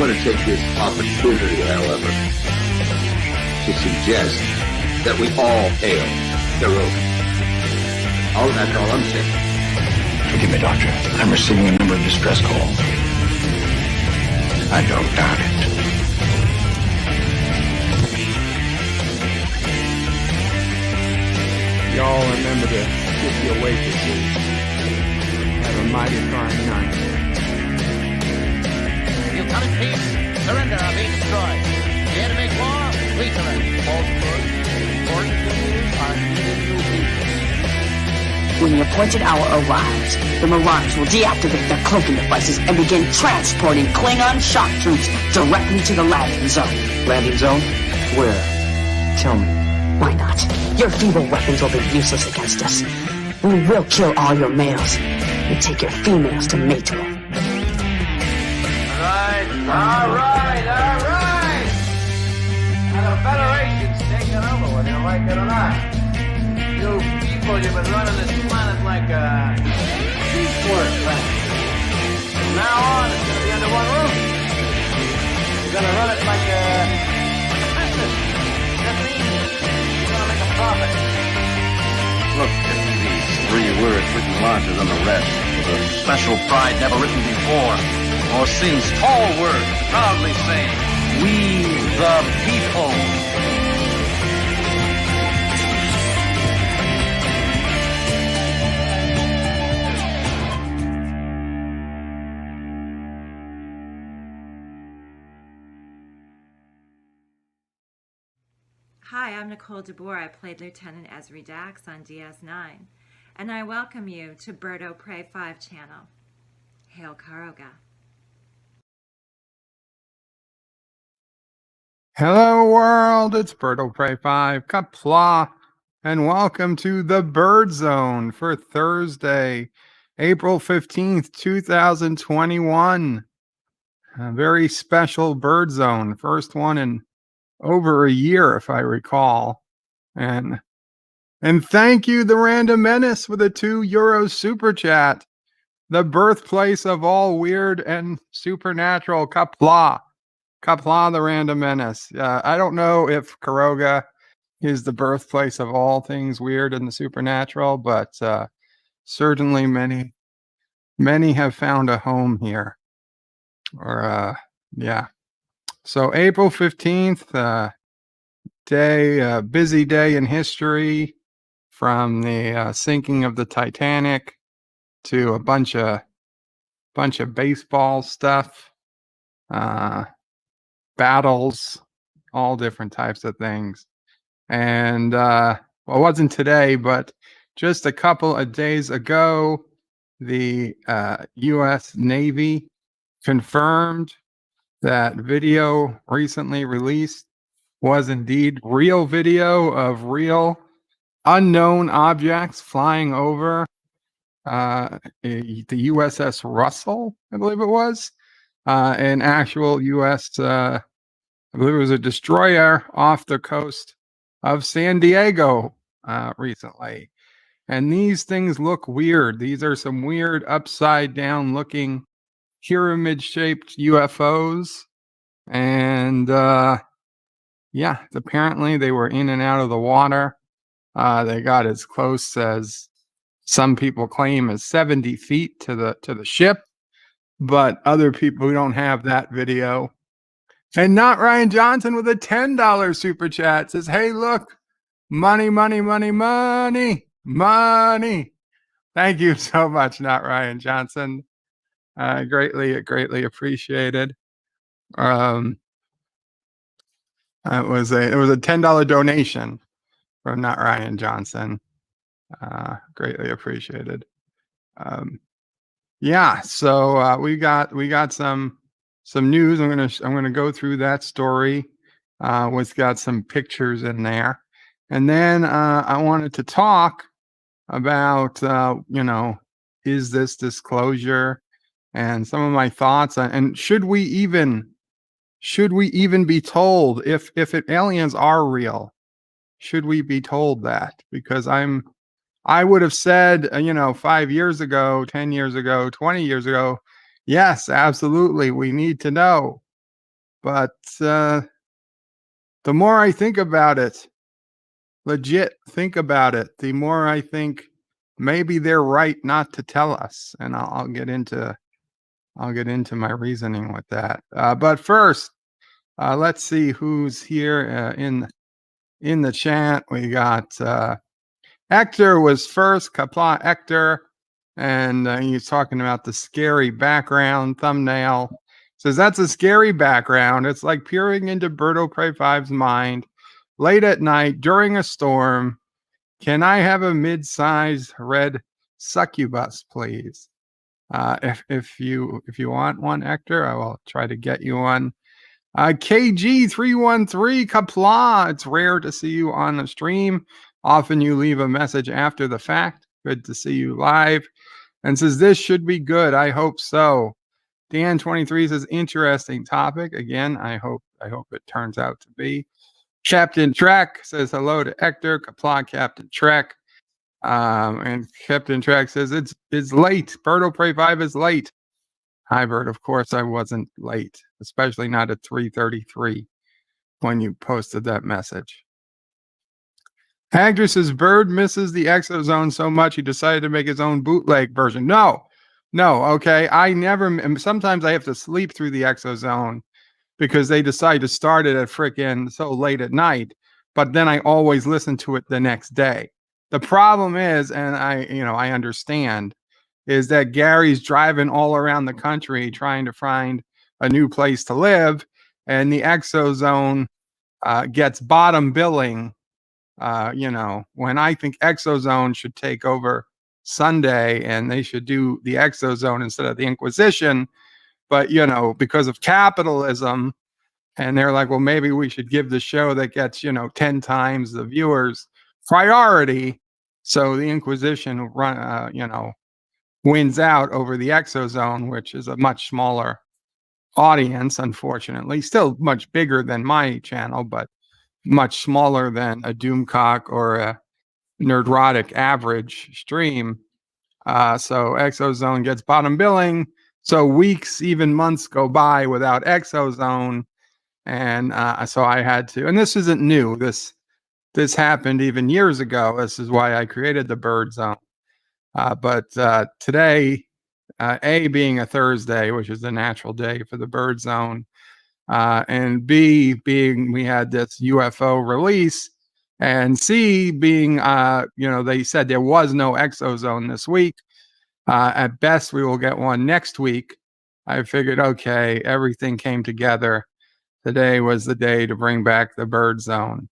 want to take this opportunity, however, to suggest that we all hail Caroga. Oh, that's all I'm saying. Forgive me, Doctor. I'm receiving a number of distress calls. I don't doubt it. Y'all remember the 50 waitresses. Have a mighty fine night. You come in peace, surrender or be destroyed. Dare to make war, we surrender. Falsehood, important things are needed to people. When the appointed hour arrives, the Marauders will deactivate their cloaking devices and begin transporting Klingon shock troops directly to the landing zone. Landing zone? Where? Tell me. Why not? Your feeble weapons will be useless against us. We will kill all your males and take your females to mate with. All right. Now the Federation's taking over, whether you like it or not. You people, you've been running this planet like a seaport planet. From now on, it's going to be under one roof. You're going to run it like a business. That means you're going to make a profit. Look at these 3 words written larger than the rest, with a special pride never written before, or since. Tall words, proudly saying, "We the people." Hi, I'm Nicole DeBoer. I played Lieutenant Esri Dax on DS9, and I welcome you to Birdo Prey 5 channel. Hail Caroga. Hello world, it's Birdo Prey 5, Qapla, and welcome to the Birdzone for Thursday, April 15th, 2021. A very special Birdzone, first one in over a year, if I recall. And thank you, the Random Menace, for the €2 super chat. The birthplace of all weird and supernatural, Qapla. Qapla, the Random Menace. I don't know if Caroga is the birthplace of all things weird and the supernatural, but certainly many have found a home here. Yeah. So April 15th, busy day in history, from the sinking of the Titanic to a bunch of baseball stuff, battles, all different types of things. And well, it wasn't today, but just a couple of days ago, the US Navy confirmed that video recently released was indeed real video of real unknown objects flying over the USS Russell, I believe it was, an actual US, I believe it was a destroyer off the coast of San Diego recently. And these things look weird. These are some weird upside down looking pyramid-shaped UFOs, and yeah, apparently they were in and out of the water. They got as close as some people claim as 70 feet to the ship, but other people who don't have that video. And not Ryan Johnson with a $10 super chat says, "Hey, look, money. Thank you so much, not Ryan Johnson. Greatly appreciated. It was a $10 donation from not Ryan Johnson. Greatly appreciated. Yeah, so we got some news. I'm gonna go through that story. It's got some pictures in there, and then I wanted to talk about is this disclosure, and some of my thoughts on, and should we even be told if aliens are real? Should we be told that? Because I would have said 5 years ago, 10 years ago, 20 years ago, yes, absolutely, we need to know. But the more I think about it, legit think about it, the more I think maybe they're right not to tell us. And I'll get into my reasoning with that. But first, let's see who's here in the chat. We got Hector was first, Qapla Hector, and he's talking about the scary background thumbnail. Says that's a scary background. It's like peering into Berto Prey 5's mind late at night during a storm. Can I have a mid-sized red succubus, please? If you want one, Hector, I will try to get you one. KG313 Qapla. It's rare to see you on the stream. Often you leave a message after the fact. Good to see you live. And says this should be good. I hope so. Dan23 says interesting topic. Again, I hope it turns out to be. Captain Trek says hello to Hector. Qapla Captain Trek. And Captain Trek says it's late. Berto Prey 5 is late. Hi, Bert. Of course I wasn't late, especially not at 3:33 when you posted that message. Hagler says Bird misses the exozone so much he decided to make his own bootleg version. No, okay. I never. Sometimes I have to sleep through the exozone because they decide to start it at frickin' so late at night. But then I always listen to it the next day. The problem is, and I understand, is that Gary's driving all around the country trying to find a new place to live, and the exozone gets bottom billing. When I think exozone should take over Sunday and they should do the exozone instead of the Inquisition, but because of capitalism, and they're like, well, maybe we should give the show that gets 10 times the viewers priority, so the Inquisition wins out over the exozone, which is a much smaller audience, unfortunately. Still much bigger than my channel, but much smaller than a Doomcock or a Nerdrotic average stream. So exozone gets bottom billing. So weeks, even months go by without exozone. And so I had to, and this isn't new. This happened even years ago. This is why I created the Birdzone. But today, A, being a Thursday, which is the natural day for the Birdzone, and B, being we had this UFO release, and C, being, they said there was no exozone this week. At best, we will get one next week. I figured, okay, everything came together. Today was the day to bring back the Birdzone.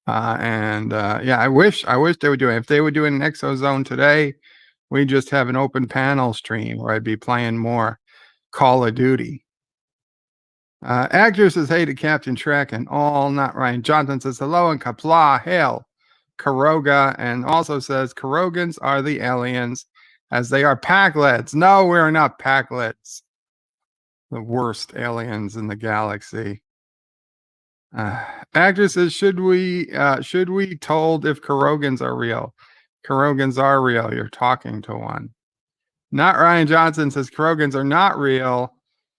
I wish they would do it. If they were doing an exozone today, we just have an open panel stream where I'd be playing more Call of Duty. Actor says hey to Captain Trek and all. Not Ryan Johnson says hello and Qapla, hail Caroga, and also says Carogans are the aliens as they are Packlets. No, we're not Packlets. The worst aliens in the galaxy. Actor says should we told if Carogans are real? Carogans are real. You're talking to one. Not Ryan Johnson says Carogans are not real.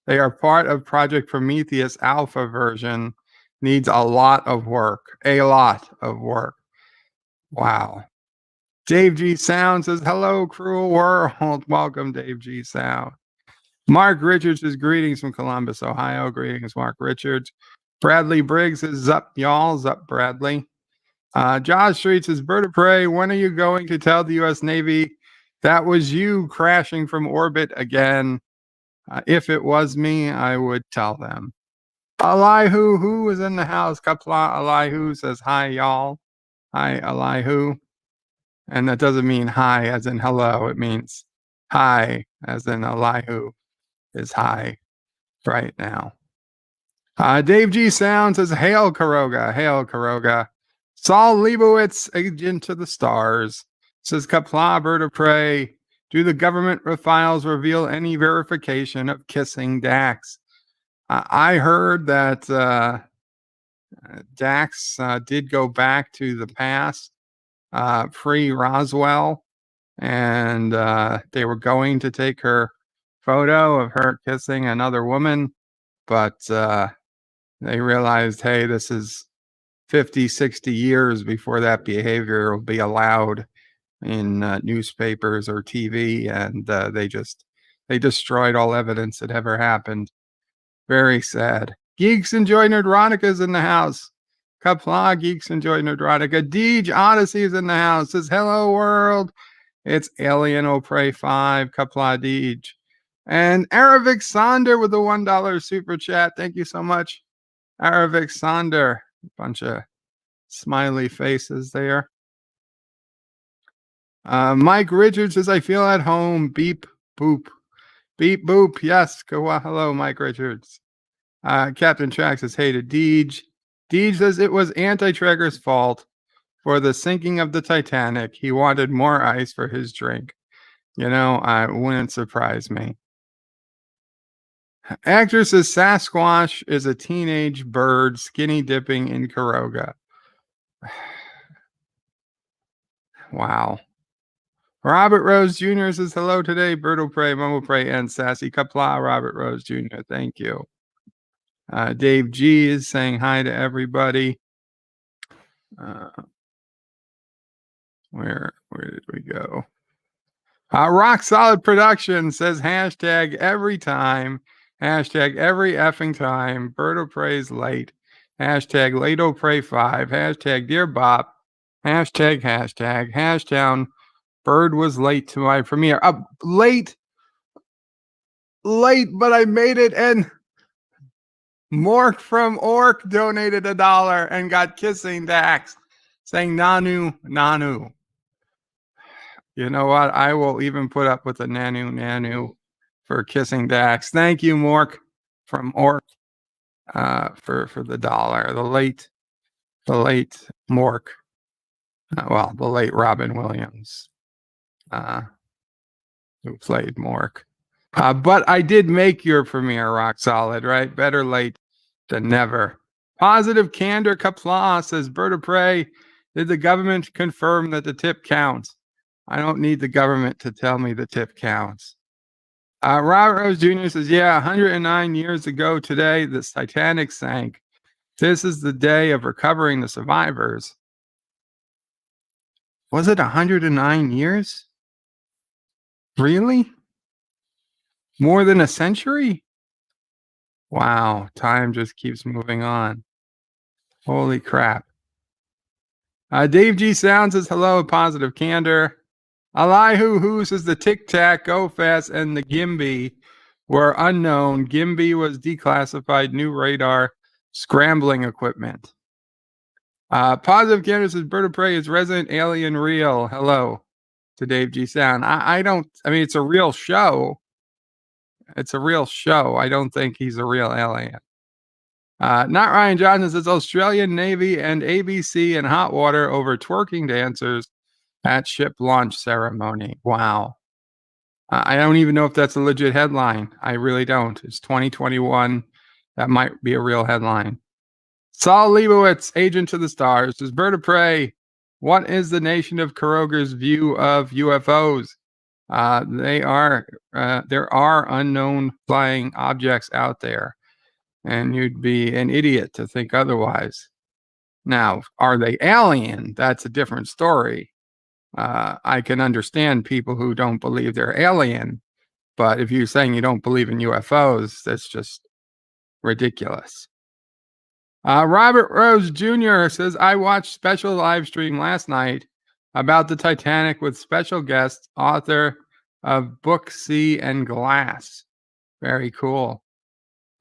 They are part of Project Prometheus alpha version. Needs a lot of work. A lot of work. Wow. Dave G. Sound says, hello, cruel world. Welcome, Dave G. Sound. Mark Richards says, greetings from Columbus, Ohio. Greetings, Mark Richards. Bradley Briggs says, up, y'all. Up, Bradley. Josh Street says, Bird of Prey, when are you going to tell the US Navy that was you crashing from orbit again? If it was me, I would tell them. Elihu, who is in the house? Qapla Elihu says, hi, y'all. Hi, Elihu. And that doesn't mean hi as in hello. It means hi as in Elihu is hi right now. Dave G. Sound says, hail, Caroga. Hail, Caroga. Saul Leibowitz, agent to the stars, says, Qapla, Bird of Prey. Do the government files reveal any verification of kissing Dax? I heard that Dax did go back to the past pre-Roswell, and they were going to take her photo of her kissing another woman, but they realized, hey, this is 50, 60 years before that behavior will be allowed in newspapers or TV, and they destroyed all evidence that ever happened. Very sad. Geeks Enjoy Nerdrotica is in the house. Qapla, Geeks Enjoy Nerdrotica. Deej Odyssey is in the house. Says, hello, world. It's Alien O'Prey 5, Qapla Deej. And Aravic Sonder with the $1 super chat. Thank you so much, Aravic Sonder. Bunch of smiley faces there. Mike Richards says, I feel at home. Beep, boop. Beep, boop. Yes. Hello, Mike Richards. Captain Trax says, hey to Deej. Deej says it was Anti-Traeger's fault for the sinking of the Titanic. He wanted more ice for his drink. You know, it wouldn't surprise me. Actor says Sasquatch is a teenage bird skinny dipping in Caroga. Wow. Robert Rose Jr. says hello today. Birdo Prey, Momo Prey, and Sassy Qapla. Robert Rose Jr. Thank you. Dave G is saying hi to everybody. Where did we go? Rock Solid Production says hashtag every time. Hashtag every effing time. Birdo Prey's late. Hashtag Lato Prey 5. Hashtag Dear Bop. Hashtag. Hashtag. Bird was late to my premiere. Late, but I made it. And Mork from Orc donated $1 and got kissing Dax, saying Nanu. You know what? I will even put up with a Nanu for kissing Dax. Thank you, Mork from Orc, for the $1. The late Mork. The late Robin Williams, who played Mork. But I did make your premiere, Rock Solid, right? Better late than never. Positive Candor Qapla says, Bird of Prey, did the government confirm that the tip counts? I don't need the government to tell me the tip counts. Robert Rose Jr. says, yeah, 109 years ago today, the Titanic sank. This is the day of recovering the survivors. Was it 109 years? Really? More than a century? Wow, time just keeps moving on. Holy crap. Dave G Sound says hello, Positive Candor. Elihu Who says the Tic Tac, Go Fast, and the Gimby were unknown. Gimby was declassified new radar scrambling equipment. Positive Candor says Bird of Prey is Resident Alien real. Hello to Dave G Sound. I mean, it's a real show. It's a real show. I don't think he's a real alien. Not Ryan Johnson says Australian Navy and ABC in hot water over twerking dancers at ship launch ceremony. Wow. I don't even know if that's a legit headline. I really don't. It's 2021. That might be a real headline. Saul Leibowitz, Agent to the Stars, says Bird of Prey, what is the nation of Caroga's view of UFOs? There are unknown flying objects out there, and you'd be an idiot to think otherwise. Now, are they alien? That's a different story. I can understand people who don't believe they're alien, but if you're saying you don't believe in UFOs, that's just ridiculous. Robert Rose Jr. says, I watched special live stream last night about the Titanic with special guest, author of Book Sea and Glass. Very cool.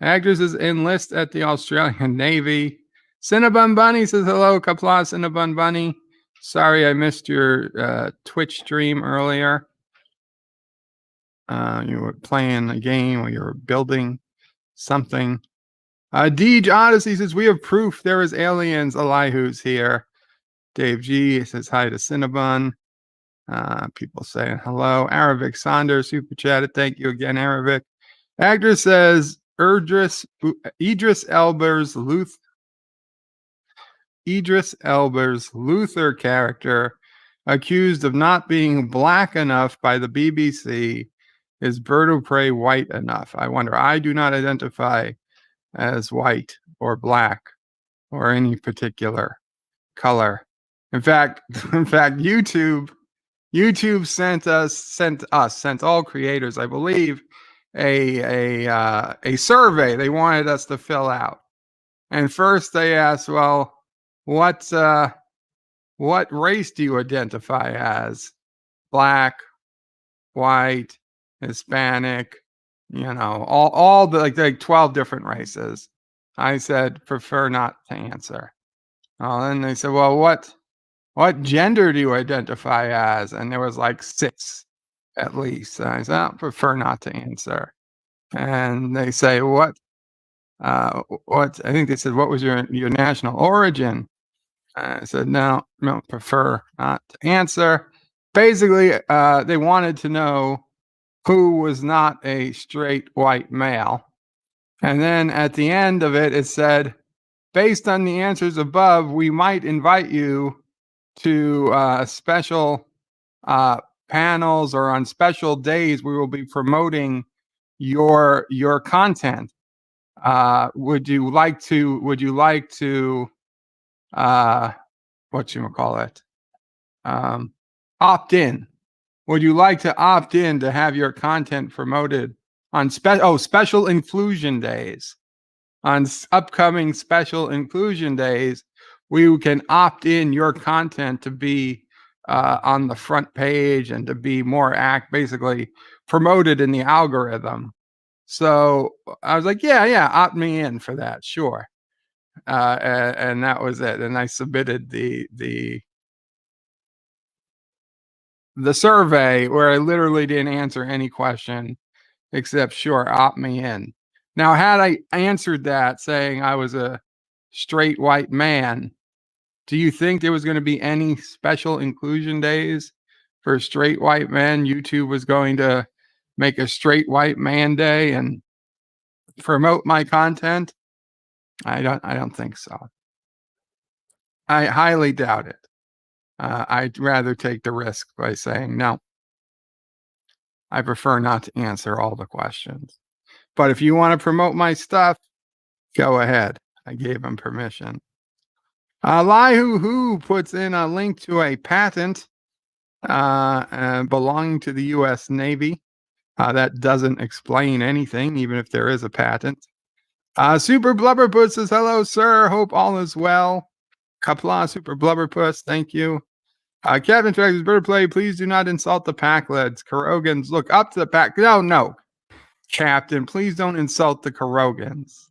Actors is enlist at the Australian Navy. Cinnabon Bunny says, hello, Qapla, Cinnabon Bunny. Sorry I missed your Twitch stream earlier. You were playing a game or you were building something. Deej Odyssey says, we have proof there is aliens. Elihu's here. Dave G says hi to Cinnabon. People saying hello. Aravic Saunders super chatted. Thank you again, Aravic. Actor says Idris Elba's Luther character, accused of not being black enough by the BBC, is Bird of Prey white enough? I wonder. I do not identify as white or black or any particular color. In fact, YouTube sent all creators, I believe, a survey they wanted us to fill out. And first they asked, well, what race do you identify as? Black, white, Hispanic, all the like 12 different races. I said, prefer not to answer. Oh, then they said, well, what gender do you identify as? And there was like 6 at least. And I said, I prefer not to answer. And they say, what, I think they said, what was your national origin? I said, no, prefer not to answer. Basically, they wanted to know who was not a straight white male. And then at the end of it, it said, based on the answers above, we might invite you to special panels, or on special days we will be promoting your content. Would you like to opt in? Would you like to opt in to have your content promoted on special inclusion days? On upcoming special inclusion days, we can opt in your content to be on the front page and to be more basically promoted in the algorithm. So I was like, yeah, opt me in for that, sure. And that was it. And I submitted the survey where I literally didn't answer any question except, sure, opt me in. Now, had I answered that saying I was a straight white man, do you think there was going to be any special inclusion days for straight white men? YouTube was going to make a straight white man day and promote my content? I don't think so. I highly doubt it. I'd rather take the risk by saying no. I prefer not to answer all the questions. But if you want to promote my stuff, go ahead. I gave him permission. Who puts in a link to a patent belonging to the US Navy. That doesn't explain anything, even if there is a patent. Super Blubberpuss says, hello, sir. Hope all is well. Qapla, Super Blubberpuss. Thank you. Captain Trax's Bird Play, please do not insult the Packleds. Carogans, look up to the pack. No. Captain, please don't insult the Carogans.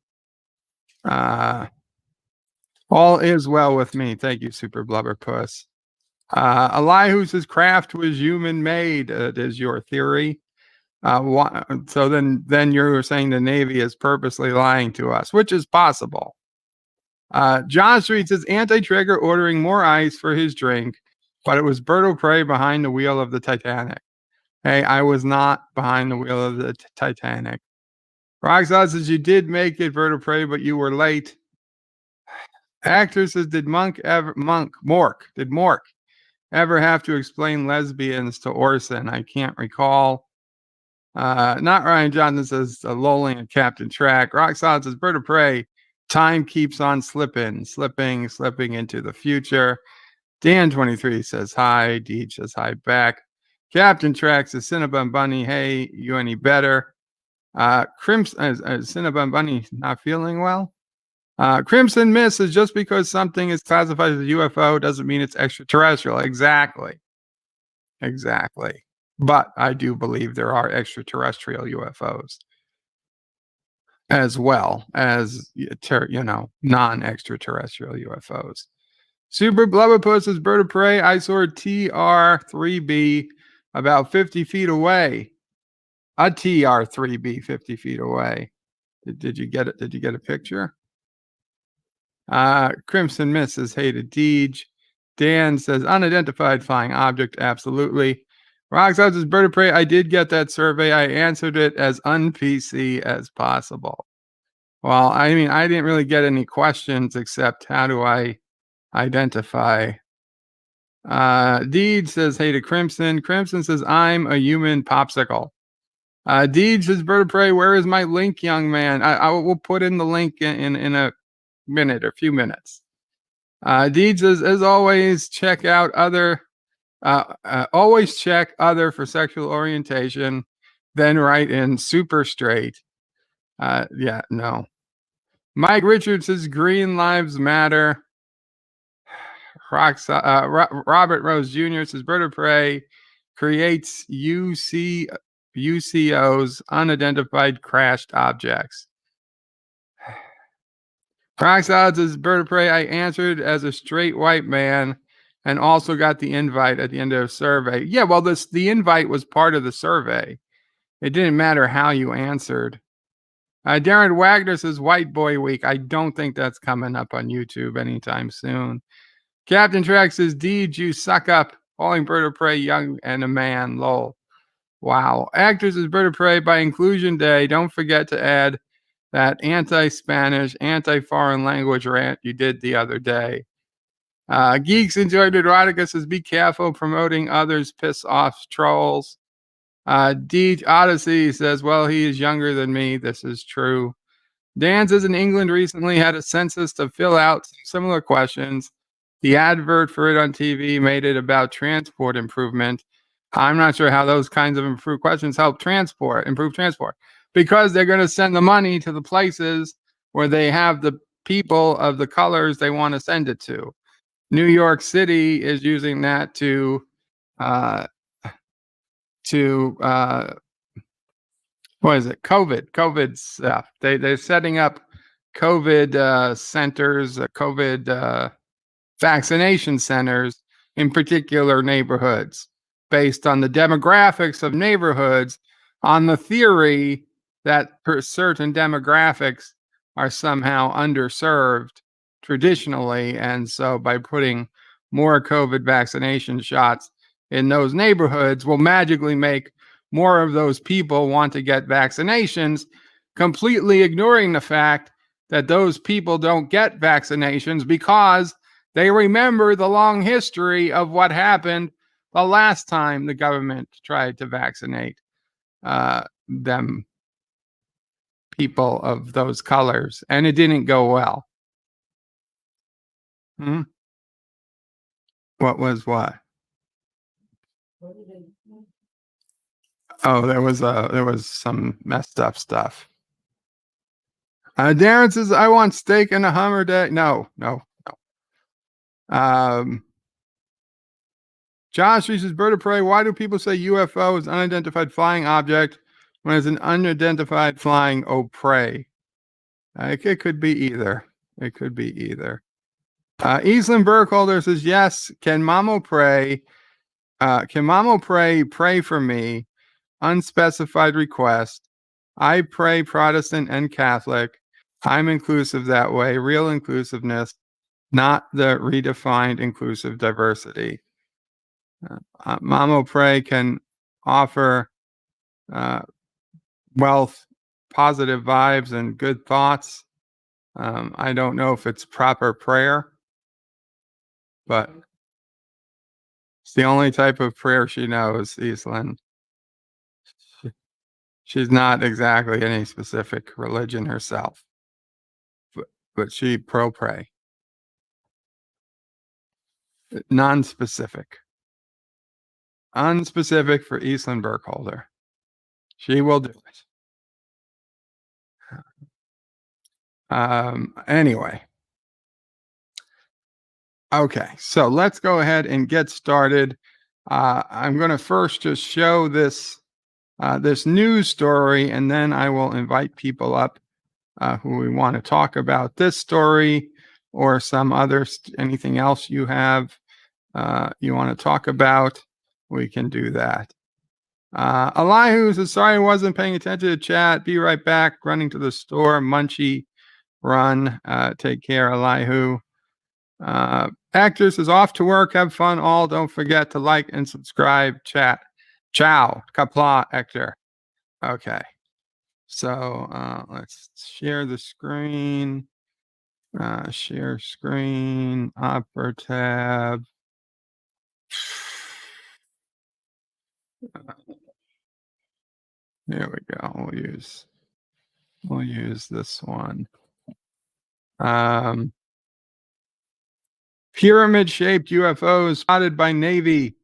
All is well with me. Thank you, Super Blubberpuss. Elihu says craft was human made. It is your theory. So then you're saying the Navy is purposely lying to us, which is possible. John Street says anti-trigger ordering more ice for his drink, but it was Birdo Prey behind the wheel of the Titanic. Hey, I was not behind the wheel of the Titanic. Roxanne says you did make it, Birdo Prey, but you were late. Actor says, did Mork ever have to explain lesbians to Orson? I can't recall. Not Ryan Johnson says lolling at Captain Track. Roxanne says, Bird of Prey, time keeps on slipping into the future. Dan23 says hi. Deej says hi back. Captain Track says, Cinnabon Bunny, hey, you any better? Crimson, Cinnabon Bunny not feeling well? Crimson Mist is just because something is classified as a UFO doesn't mean it's extraterrestrial. Exactly. But I do believe there are extraterrestrial UFOs as well as, non-extraterrestrial UFOs. Super Blubberpuss is Bird of Prey. I saw TR3B about 50 feet away. A TR3B 50 feet away. Did you get it? Did you get a picture? Crimson Mist says, hey to Deej. Dan says, unidentified flying object. Absolutely. Roxanne says, Bird of Prey, I did get that survey. I answered it as un-PC as possible. Well, I mean, I didn't really get any questions except how do I identify? Deej says, hey to Crimson. Crimson says, I'm a human popsicle. Deej says, Bird of Prey, where is my link, young man? I will put in the link in a minute or few minutes. Deej says, as always, check out other, always check other for sexual orientation, then write in super straight. Yeah, no. Mike Richards says, Green Lives Matter. Robert Rose Jr. says, Bird of Prey creates UCOs, unidentified crashed objects. Crocs Odds says, Bird of Prey, I answered as a straight white man and also got the invite at the end of the survey. Yeah, well, the invite was part of the survey. It didn't matter how you answered. Darren Wagner says, White Boy Week. I don't think that's coming up on YouTube anytime soon. Captain Track says, Deej, you suck up. Calling Bird of Prey young and a man, lol. Wow. Actors is Bird of Prey by Inclusion Day. Don't forget to add that anti-Spanish, anti-foreign language rant you did the other day. Geeks Enjoyed Erotica says, be careful promoting others, piss off trolls. Deej Odyssey says, well, he is younger than me. This is true. Dan says, in England recently had a census to fill out similar questions. The advert for it on TV made it about transport improvement. I'm not sure how those kinds of improved questions help improve transport, because they're going to send the money to the places where they have the people of the colors they want to send it to. New York City is using that to what is it? COVID stuff. They're setting up COVID centers, COVID vaccination centers in particular neighborhoods based on the demographics of neighborhoods, on the theory that certain demographics are somehow underserved traditionally. And so by putting more COVID vaccination shots in those neighborhoods will magically make more of those people want to get vaccinations, completely ignoring the fact that those people don't get vaccinations because they remember the long history of what happened the last time the government tried to vaccinate them people of those colors, and it didn't go well. What was what? Oh, there was some messed up stuff. Darren says, I want steak and a Hummer day. No. Josh says, Bird of Prey, why do people say UFO is unidentified flying object when it's an unidentified flying prey? It could be either. It could be either. Eastland Burkholder says, yes, can Mamo pray pray for me? Unspecified request. I pray Protestant and Catholic. I'm inclusive that way. Real inclusiveness, not the redefined inclusive diversity. Mamo Pray can offer wealth, positive vibes, and good thoughts. I don't know if it's proper prayer, but it's the only type of prayer she knows, Eastland. She's not exactly any specific religion herself, but she pro-pray. Non-specific. Unspecific for Eastland Burkholder. She will do it. Anyway. Okay, so let's go ahead and get started. I'm going to first just show this this news story, and then I will invite people up who we want to talk about this story or some other anything else you have you want to talk about. We can do that. Elihu says, sorry I wasn't paying attention to chat. Be right back. Running to the store. Munchie run. Take care, Elihu. Actress is off to work. Have fun all. Don't forget to like and subscribe. Chat. Ciao. Qapla, Hector. Okay. So let's share the screen. Share screen. Opera tab. There we go. We'll use this one. Pyramid-shaped UFOs spotted by Navy.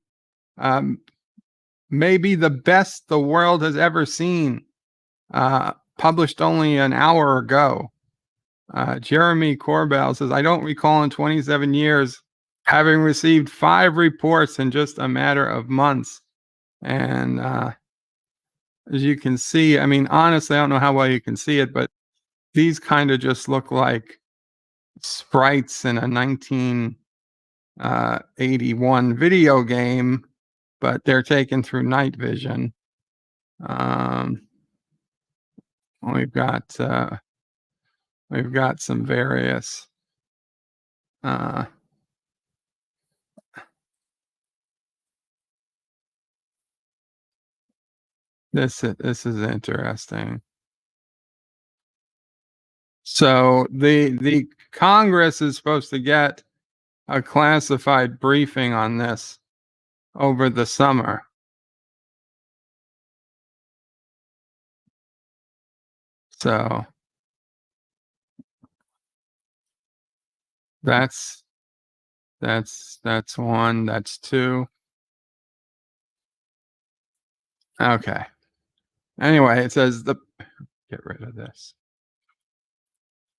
Maybe the best the world has ever seen. Published only an hour ago. Jeremy Corbell says, I don't recall in 27 years having received 5 reports in just a matter of months. And as you can see, I mean, honestly, I don't know how well you can see it, but these kind of just look like sprites in a 1981 video game, but they're taken through night vision. We've got some various this is interesting. So the Congress is supposed to get a classified briefing on this over the summer. So that's one, that's two. Okay. Anyway, it says get rid of this.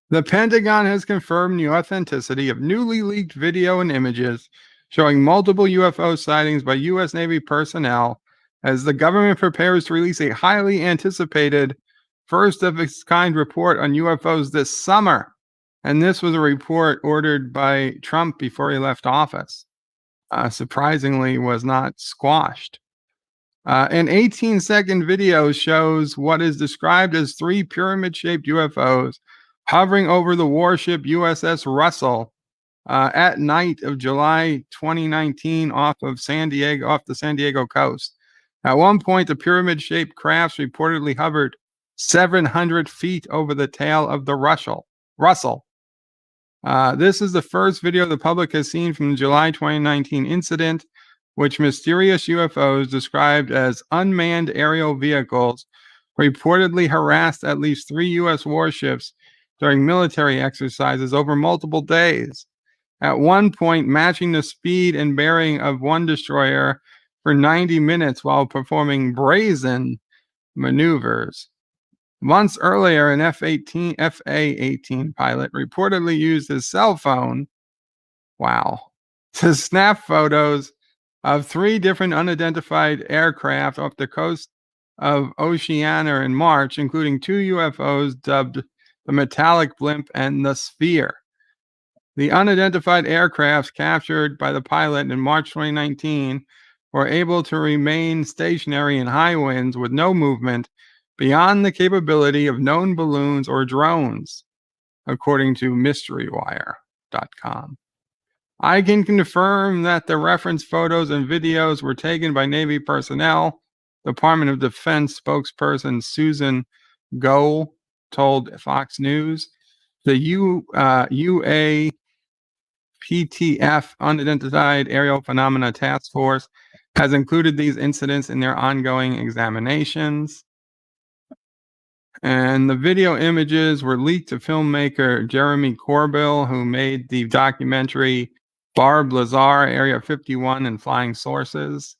The Pentagon has confirmed the authenticity of newly leaked video and images showing multiple UFO sightings by US Navy personnel as the government prepares to release a highly anticipated first of its kind report on UFOs this summer. And this was a report ordered by Trump before he left office. Surprisingly, was not squashed. An 18-second video shows what is described as 3 pyramid-shaped UFOs hovering over the warship USS Russell at night of July 2019 off the San Diego coast. At one point, the pyramid-shaped crafts reportedly hovered 700 feet over the tail of the Russell. This is the first video the public has seen from the July 2019 incident, which mysterious UFOs described as unmanned aerial vehicles reportedly harassed at least 3 U.S. warships during military exercises over multiple days, at one point matching the speed and bearing of one destroyer for 90 minutes while performing brazen maneuvers. Months earlier, an FA-18 pilot reportedly used his cell phone, to snap photos of 3 different unidentified aircraft off the coast of Oceania in March, including 2 UFOs dubbed the Metallic Blimp and the Sphere. The unidentified aircrafts captured by the pilot in March 2019 were able to remain stationary in high winds with no movement beyond the capability of known balloons or drones, according to MysteryWire.com. I can confirm that the reference photos and videos were taken by Navy personnel. Department of Defense spokesperson Susan Goel told Fox News. The UAPTF, Unidentified Aerial Phenomena Task Force, has included these incidents in their ongoing examinations. And the video images were leaked to filmmaker Jeremy Corbell, who made the documentary Barb Lazar, Area 51 and Flying Saucers,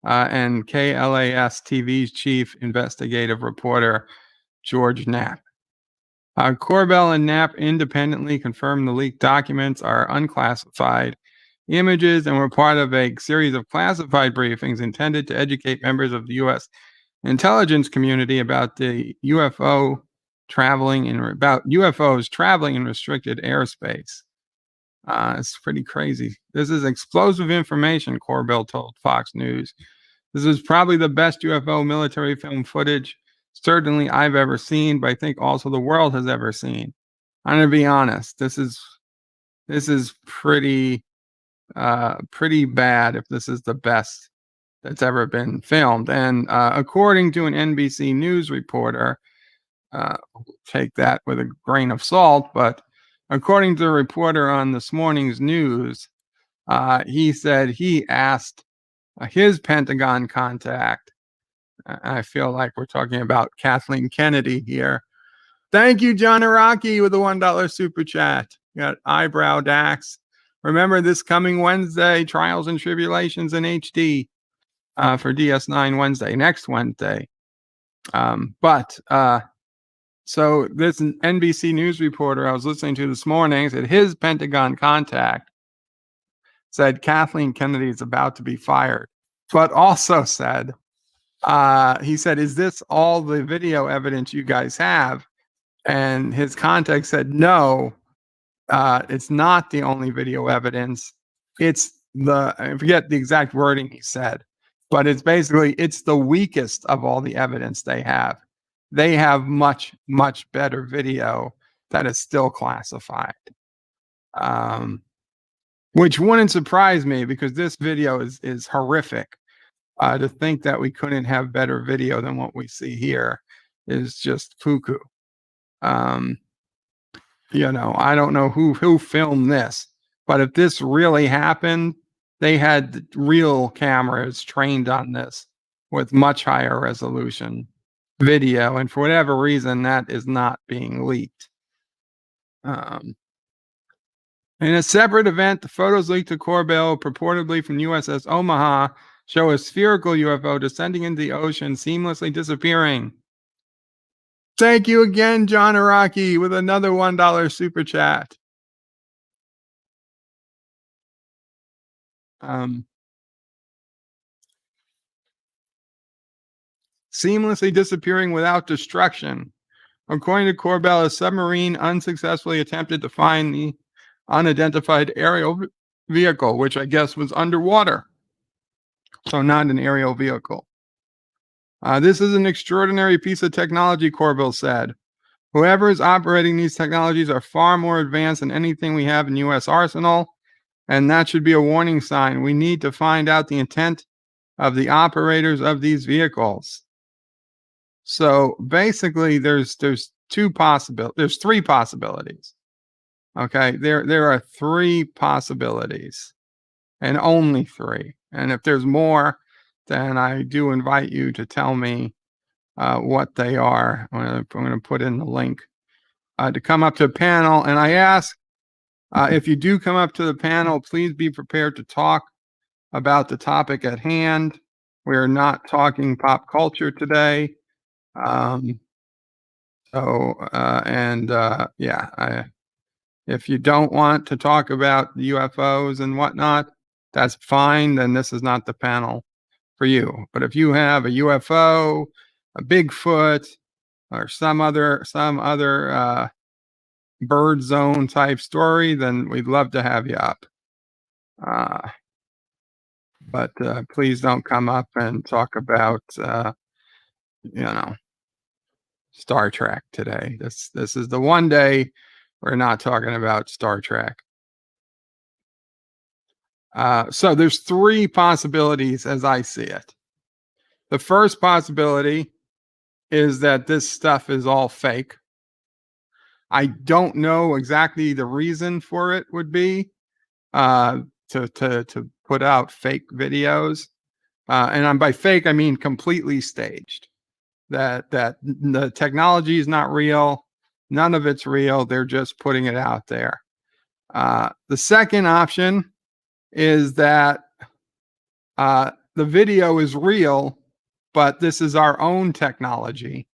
and KLAS TV's chief investigative reporter, George Knapp. Corbell and Knapp independently confirmed the leaked documents are unclassified images and were part of a series of classified briefings intended to educate members of the U.S. intelligence community about the UFOs traveling in restricted airspace. It's pretty crazy. This is explosive information, Corbell told Fox News. This is probably the best UFO military film footage, certainly I've ever seen, but I think also the world has ever seen. I'm going to be honest. This is pretty bad if this is the best that's ever been filmed. And according to an NBC News reporter, take that with a grain of salt, but according to the reporter on this morning's news, he said he asked his Pentagon contact I feel like we're talking about Kathleen Kennedy here. Thank you, John Araki, with the $1 super chat. You got Eyebrow Dax. Remember this coming Wednesday, Trials and Tribulations in HD for DS9 Wednesday, next Wednesday. So this NBC News reporter I was listening to this morning said his Pentagon contact said Kathleen Kennedy is about to be fired, but also said, he said, is this all the video evidence you guys have? And his contact said, no, it's not the only video evidence. It's I forget the exact wording he said, but it's basically, it's the weakest of all the evidence they have. They have much, much better video that is still classified. Which wouldn't surprise me because this video is horrific. To think that we couldn't have better video than what we see here is just cuckoo. I don't know who filmed this, but if this really happened, they had real cameras trained on this with much higher resolution video, and for whatever reason, that is not being leaked. In a separate event, the photos leaked to Corbell, purportedly from USS Omaha, show a spherical UFO descending into the ocean, seamlessly disappearing. Thank you again, John Araki, with another $1 super chat. Seamlessly disappearing without destruction. According to Corbell, a submarine unsuccessfully attempted to find the unidentified aerial vehicle, which I guess was underwater. So not an aerial vehicle. This is an extraordinary piece of technology, Corbell said. Whoever is operating these technologies are far more advanced than anything we have in U.S. arsenal, and that should be a warning sign. We need to find out the intent of the operators of these vehicles. So basically, there's three possibilities. Okay, there are three possibilities, and only three. And if there's more, then I do invite you to tell me what they are. I'm going to put in the link to come up to the panel. And I ask, if you do come up to the panel, please be prepared to talk about the topic at hand. We're not talking pop culture today. If you don't want to talk about the UFOs and whatnot, that's fine. Then this is not the panel for you. But if you have a UFO, a Bigfoot, or some other Birdzone type story, then we'd love to have you up. But please don't come up and talk about Star Trek today. This is the one day we're not talking about Star Trek. So there's three possibilities as I see it. The first possibility is that this stuff is all fake. I don't know exactly the reason for it would be to put out fake videos. And by fake, I mean completely staged. That the technology is not real. None of it's real. They're just putting it out there. The second option is that the video is real, but this is our own technology.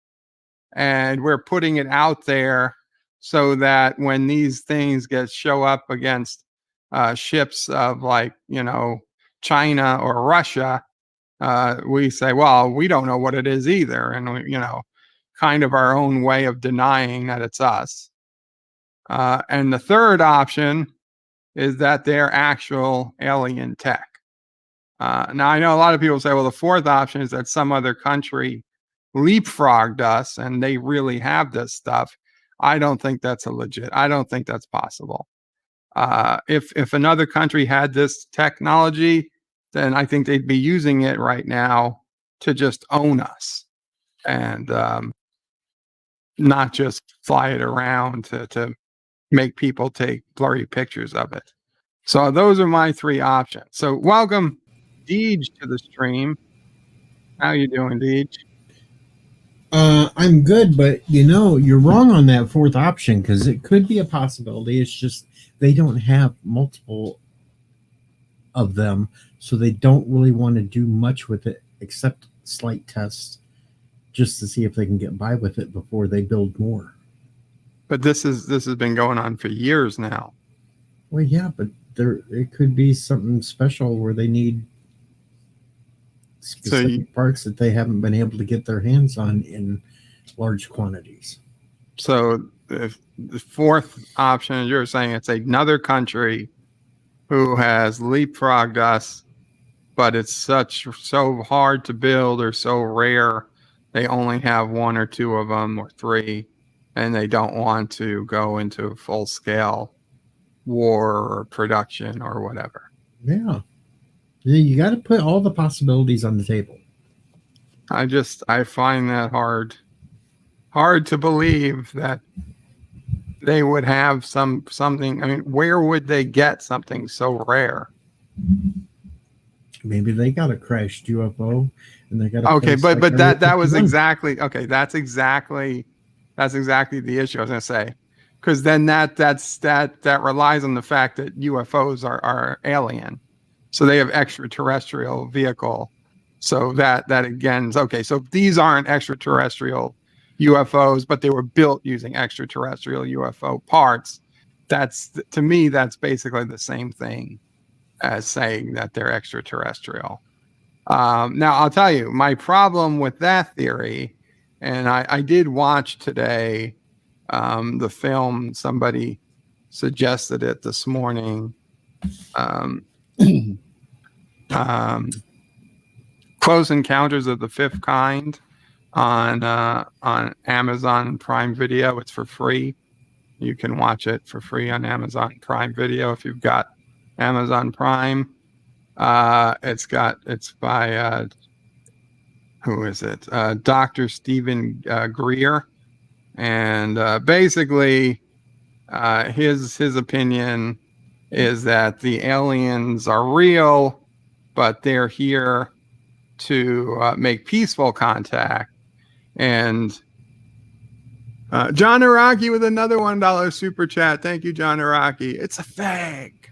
And we're putting it out there so that when these things show up against ships of China or Russia, we say, well, we don't know what it is either. And, kind of our own way of denying that it's us. And the third option is that they're actual alien tech. Now, I know a lot of people say, well, the fourth option is that some other country leapfrogged us and they really have this stuff. I don't think that's I don't think that's possible. If another country had this technology, then I think they'd be using it right now to just own us and not just fly it around to make people take blurry pictures of it. So those are my three options. So welcome Deej to the stream. How you doing, Deej? I'm good, but you're wrong on that fourth option because it could be a possibility. It's just they don't have multiple of them, so they don't really want to do much with it except slight tests just to see if they can get by with it before they build more. But this has been going on for years now. Well, yeah, but it could be something special where they need specific parts that they haven't been able to get their hands on in large quantities. So if the fourth option, you're saying it's another country who has leapfrogged us, but it's so hard to build or so rare, they only have one or two of them or three, and they don't want to go into full scale war or production or whatever. Yeah. You got to put all the possibilities on the table. I find that hard to believe that they would have something. I mean, where would they get something so rare? Maybe they got a crashed UFO and they got a okay, but like that was exactly okay. That's exactly the issue I was going to say, because then that relies on the fact that UFOs are alien, so they have extraterrestrial vehicle. So that again is okay. So these aren't extraterrestrial UFOs, but they were built using extraterrestrial UFO parts. To me, that's basically the same thing as saying that they're extraterrestrial. Now, I'll tell you, my problem with that theory, and I did watch today the film, somebody suggested it this morning, Close Encounters of the Fifth Kind on Amazon Prime Video. It's for free. You can watch it for free on Amazon Prime Video if you've got Amazon Prime. It's by who is it? Dr. Stephen Greer, and basically his opinion is that the aliens are real, but they're here to make peaceful contact. And John Araki with another $1 super chat. Thank you, John Araki. It's a fake.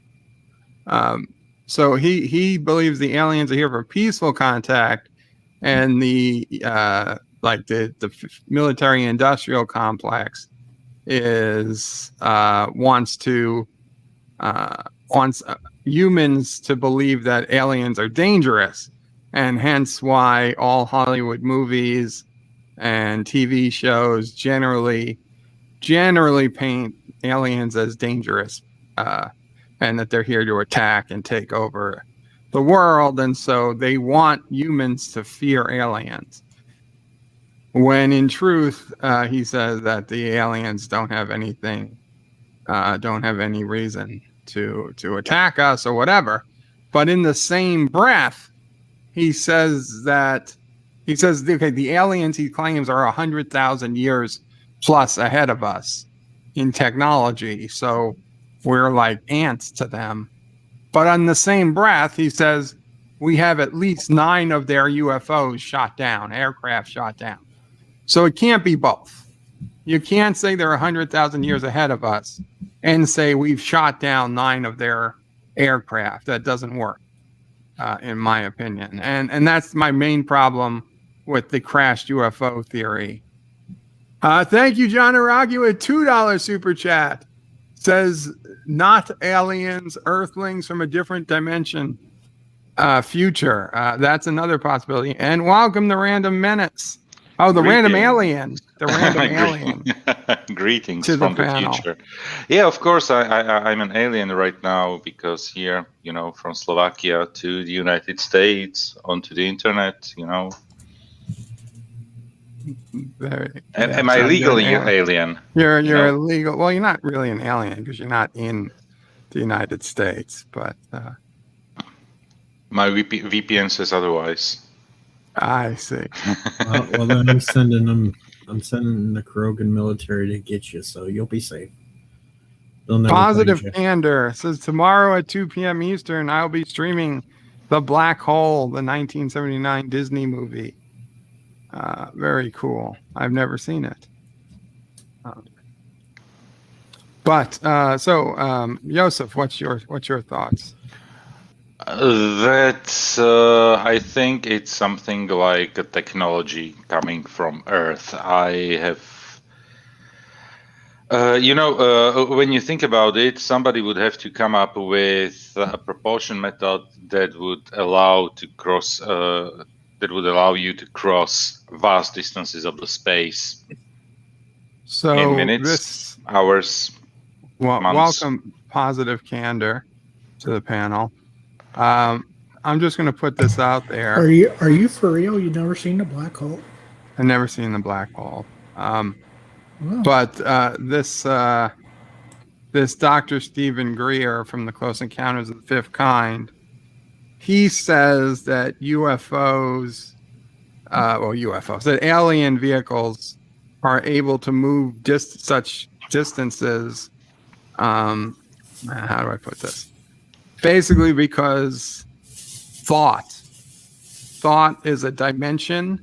So he believes the aliens are here for peaceful contact, and the military industrial complex is wants humans to believe that aliens are dangerous, and hence why all Hollywood movies and TV shows generally paint aliens as dangerous, and that they're here to attack and take over the world. And so they want humans to fear aliens. When in truth, he says that the aliens don't have any reason to attack us or whatever. But in the same breath, he says, okay, the aliens he claims are 100,000 years plus ahead of us in technology. So we're like ants to them. But on the same breath, he says we have at least 9 of their UFOs shot down, aircraft shot down. So it can't be both. You can't say they're 100,000 years ahead of us and say we've shot down 9 of their aircraft. That doesn't work, in my opinion. And that's my main problem with the crashed UFO theory. Thank you, John Araki, with $2 super chat. Says not aliens, earthlings from a different dimension, future. That's another possibility. And welcome to Random Minutes. Oh, the random alien. The random alien. Greetings to from the panel. future. Yeah, of course, I'm an alien right now because here, from Slovakia to the United States, onto the internet, Am I legally an alien? You're illegal. Well, you're not really an alien because you're not in the United States, but my VPN says otherwise. I see. Well, then I'm sending the Carogan military to get you, so you'll be safe. Positive Candor says tomorrow at 2 p.m. Eastern, I'll be streaming The Black Hole, the 1979 Disney movie. Very cool. I've never seen it. Joseph, what's your thoughts? I think it's something like a technology coming from Earth. I have, when you think about it, somebody would have to come up with a propulsion method that would allow you to cross vast distances of the space in minutes, hours, months. Welcome, Positive Candor, to the panel. I'm just going to put this out there. Are you for real? You've never seen a black hole? I've never seen the black hole. But this Dr. Stephen Greer from the Close Encounters of the Fifth Kind, he says that that alien vehicles are able to move such distances. How do I put this? Basically, because thought is a dimension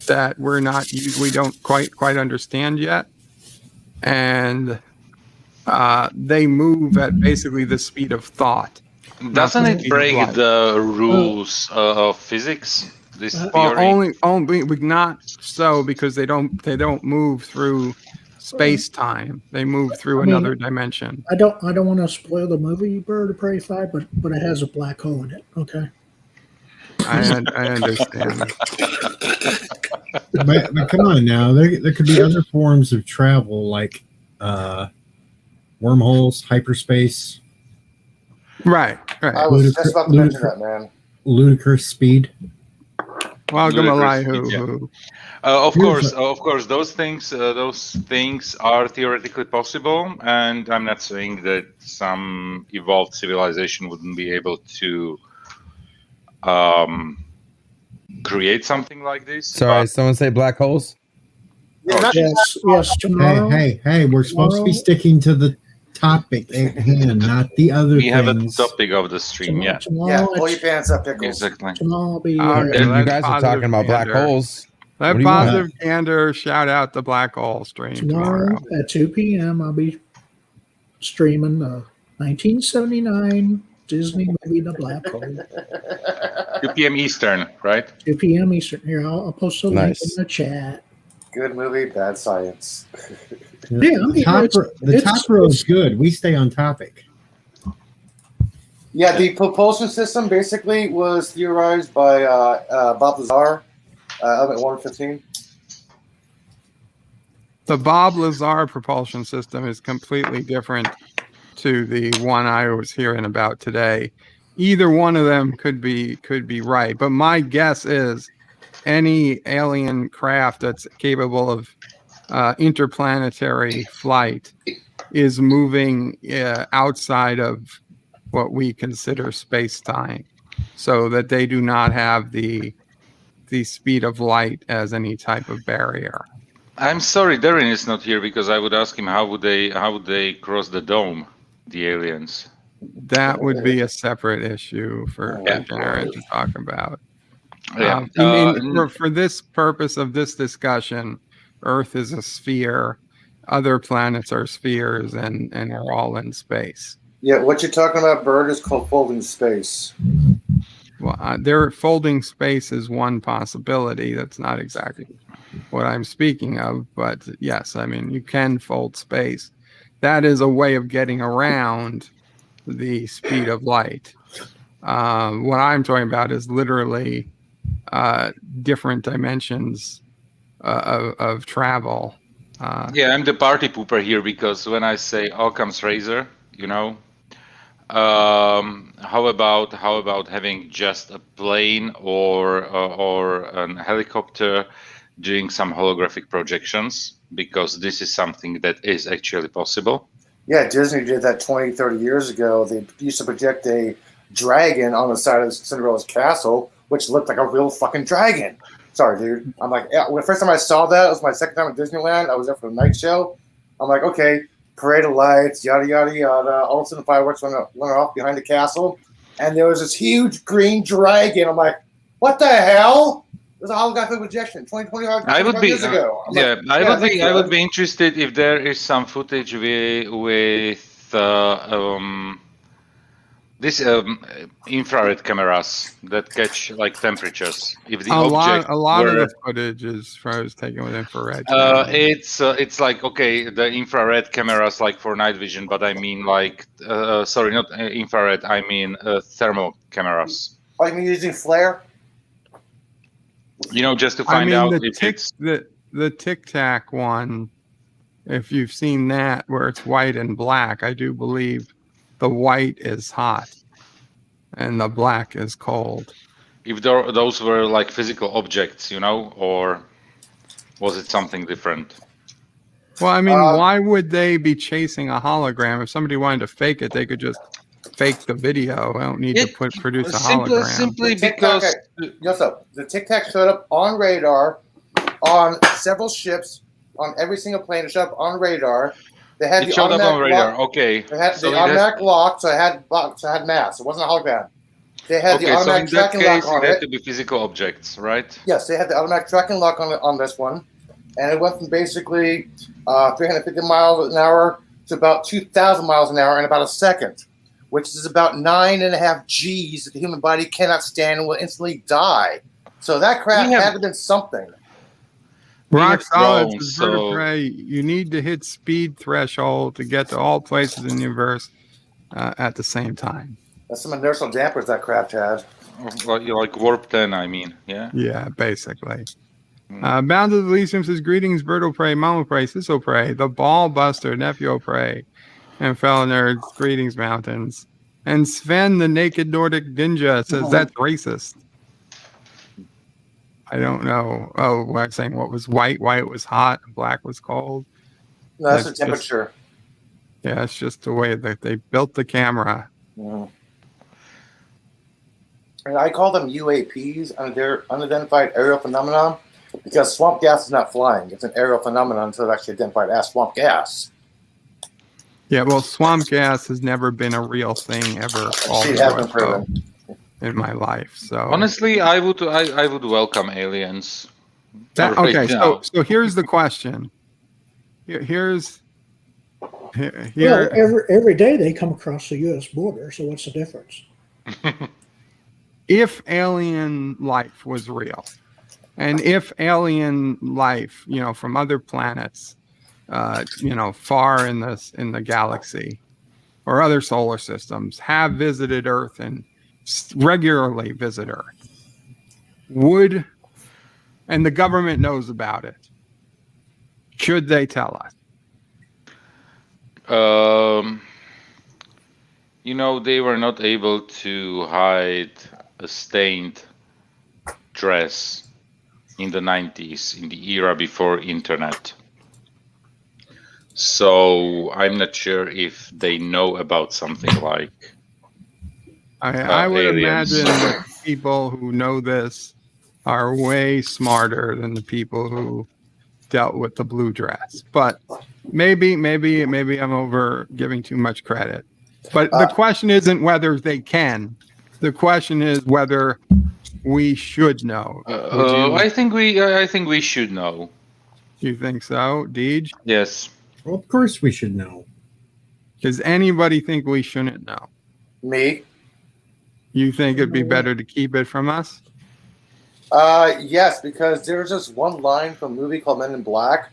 that we don't quite understand yet, and they move at basically the speed of thought. Doesn't it break the rules of physics? This theory? Only not so, because they don't move through space-time. They move through another dimension. I don't want to spoil the movie Bird of Prey 5, but it has a black hole in it. Okay. I understand. But come on now, there could be other forms of travel like wormholes, hyperspace. Right. I was just about to mention that, man. Ludicrous speed. Welcome, Elihu. Of course, those things are theoretically possible, and I'm not saying that some evolved civilization wouldn't be able to create something like this. Sorry, someone say black holes? Yes. Tomorrow. Hey, we're supposed to be sticking to the topic at hand, not the other things. We have a topic of the stream, yeah. Pull your pants up, Pickles. Exactly. Tomorrow I'll be. You guys are talking about black holes. Let Positive Candor shout out the black hole stream tomorrow. At 2 p.m. I'll be streaming the 1979 Disney movie The Black Hole. 2 p.m. Eastern, right? 2 p.m. Eastern. Here, I'll post a link in the chat. Good movie, bad science. The top row is good. We stay on topic. Yeah, the propulsion system basically was theorized by Bob Lazar, Element 115. The Bob Lazar propulsion system is completely different to the one I was hearing about today. Either one of them could be right, but my guess is any alien craft that's capable of interplanetary flight is moving outside of what we consider space-time, so that they do not have the speed of light as any type of barrier. I'm sorry, Darren is not here, because I would ask him how would they cross the dome, the aliens. That would be a separate issue for Darren to talk about. Yeah. For this purpose of this discussion, Earth is a sphere, other planets are spheres, and are all in space. Yeah, what you're talking about, Bird, is called folding space. Well, their folding space is one possibility. That's not exactly what I'm speaking of, but yes, I mean, you can fold space. That is a way of getting around the speed of light. What I'm talking about is literally different dimensions of travel. I'm the party pooper here, because when I say Occam's razor, how about having just a plane or a helicopter doing some holographic projections, because this is something that is actually possible. Yeah, Disney did that 20, 30 years ago. They used to project a dragon on the side of Cinderella's castle, which looked like a real fucking dragon. Sorry, dude. I'm like, the first time I saw that, it was my second time at Disneyland. I was there for the night show. I'm like, okay, parade of lights, yada, yada, yada. All of a sudden, fireworks went off behind the castle. and there was this huge green dragon. I'm like, what the hell? It was a holographic projection 25 years ago. I would be interested if there is some footage with this infrared cameras that catch like temperatures. If the a lot of were, the footage is taken with infrared. it's like, okay, the infrared cameras like for night vision, but I mean like sorry, not infrared. I mean thermal cameras. Oh, you mean using flare? You know, just to find out if it's the Tic Tac one. If you've seen that, where it's white and black, I do believe the white is hot and the black is cold. If those were like physical objects, you know, or was it something different? Well, I mean, why would they be chasing a hologram? If somebody wanted to fake it, they could just fake the video. I don't need to produce a hologram. Simply because the Tic Tac showed up on radar, on several ships, on every single plane. It showed up on radar. They had it showed up on radar. Lock. Okay. They had the automatic lock, so I had mass. It wasn't a hologram. They had the automatic tracking lock on it. It had to be physical objects, right? Yes, they had the automatic tracking lock on this one, and it went from basically 350 miles an hour to about 2,000 miles an hour in about a second, which is about 9.5 Gs that the human body cannot stand and will instantly die. So that craft had to have been something. Rock solid vertebrae, you need to hit speed threshold to get to all places in the universe at the same time. That's some inertial dampers that craft had. Like warp 10, I mean, yeah? Yeah, basically. Bound to the Elysium says, greetings, Birdo Prey, Mama Prey, Sisso Prey, the Ball Buster, Nephew Prey, and fellow nerds, greetings, Mountains. And Sven, the Naked Nordic Ninja, says, that's racist. I don't know. Oh, what I'm saying, what was white? White was hot, and black was cold. No, that's the temperature. Yeah, it's just the way that they built the camera. And I call them UAPs, unidentified aerial phenomenon, because swamp gas is not flying. It's an aerial phenomenon until it's actually identified as swamp gas. Yeah, well, swamp gas has never been a real thing ever. It has been proven in my life. So honestly, I would welcome aliens. Okay, so here's the question. Here. Well, every day they come across the U.S. border. So what's the difference? If alien life was real, and if alien life, from other planets, far in the galaxy or other solar systems have visited Earth and regularly visit Earth, and the government knows about it, should they tell us? They were not able to hide a stained dress in the 90s, in the era before internet. So I'm not sure if they know about something like I would aliens. imagine that people who know this are way smarter than the people who dealt with the blue dress. But maybe I'm over giving too much credit. But the question isn't whether they can. The question is whether we should know. I think we should know. You think so, Deej? Yes. Well, of course we should know. Does anybody think we shouldn't know? Me. You think it'd be better to keep it from us? Yes, because there's just one line from a movie called Men in Black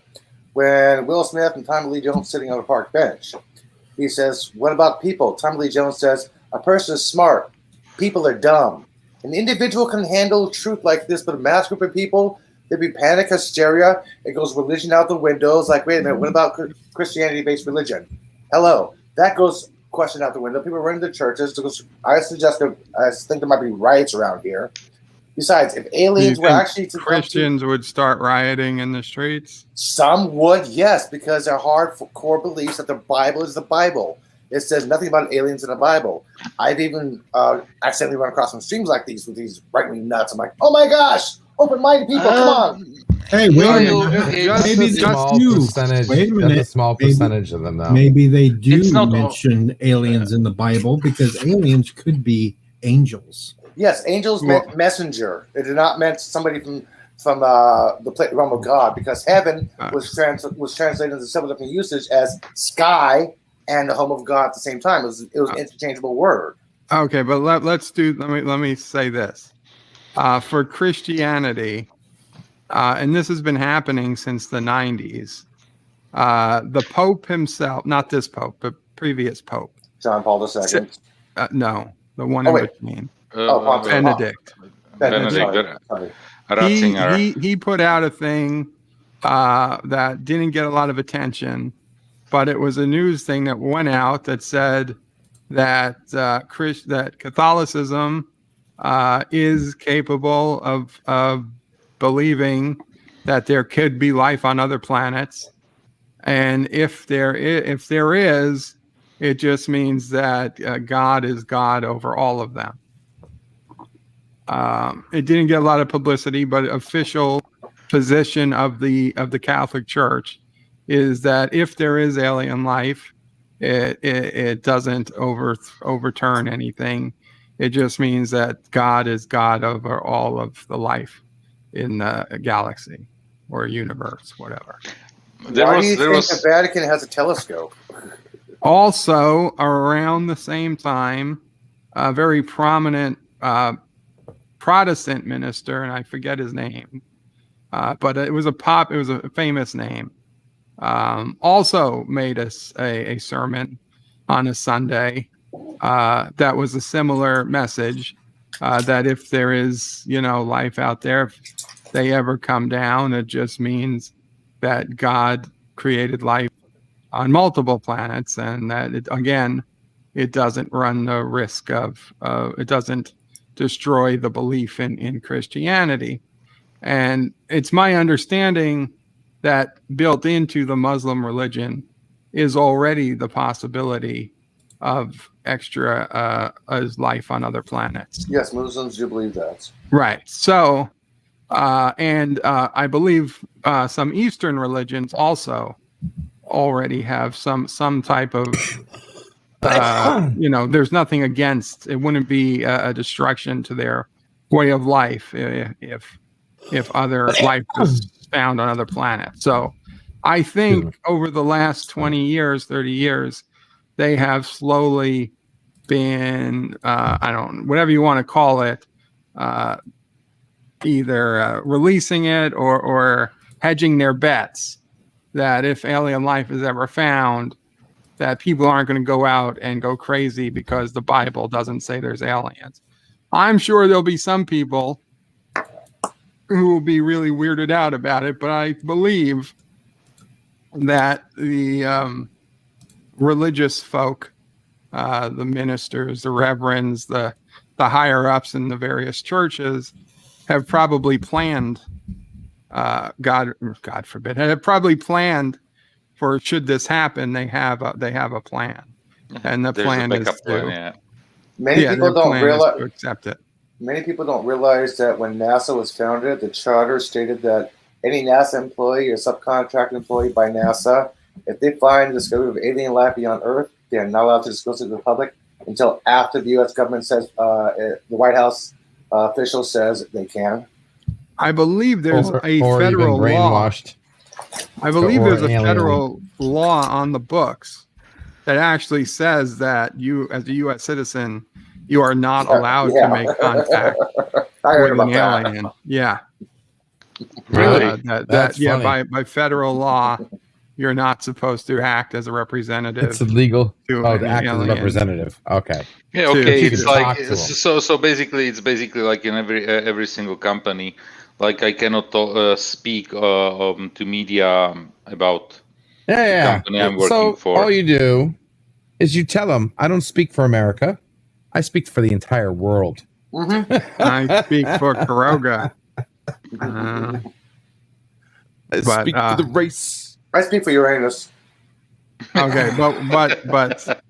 when Will Smith and Tommy Lee Jones sitting on a park bench. He says, "What about people?" Tommy Lee Jones says, "A person is smart. People are dumb. An individual can handle truth like this, but a mass group of people, there'd be panic, hysteria. It goes religion out the windows. Like, wait a minute, what about Christianity-based religion? Hello, that goes question out the window. People run into churches. I think there might be riots around here. Besides, if aliens were actually to Christians would start rioting in the streets? Some would, yes, because they're hardcore beliefs that the Bible is the Bible. It says nothing about aliens in the Bible. I've even accidentally run across some streams like these with these right-wing nuts. I'm like, oh my gosh, open-minded people, come on. Hey, wait a minute. Maybe That's a small percentage of them, though. Maybe they do mention aliens in the Bible because aliens could be angels. Yes, angels meant messenger. It did not meant somebody from the realm of God, because heaven was translated into several different usage as sky and the home of God at the same time. It was an interchangeable word. Okay, but let me say this. For Christianity, and this has been happening since the 90s, the Pope himself, not this Pope, but previous Pope. John Paul II. No, the one in between. Benedict. Benedict. He put out a thing that didn't get a lot of attention, but it was a news thing that went out that said that that Catholicism is capable of believing that there could be life on other planets, and if there is, it just means that God is God over all of them. It didn't get a lot of publicity, but official position of the Catholic Church is that if there is alien life, it doesn't overturn anything. It just means that God is God over all of the life in the galaxy or universe, whatever. Why do you think the Vatican has a telescope? Also, around the same time, a very prominent Protestant minister, and I forget his name, but it was a famous name. Also made us a sermon on a Sunday that was a similar message, that if there is life out there, if they ever come down, it just means that God created life on multiple planets, and that it doesn't run the risk of it doesn't destroy the belief in Christianity. And it's my understanding that built into the Muslim religion is already the possibility of extra life on other planets. Yes, Muslims do believe that. Right. So, and I believe some Eastern religions also already have some type of, there's nothing against, it wouldn't be a destruction to their way of life if other life was found on other planets. So I think over the last 20 years, 30 years, they have slowly been, whatever you want to call it, either releasing it or hedging their bets that if alien life is ever found, that people aren't going to go out and go crazy because the Bible doesn't say there's aliens. I'm sure there'll be some people who will be really weirded out about it, but I believe that the religious folk, the ministers, the reverends, the higher ups in the various churches have probably planned, God forbid, have probably planned for should this happen. They have a plan, and the plan is to, Many people don't realize to accept it. Many people don't realize that when NASA was founded, the charter stated that any NASA employee or subcontract employee by NASA, if they find the discovery of alien life beyond Earth, they are not allowed to disclose it to the public until after the U.S. government says, the White House official says they can. I believe there's a federal law. I believe there's a federal law on the books that actually says that you, as a U.S. citizen, you are not allowed to make contact with an alien. Yeah. Really? That's funny. By federal law, you're not supposed to act as a representative. It's illegal to act as a representative. Okay. Yeah. Okay. It's like so. Basically, it's like in every single company. Like I cannot speak to media about the company I'm working for. All you do is you tell them, I don't speak for America. I speak for the entire world. I speak for Caroga. I speak for the race. I speak for Uranus. Okay, but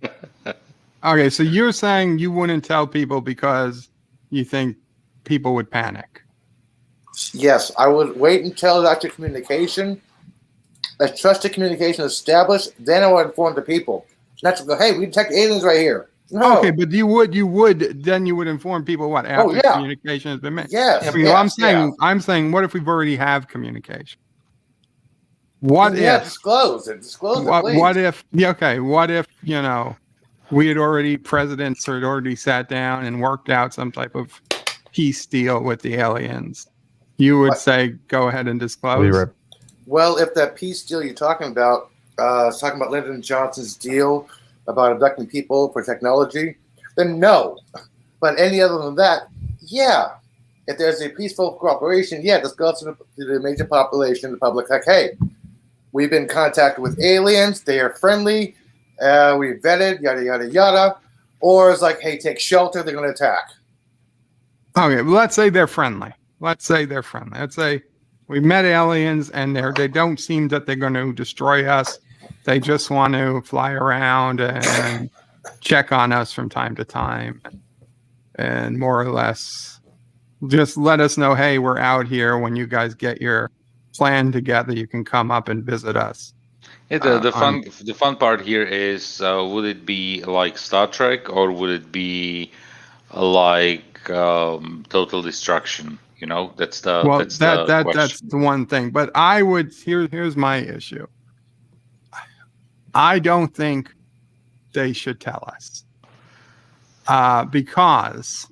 okay, so you're saying you wouldn't tell people because you think people would panic. Yes, I would wait until after communication, a trusted communication is established, then I would inform the people. Not to go, hey, we detect aliens right here. No. Okay, but you would inform people what after yeah. communication has been made. Yes. I mean, I'm saying, what if we've already have communication? What if disclose it? Disclose it, please. What if? Yeah, okay. What if presidents had already sat down and worked out some type of peace deal with the aliens? You would say go ahead and disclose. Well, if that peace deal you're talking about is talking about Lyndon Johnson's deal about abducting people for technology, then no. But any other than that, yeah. If there's a peaceful cooperation, discuss to the major population, the public, like, hey, we've been contacted with aliens, they are friendly, we vetted, yada, yada, yada. Or it's like, hey, take shelter, they're going to attack. Okay, well, let's say they're friendly. Let's say we met aliens and they don't seem that they're going to destroy us. They just want to fly around and check on us from time to time. And more or less just let us know, hey, we're out here. When you guys get your plan together, you can come up and visit us. Yeah, the fun part here is, would it be like Star Trek, or would it be like total destruction? That's the that's the one thing. But I would here's my issue. I don't think they should tell us, because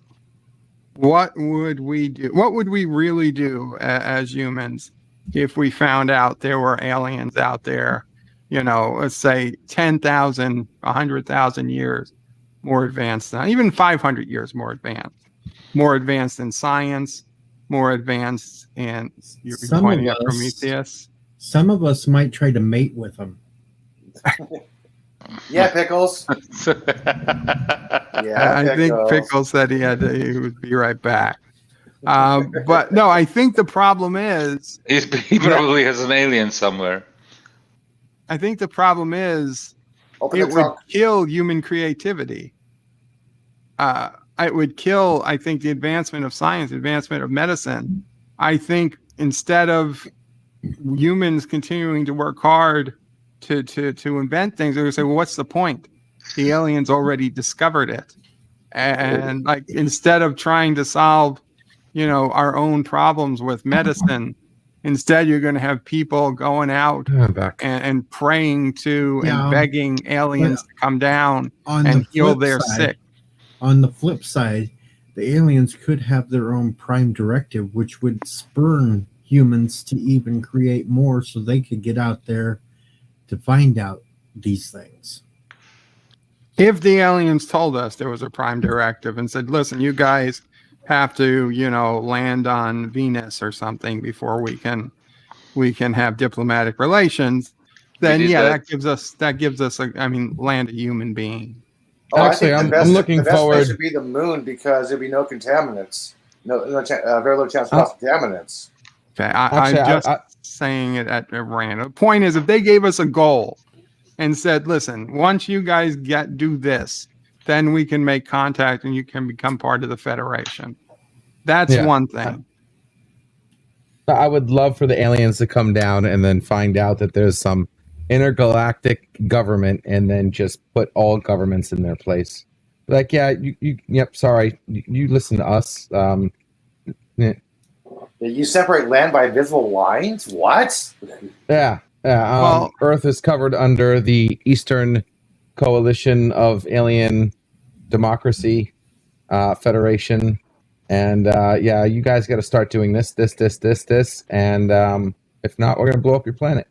what would we do? What would we really do as humans if we found out there were aliens out there? Let's say 10,000, 100,000 years more advanced than, even 500 years more advanced in science, more advanced in, you're pointing at Prometheus. Some of us might try to mate with them. Yeah, Pickles. I think Pickles said he would be right back. But no, I think the problem is he probably has an alien somewhere. I think the problem is it would kill human creativity. It would kill, I think, the advancement of science, advancement of medicine. I think instead of humans continuing to work hard to invent things, they're going to say, well, what's the point? The aliens already discovered it. And like, instead of trying to solve, our own problems with medicine, instead you're going to have people going out and praying to and begging aliens to come down and heal their sick. On the flip side, the aliens could have their own prime directive, which would spurn humans to even create more so they could get out there to find out these things. If the aliens told us there was a prime directive and said, listen, you guys have to, land on Venus or something before we can have diplomatic relations, then that gives us land a human being. Actually, I'm looking forward. It should be the moon because there'd be no contaminants, very low chance of contaminants. Okay, I'm just saying it at random. The point is, if they gave us a goal and said, listen, once you guys do this, then we can make contact and you can become part of the Federation. That's one thing. I would love for the aliens to come down and then find out that there's some intergalactic government and then just put all governments in their place. Like, sorry, you listen to us. You separate land by invisible lines? What? Yeah. Well, Earth is covered under the Eastern Coalition of Alien Democracy Federation. And you guys got to start doing this. And if not, we're going to blow up your planet.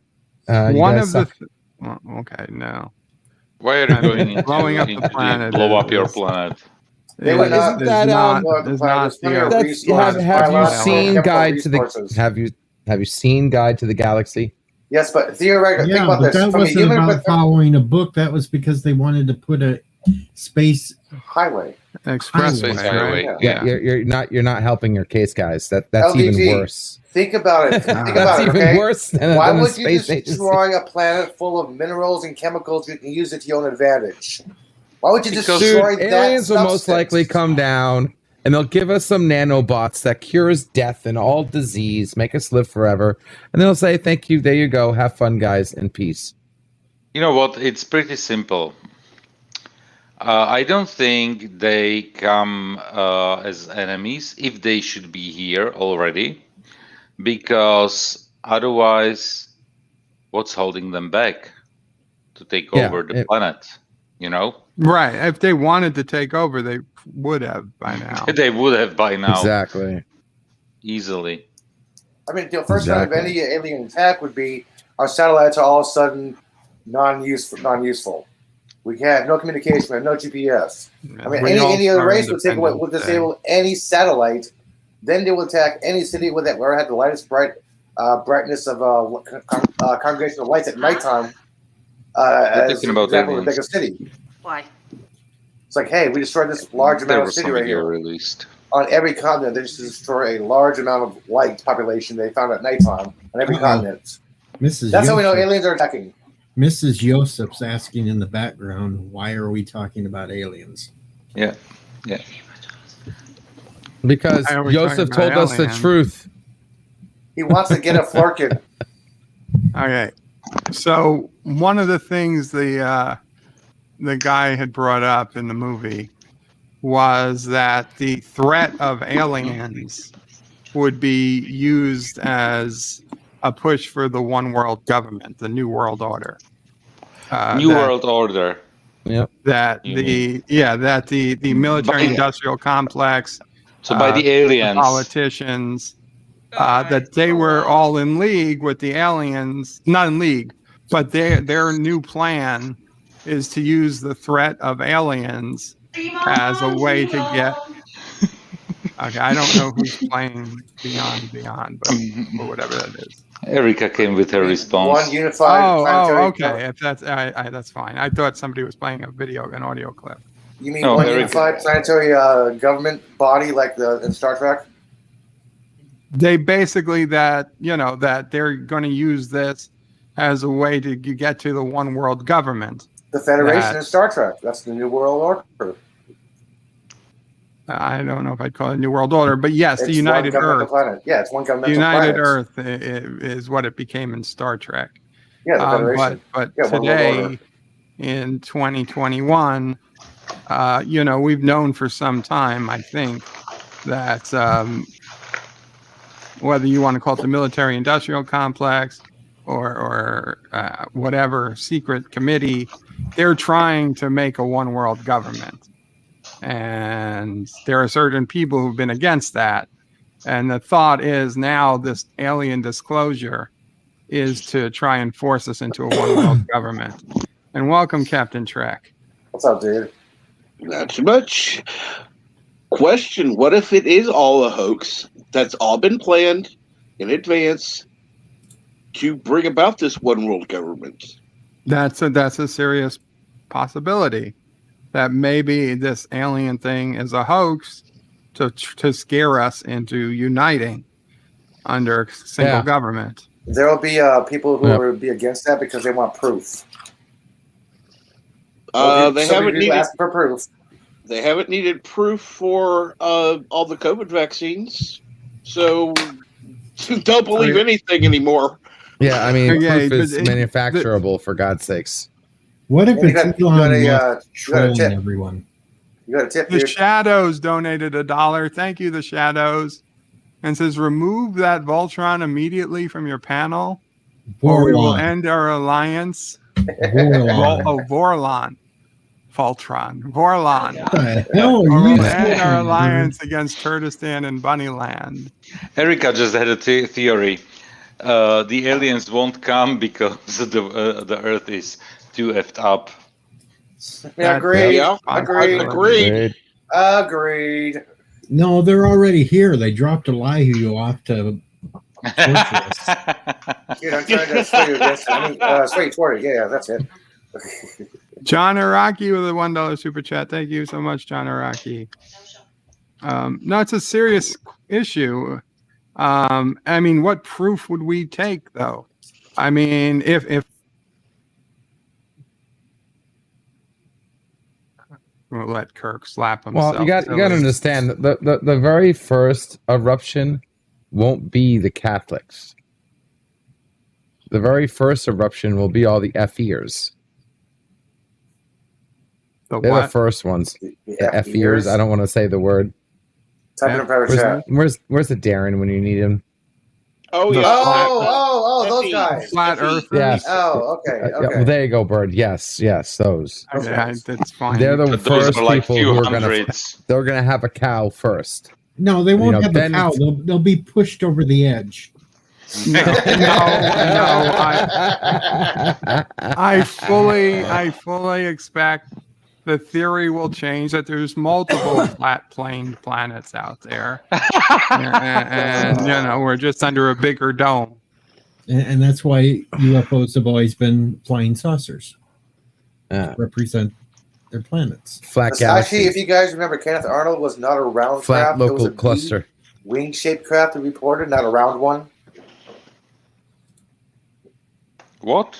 Okay, no. Why are you going blowing up the planet? Blow up your planet. Have you seen Guide to the Galaxy? Yes, but theoretically, think about this. That wasn't about following a book. That was because they wanted to put a space highway, expressway. Yeah, you're not helping your case, guys. That's LDG, even worse. Think about it. Even worse than why would you destroy a planet full of minerals and chemicals you can use it to your own advantage? Why would you destroy that? Aliens will most likely come down and they'll give us some nanobots that cures death and all disease, make us live forever, and they'll say, "Thank you. There you go. Have fun, guys, and peace." You know what? It's pretty simple. I don't think they come as enemies if they should be here already, because otherwise, what's holding them back to take over the planet? You know? Right. If they wanted to take over, they would have by now. They would have by now. Exactly. Easily. I mean, the first round of any alien attack would be our satellites are all of a sudden non-useful. We have no communication. We have no GPS. I mean, any other race would disable any satellite. Then they will attack any city where it had the lightest brightness of congregation of lights at nighttime. As an example of the biggest city. Why? It's like, hey, we destroyed this large amount of city right here. Released. On every continent, they just destroy a large amount of light population they found at nighttime on every continent. That's how we know aliens are attacking. Mrs. Joseph's asking in the background, why are we talking about aliens? Yeah. Because Joseph told us the truth. He wants to get a flirkin. Okay. So one of the things the guy had brought up in the movie was that the threat of aliens would be used as a push for the one world government, the New World Order. World Order. Yep. That the military industrial complex. So by the aliens, the politicians, that they were all in league with the aliens, not in league, but their new plan is to use the threat of aliens as a way to get. Okay, I don't know who's playing Beyond, but or whatever that is. Erica came with her response. One unified. Okay. If that's that's fine. I thought somebody was playing an audio clip. You mean one unified planetary government body like in Star Trek? They basically that they're going to use this as a way to get to the one world government. The Federation in Star Trek. That's the New World Order. I don't know if I'd call it New World Order, but yes, it's the United Earth. Yeah, it's one governmental United planet. Earth is what it became in Star Trek. Yeah, the Federation. But today, in 2021, we've known for some time, I think, that whether you want to call it the military-industrial complex or whatever secret committee, they're trying to make a one-world government. And there are certain people who've been against that. And the thought is now this alien disclosure is to try and force us into a one-world government. And welcome, Captain Trek. What's up, dude? Not too much. Question, what if it is all a hoax that's all been planned in advance to bring about this one-world government? That's a serious possibility. That maybe this alien thing is a hoax to scare us into uniting under a single government. There will be people who will be against that because they want proof. They haven't needed ask for proof. They haven't needed proof for all the COVID vaccines, so don't believe anything anymore. Yeah, I mean, proof is manufacturable, for God's sakes. What if it's Elon Musk trolling everyone? You got a tip, The dude. Shadows donated $1. Thank you, The Shadows. And says, remove that Voltron immediately from your panel, or we will end our alliance. Vorlon. Voltron. Vorlon. No, or we'll end our alliance against Kurdistan and Bunnyland. Erica just had a theory. The aliens won't come because the Earth is too effed up. Yeah, agreed. Yeah, Agreed. No, they're already here. They dropped Elihu off to Fortress. Dude, I'm trying to sway you against it. Sway toward it. Yeah, that's it. John Araki with a $1 super chat. Thank you so much, John Araki. No, it's a serious issue. I mean, what proof would we take, though? I mean, if we'll let Kirk slap himself. Well, you got to understand that the very first eruption won't be the Catholics. The very first eruption will be all the F-ears. The They're what? the first ones. The The F ears. I don't want to say the word. Type it in private chat. Where's the Darren when you need him? Oh, The yeah. Those guys. Flat earthers. Yes. Oh, okay. Yeah, well, there you go, Bird. Yes, those. Okay, that's fine. They're the But those first are like people few who are hundreds. they're gonna have a cow first. No, they won't have a then cow. They'll be pushed over the edge. No, I fully expect the theory will change that there's multiple flat plane planets out there, and we're just under a bigger dome. And that's why UFOs have always been flying saucers. Represent their planets. Flat Actually, galaxies. if you guys remember, Kenneth Arnold was not a round Flat craft. It was local a cluster. wing-shaped craft that reported, not a round one. What?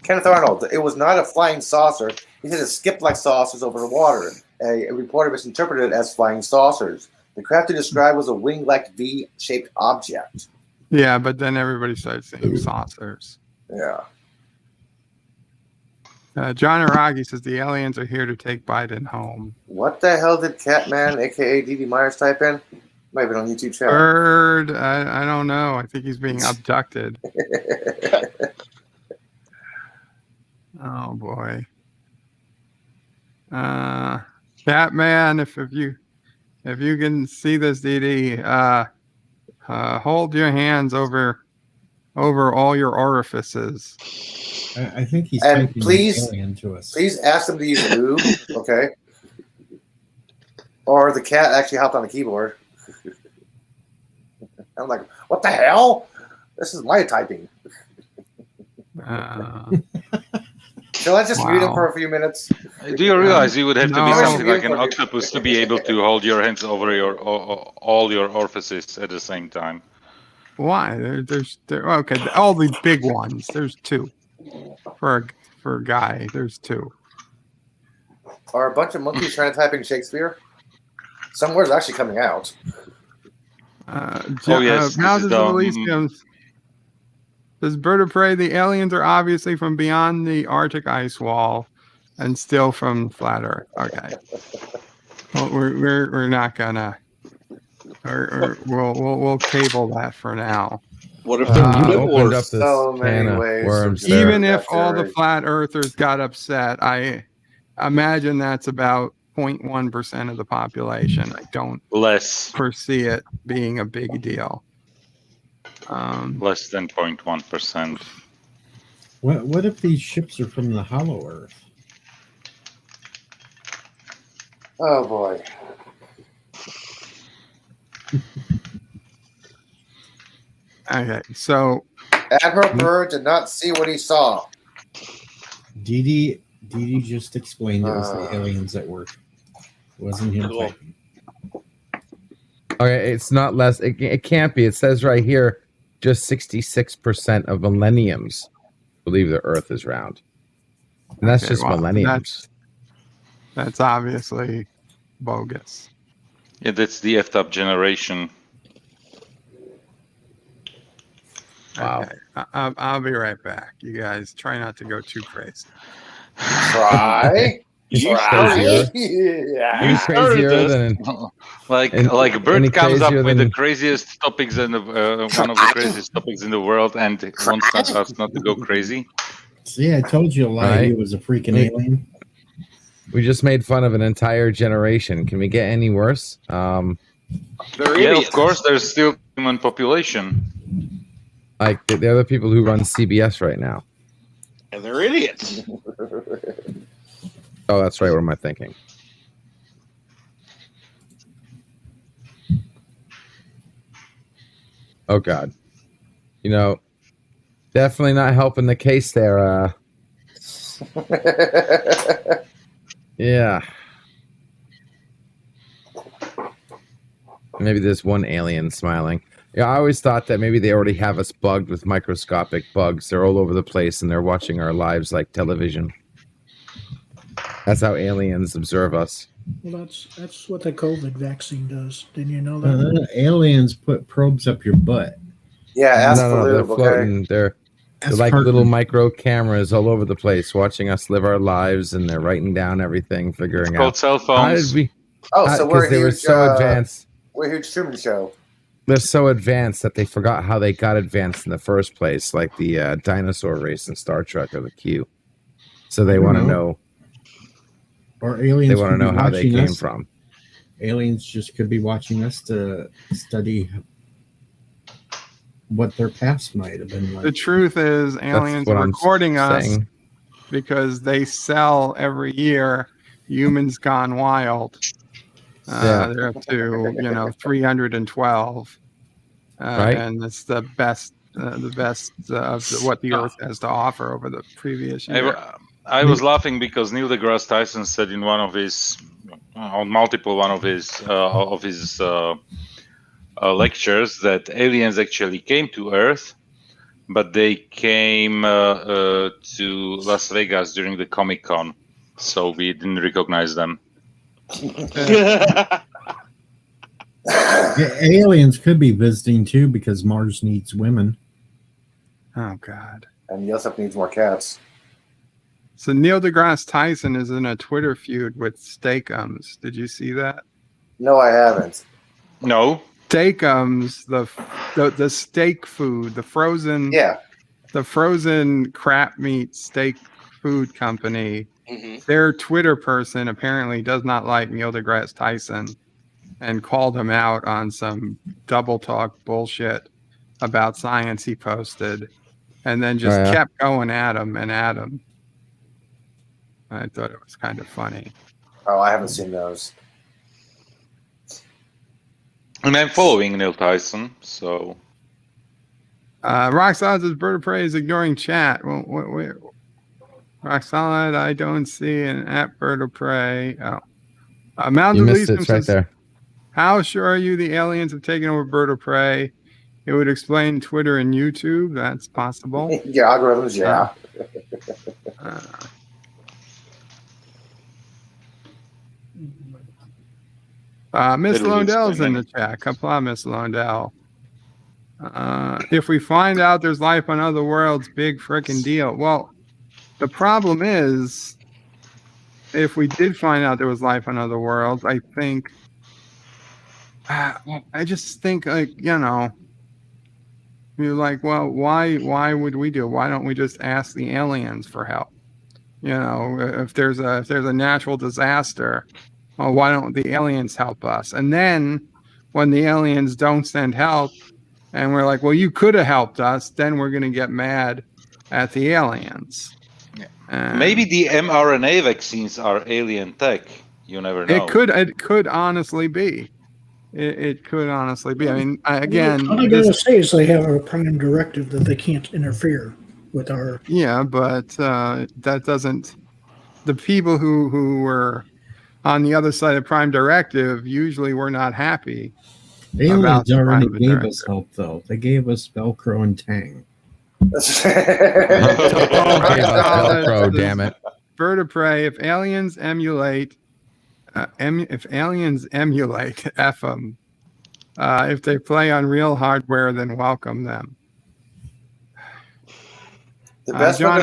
Kenneth Arnold. It was not a flying saucer. He said it skipped like saucers over the water. A reporter misinterpreted it as flying saucers. The craft he described was a wing-like V-shaped object. Yeah, but then everybody starts saying saucers. Yeah. John Aragi says the aliens are here to take Biden home. What the hell did Catman, a.k.a. D.D. Myers, type in? Might have been on YouTube channel. Bird, I don't know. I think he's being abducted. Oh, boy. Batman, if you can see this, DD, hold your hands over all your orifices. I think he's And typing please, alien to us. please ask them to use lube, okay? Or the cat actually hopped on the keyboard. I'm like, what the hell? This is my typing. Shall I just mute him for a few minutes? Do you realize you would have to be No. something like an octopus to be able to hold your hands over all your orifices at the same time? Why? Okay, all the big ones. There's two. For a guy, there's two. Are a bunch of monkeys trying to type in Shakespeare? Some words are actually coming out. Yes, Mouses of Elysium says Bird of Prey, the aliens are obviously from beyond the Arctic ice wall and still from flat Earth. Okay. Well, we're not gonna we'll table that for now. What if they're opened up this So many can of ways worms to there. Even if that all the theory. flat earthers got upset, I imagine that's about 0.1% of the population. I don't Less foresee it being a big deal. than 0.1%. What if these ships are from the Hollow Earth? Oh boy. Okay, so Admiral Byrd did not see what he saw. Dee just explained it was the aliens at work. It wasn't him typing. Okay, it's not less. It can't be. It says right here, just 66% of millenniums believe the Earth is round, and that's Okay, just well, millenniums. that's obviously bogus. Yeah, that's the effed up generation. Wow. Okay, I'll be right back. You guys try not to go too crazy. Try. You Try. crazier. Yeah. You crazier than Like any Bert comes up crazier with the than- craziest topics in the one of the craziest topics in the world, and wants us not to go crazy. See, I told you a lie. Right. He was a freaking alien. we just made fun of an entire generation. Can we get any worse? They're Yeah, idiots. of course, there's still human population. Like they're the people who run CBS right now. And they're idiots. Oh, that's right. What am I thinking? Oh God, definitely not helping the case there. Yeah. Maybe there's one alien smiling. Yeah, I always thought that maybe they already have us bugged with microscopic bugs. They're all over the place and they're watching our lives like television. That's how aliens observe us. Well, that's what the COVID vaccine does. Didn't you know that? Aliens put probes up your butt. Yeah, ask No, for they're lube, okay? floating. They're like little micro cameras all over the place, watching us live our lives, and they're writing down everything, figuring called out cell how phones. did we. So we're Because they were so advanced. We're a huge Truman Show. They're so advanced that they forgot how they got advanced in the first place, like the dinosaur race in Star Trek or the Q. So they want to know. Or aliens. They want to know how they came from. Aliens just could be watching us to study what their past might have been like. The truth is, aliens are recording us because they sell every year Humans Gone Wild. They're up to 312, right? And it's the best of what the Earth has to offer over the previous year. I was laughing because Neil deGrasse Tyson said in one of his lectures that aliens actually came to Earth, but they came to Las Vegas during the Comic-Con, so we didn't recognize them. Aliens could be visiting too because Mars needs women. Oh God! And Yosef needs more cats. So Neil deGrasse Tyson is in a Twitter feud with Steakums. Did you see that? No, I haven't. No. Steakums, the steak food, the frozen crap meat steak food company. Mm-hmm. Their Twitter person apparently does not like Neil deGrasse Tyson and called him out on some double talk bullshit about science he posted, and then just kept going at him and at him. I thought it was kind of funny. Oh, I haven't seen those. And I'm following Neil Tyson, so. Rock Solid says Bird of Prey is ignoring chat. Well, wait. Rock Solid, I don't see an at Bird of Prey. Oh. You missed it, it's right there. How sure are you the aliens have taken over Bird of Prey? It would explain Twitter and YouTube. That's possible. Yeah, algorithms, yeah. Miss Londell's in the chat. Qapla, Miss Londell. If we find out there's life on other worlds, big frickin' deal. Well, the problem is, if we did find out there was life on other worlds, I think, I just think, like, you're like, well, why would we do it? Why don't we just ask the aliens for help? If there's a natural disaster, well, why don't the aliens help us? And then when the aliens don't send help, and we're like, well, you could have helped us, then we're going to get mad at the aliens. Maybe the mRNA vaccines are alien tech. You never know. It could honestly be. It could honestly be. I mean, again, all I gotta say is they have a prime directive that they can't interfere with our. Yeah, but that doesn't. The people who were on the other side of prime directive usually were not happy. Aliens already gave us help, though. They gave us Velcro and Tang. Velcro, damn it. Bird of Prey. If aliens emulate, F them. If they play on real hardware, then welcome them. The best John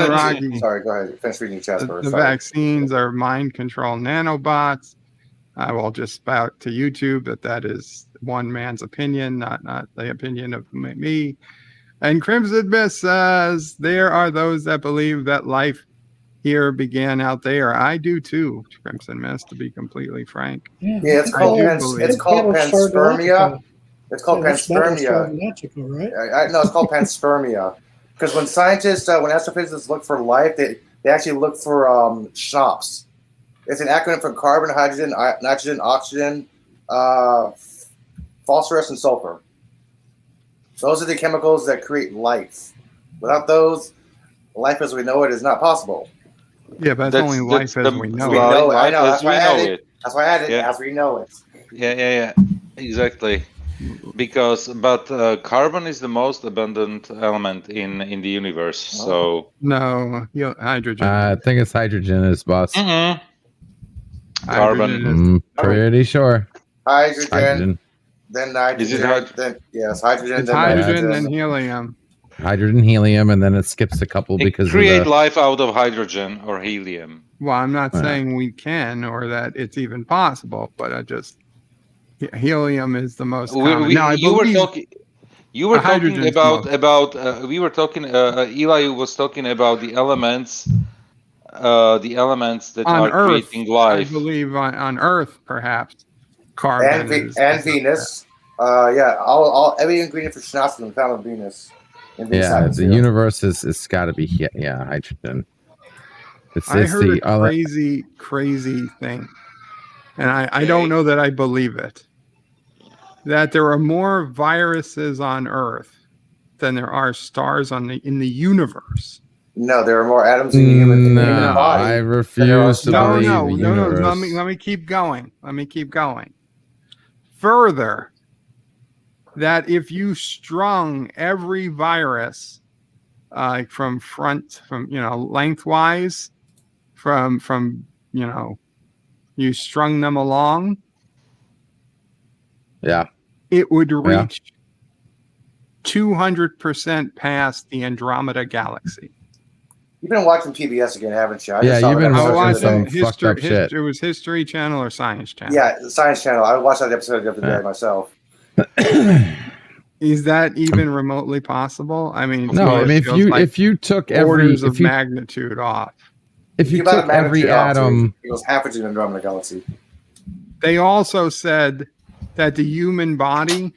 sorry, go ahead. Finish reading chat first. The vaccines are mind control nanobots. I will just spout to YouTube that is one man's opinion, not the opinion of me. And Crimson Mist says there are those that believe that life here began out there. I do too, Crimson Mist, to be completely frank. Yeah, it's called panspermia. It's called panspermia. Right? No, it's called panspermia. Because when scientists, when astrophysicists look for life, they actually look for SHOPS. It's an acronym for carbon, hydrogen, nitrogen, oxygen, phosphorus, and sulfur. Those are the chemicals that create life. Without those, life as we know it is not possible. Yeah, but it's only life as we know it. I know. That's why I added it. That's why I added it. As we know it. Yeah. Exactly. But carbon is the most abundant element in the universe. So no, hydrogen. I think it's hydrogen is boss. Mm-hmm. Carbon. Pretty sure. Hydrogen. Then nitrogen. Is it then hydrogen. It's then hydrogen, nitrogen. then helium. hydrogen, helium, and then it skips a couple because create of the... life out of hydrogen or helium. Well, I'm not saying we can or that it's even possible, but helium is the most common. Now, I believe you were talking hydrogen's we were talking. Eli was talking about the elements that on are Earth, creating life. I believe on Earth, perhaps carbon and Venus. All every ingredient for schnapps has been found on Venus. Yeah, the universe is got to be hydrogen. I heard a crazy thing, and I don't know that I believe it. That there are more viruses on Earth than there are stars in the universe. No, there are more atoms in the human body. I refuse to believe the universe. Let me keep going. Further, that if you strung every virus from lengthwise, from you strung them along, it would reach 200% past the Andromeda galaxy. You've been watching PBS again, haven't you? You've been watching some fucked up shit. It was History Channel or Science Channel? Yeah, Science Channel. I watched that episode the other day myself. Is that even remotely possible? I mean, no. I mean, if you took orders of magnitude off, if you took every atom, it was half of the Andromeda galaxy. They also said that the human body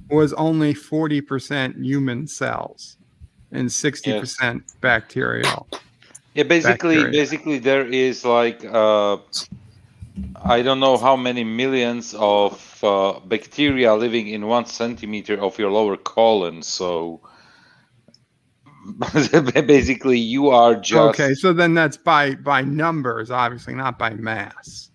was only 40% human cells and 60% bacterial. Yeah, basically there is like I don't know how many millions of bacteria living in 1 centimeter of your lower colon. So basically you are just... Okay, so then that's by numbers, obviously, not by mass.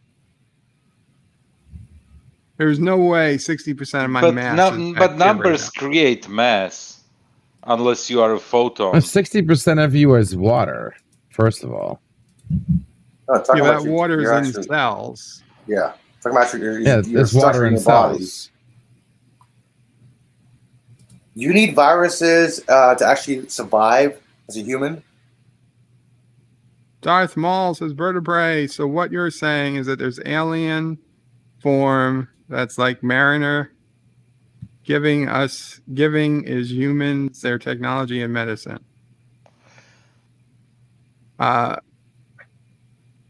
There's no way 60% of my mass is but numbers create mass unless you are a photon. 60% of you is water, first of all. That water is in cells. Yeah. Talking about there's water in cells. You need viruses to actually survive as a human. Darth Maul says vertebrae. So what you're saying is that there's alien form that's like Mariner giving is humans their technology and medicine.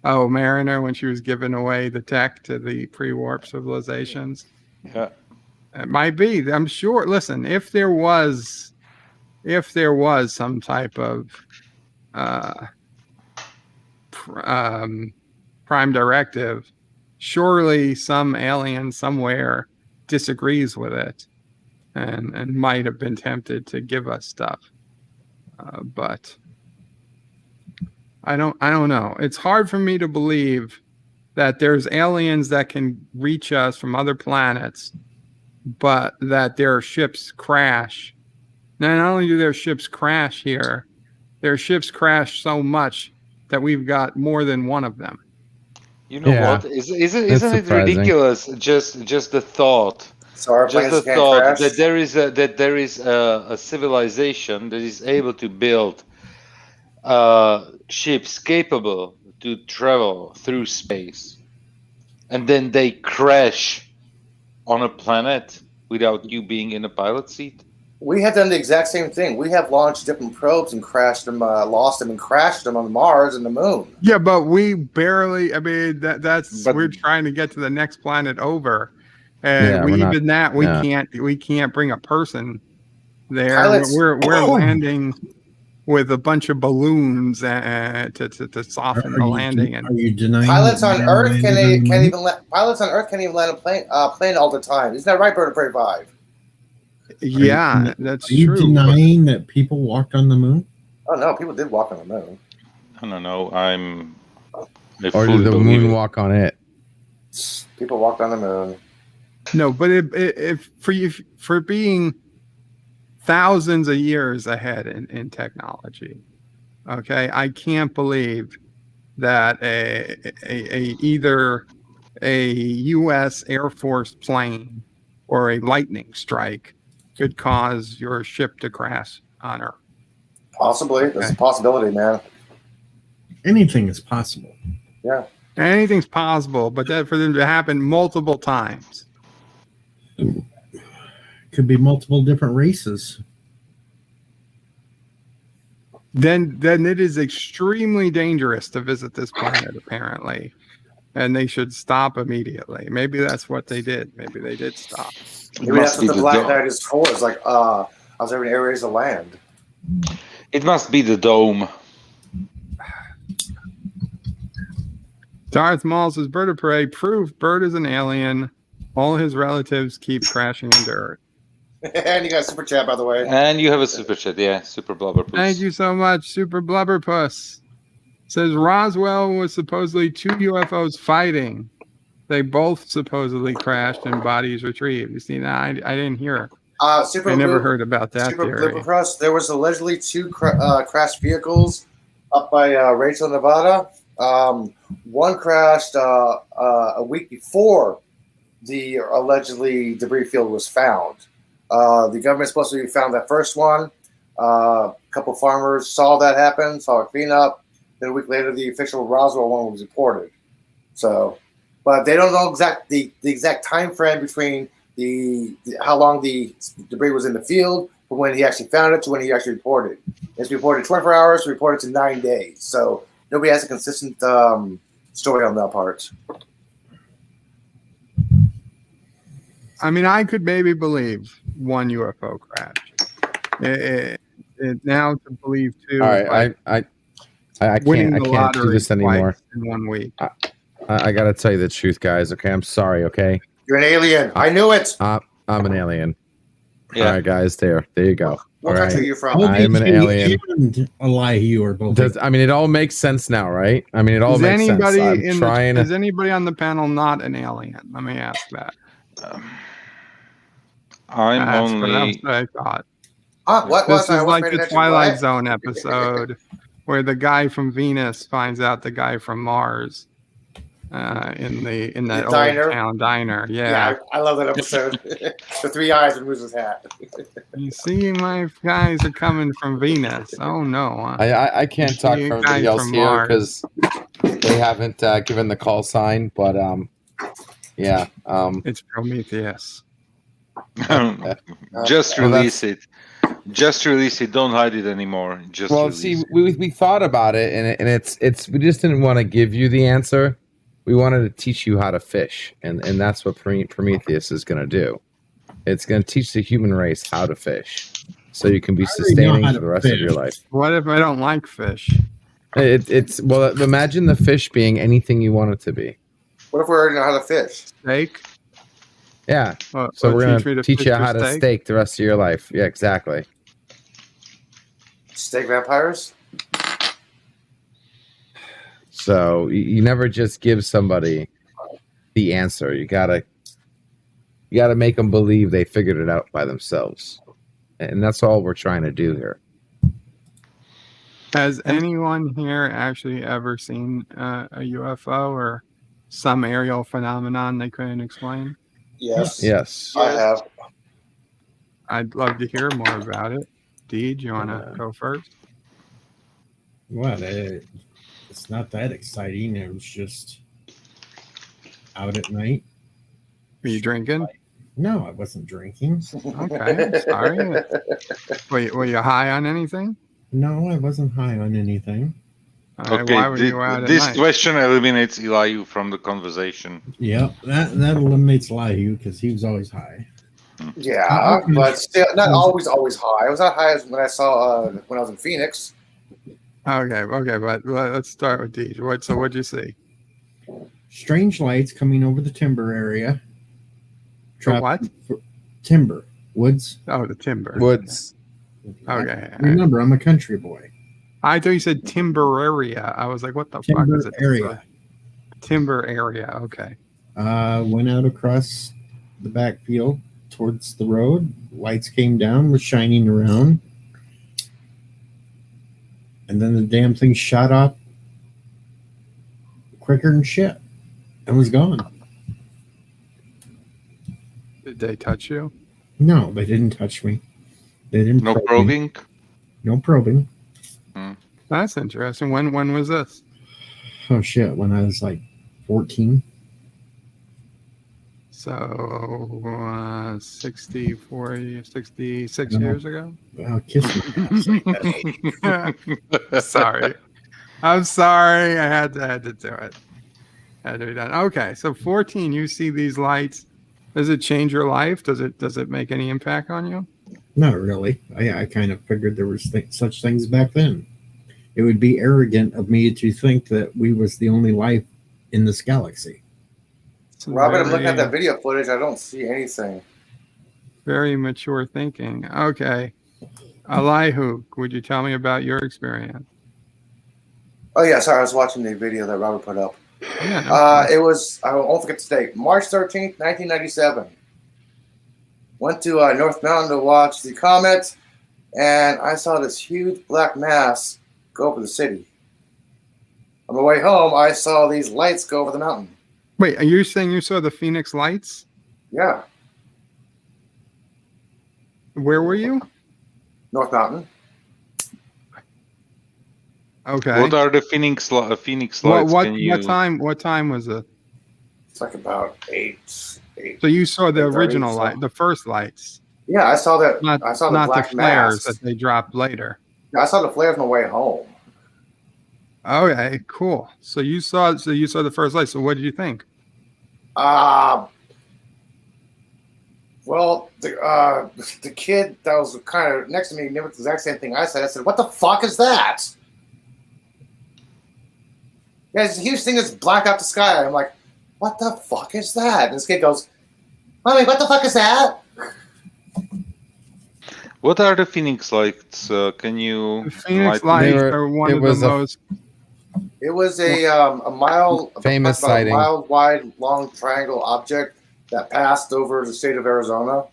Mariner, when she was giving away the tech to the pre-warp civilizations. Yeah. It might be. I'm sure. Listen, if there was some type of prime directive, surely some alien somewhere disagrees with it and might have been tempted to give us stuff. But I don't know. It's hard for me to believe that there's aliens that can reach us from other planets, but that their ships crash. Not only do their ships crash here, their ships crash so much that we've got more than one of them. You know what? Isn't it ridiculous? Just the thought. That there is a civilization that is able to build ships capable to travel through space, and then they crash on a planet without you being in a pilot seat. We have done the exact same thing. We have launched different probes and crashed them, lost them, and crashed them on Mars and the Moon. Yeah, but we barely. I mean, we're trying to get to the next planet over, and we can't bring a person there. We're landing with a bunch of balloons to soften the landing. Are you denying pilots on Earth can't even land a plane all the time? Isn't that right, Bird of Prey 5? Yeah, that's true. Are you denying that people walked on the moon? Oh no, people did walk on the moon. No, or did the moon walk on it? People walked on the moon. No, but if for being thousands of years ahead in technology, okay, I can't believe that either a U.S. Air Force plane or a lightning strike could cause your ship to crash on Earth. Possibly. There's a possibility, man. Anything is possible. Yeah. Anything's possible, but that for them to happen multiple times. Could be multiple different races. Then it is extremely dangerous to visit this planet, apparently. And they should stop immediately. Maybe that's what they did. Maybe they did stop. Maybe that's what the Black Knight is for. It's like, observing areas of land. It must be the dome. Darth Maul says, Bird of Prey, proof Bird is an alien. All his relatives keep crashing into Earth. And you got a super chat, by the way. And you have a super chat, yeah. Super Blubberpuss. Thank you so much, Super Blubberpuss. Says Roswell was supposedly 2 UFOs fighting. They both supposedly crashed and bodies retrieved. You see, I didn't hear. I never heard about that theory. There was allegedly 2 crashed vehicles up by Rachel, Nevada. One crashed a week before the allegedly debris field was found. The government supposedly found that first one. A couple farmers saw that happen, saw a cleanup. Then a week later, the official Roswell one was reported. So, but they don't know the exact time frame between how long the debris was in the field from when he actually found it to when he actually reported. It's reported 24 hours, reported to 9 days. So nobody has a consistent story on that part. I mean, I could maybe believe 1 UFO crash. Now to believe 2. All right, I can't do this anymore. In 1 week. I got to tell you the truth, guys. Okay, I'm sorry. Okay, you're an alien. I knew it. I'm an alien. Yeah. All right, guys. There you go. What country are you from? I'm an alien. Elihu or both. I mean, it all makes sense now, right? I mean, it all makes sense. Is anybody on the panel not an alien? Let me ask that. That's only. What I thought. What this is like the Twilight Zone episode where the guy from Venus finds out the guy from Mars in that old town diner. Yeah, I love that episode. The 3 eyes and moves his hat. You see, my guys are coming from Venus. Oh no! I can't talk for everybody else here because they haven't given the call sign. But yeah, it's Prometheus. Just release it. Just release it. Don't hide it anymore. We thought about it, and it's we just didn't want to give you the answer. We wanted to teach you how to fish, and that's what Prometheus is going to do. It's going to teach the human race how to fish, so you can be sustaining for the rest of your life. What if I don't like fish? Well, imagine the fish being anything you want it to be. What if we already know how to fish? Steak. Yeah. So we're going to teach you how to steak the rest of your life. Yeah, exactly. Steak vampires? So you never just give somebody the answer. You gotta make them believe they figured it out by themselves. And that's all we're trying to do here. Has anyone here actually ever seen a UFO or some aerial phenomenon they couldn't explain? Yes. I have. I'd love to hear more about it. Deej, you want to go first? Well, it's not that exciting. It was just out at night. Were you drinking? No, I wasn't drinking. Okay, sorry. Were you high on anything? No, I wasn't high on anything. Okay, why were you out at this night? question eliminates Elihu from the conversation. Yeah, that eliminates Elihu because he was always high. Yeah, but still, not always high. I was not high as when I saw when I was in Phoenix. Okay, but let's start with Deej. What'd you see? Strange lights coming over the timber area. What? Timber. Woods. Oh, the timber. Woods. Okay. Remember, I'm a country boy. I thought you said timber area. I was like, what the fuck is it? Area. Timber area. Okay. Went out across the backfield towards the road. Lights came down, was shining around. And then the damn thing shot up quicker than shit and was gone. Did they touch you? No, they didn't touch me. They didn't. No probing? No probing. That's interesting. When was this? Oh shit! When I was like 14. So 60, 40, 66 years ago? Well, kiss my ass. Sorry. I'm sorry. I had to do it. Had to be done. Okay, so 14, you see these lights. Does it change your life? Does it make any impact on you? Not really. I kind of figured there was such things back then. It would be arrogant of me to think that we was the only life in this galaxy. Robert, I'm looking at that video footage. I don't see anything. Very mature thinking. Okay. Elihu, would you tell me about your experience? Oh, yeah. Sorry. I was watching the video that Robert put up. Yeah. It was, I won't forget the date, March 13th, 1997. Went to North Mountain to watch the comet, and I saw this huge black mass go over the city. On the way home, I saw these lights go over the mountain. Wait, are you saying you saw the Phoenix lights? Yeah. Where were you? North Mountain. Okay. What are the Phoenix lights? What time was it? It's like about 8. So you saw the original light, the first lights. Yeah, I saw that. I saw the not black the flares mass. that they dropped later. Yeah, I saw the flares on the way home. Okay, cool. So you saw the first light. So what did you think? Well, the kid that was kind of next to me knew the exact same thing I said. I said, "What the fuck is that?" Yeah, it's a huge thing that's black out the sky. I'm like, "What the fuck is that?" And this kid goes, "Mommy, what the fuck is that?" What are the Phoenix lights? Can you? The Phoenix lights are one of the most. It was a mile, famous about sighting. a mile wide, long triangle object that passed over the state of Arizona.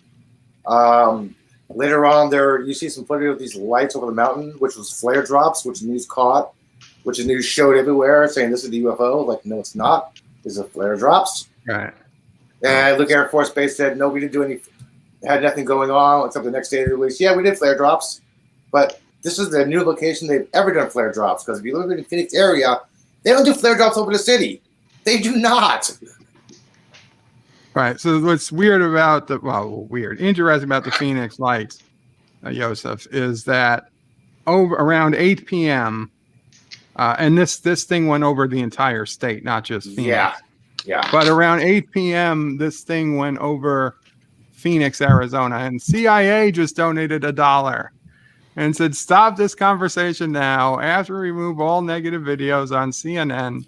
Later on, you see some footage of these lights over the mountain, which was flare drops, which the news caught, which the news showed everywhere, saying this is the UFO. Like, no, it's not. These are flare drops. Right. And Luke Air Force Base said, no, we didn't do any, had nothing going on. Except the next day they released, yeah, we did flare drops. But this is the new location they've ever done flare drops. Because if you live in the Phoenix area, they don't do flare drops over the city. They do not. Right. So what's weird about interesting about the Phoenix lights, Joseph, is that around 8 p.m. And this thing went over the entire state, not just Phoenix. Yeah. But around 8 p.m., this thing went over Phoenix, Arizona, and CIA just donated $1 and said, "Stop this conversation now. After we remove all negative videos on CNN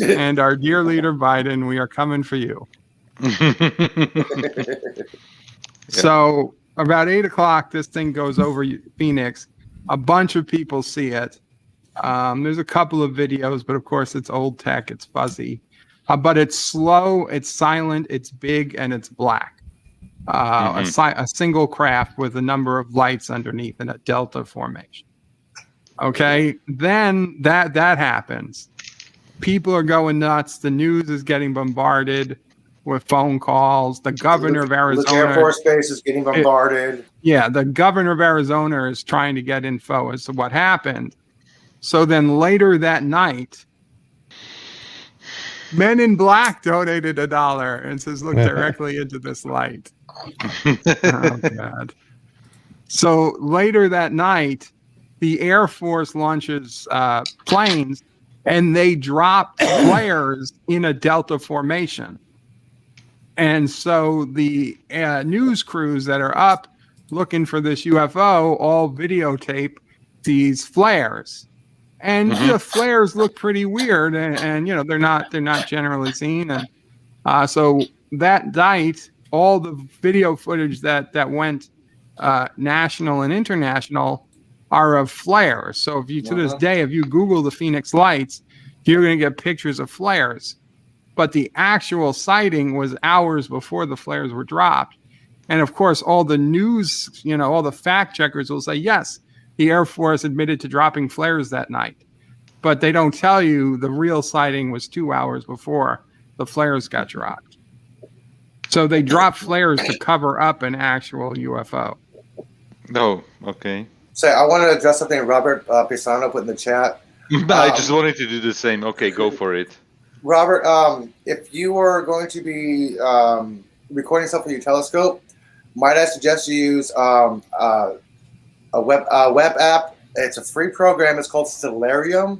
and our dear leader Biden, we are coming for you." So about 8 o'clock, this thing goes over Phoenix. A bunch of people see it. There's a couple of videos, but of course it's old tech. It's fuzzy, but it's slow. It's silent. It's big and it's black. A single craft with a number of lights underneath in a delta formation. Okay, then that happens. People are going nuts. The news is getting bombarded with phone calls. The governor of Arizona, the Air Force Base is getting bombarded. The governor of Arizona is trying to get info as to what happened. So then later that night, Men in Black donated $1 and says, "Look directly into this light." Oh God! So later that night, the Air Force launches planes, and they drop flares in a delta formation. And so the news crews that are up looking for this UFO all videotape these flares, and the flares look pretty weird, and they're not generally seen. And so that night, all the video footage that went national and international are of flares. So if you to this day, if you Google the Phoenix lights, you're going to get pictures of flares. But the actual sighting was hours before the flares were dropped. And of course, all the news, all the fact checkers will say, yes, the Air Force admitted to dropping flares that night. But they don't tell you the real sighting was 2 hours before the flares got dropped. So they dropped flares to cover up an actual UFO. Oh, okay. So I want to address something Robert Pisano put in the chat. I just wanted to do the same. Okay, go for it. Robert, if you are going to be recording stuff with your telescope, might I suggest you use a web app? It's a free program. It's called Stellarium.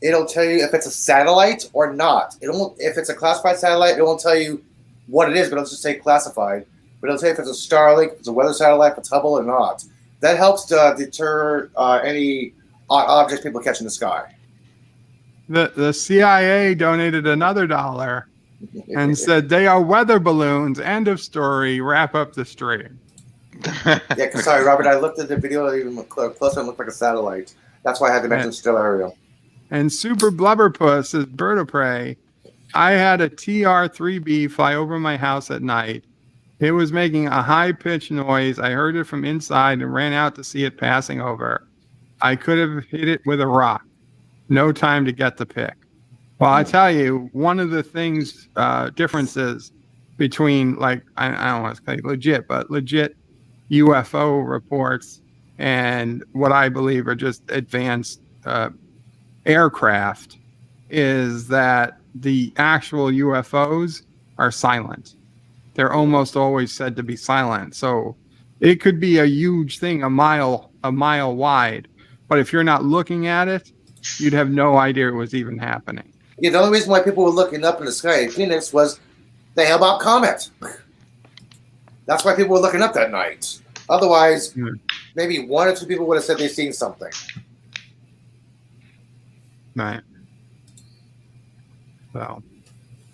It'll tell you if it's a satellite or not. It won't. If it's a classified satellite, it won't tell you what it is, but it'll just say classified. But it'll tell you if it's a Starlink, if it's a weather satellite, if it's Hubble or not. That helps to deter any odd objects people catch in the sky. The CIA donated another $1 and said they are weather balloons. End of story. Wrap up the stream. Yeah, sorry, Robert. I looked at the video even closer and looked like a satellite. That's why I had to mention Stellarium. And Super Blubberpuss says, Bird of Prey, I had a TR-3B fly over my house at night. It was making a high-pitched noise. I heard it from inside and ran out to see it passing over. I could have hit it with a rock. No time to get the pic. Well, I tell you, one of the things, differences between, like, I don't want to say legit, but legit UFO reports and what I believe are just advanced aircraft is that the actual UFOs are silent. They're almost always said to be silent. So it could be a huge thing, a mile wide, but if you're not looking at it, you'd have no idea it was even happening. Yeah, the only reason why people were looking up in the sky in Phoenix was the Hale-Bopp comet. That's why people were looking up that night. Otherwise, maybe 1 or 2 people would have said they've seen something. Right. So,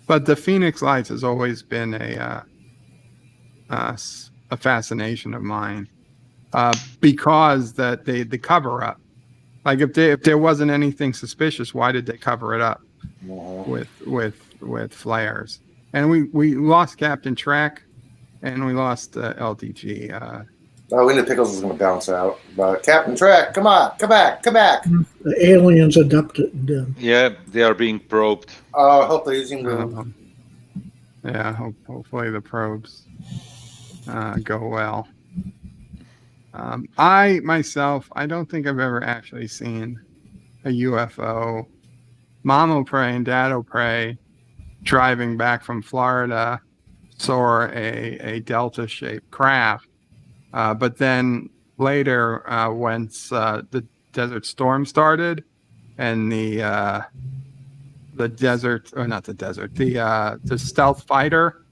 but the Phoenix Lights has always been a fascination of mine, because that the cover up. Like if there wasn't anything suspicious, why did they cover it up with flares? And we lost Captain Trek, and we lost LDG. Linda Pickles is going to bounce out. But Captain Trek, come on, come back. The aliens adopted them. Yeah, they are being probed. Hope they're using the... Yeah, hopefully the probes go well. I myself, I don't think I've ever actually seen a UFO. Mom O'Prey and Dad O'Prey driving back from Florida saw a Delta-shaped craft. But then later, once the Desert Storm started, and the stealth fighter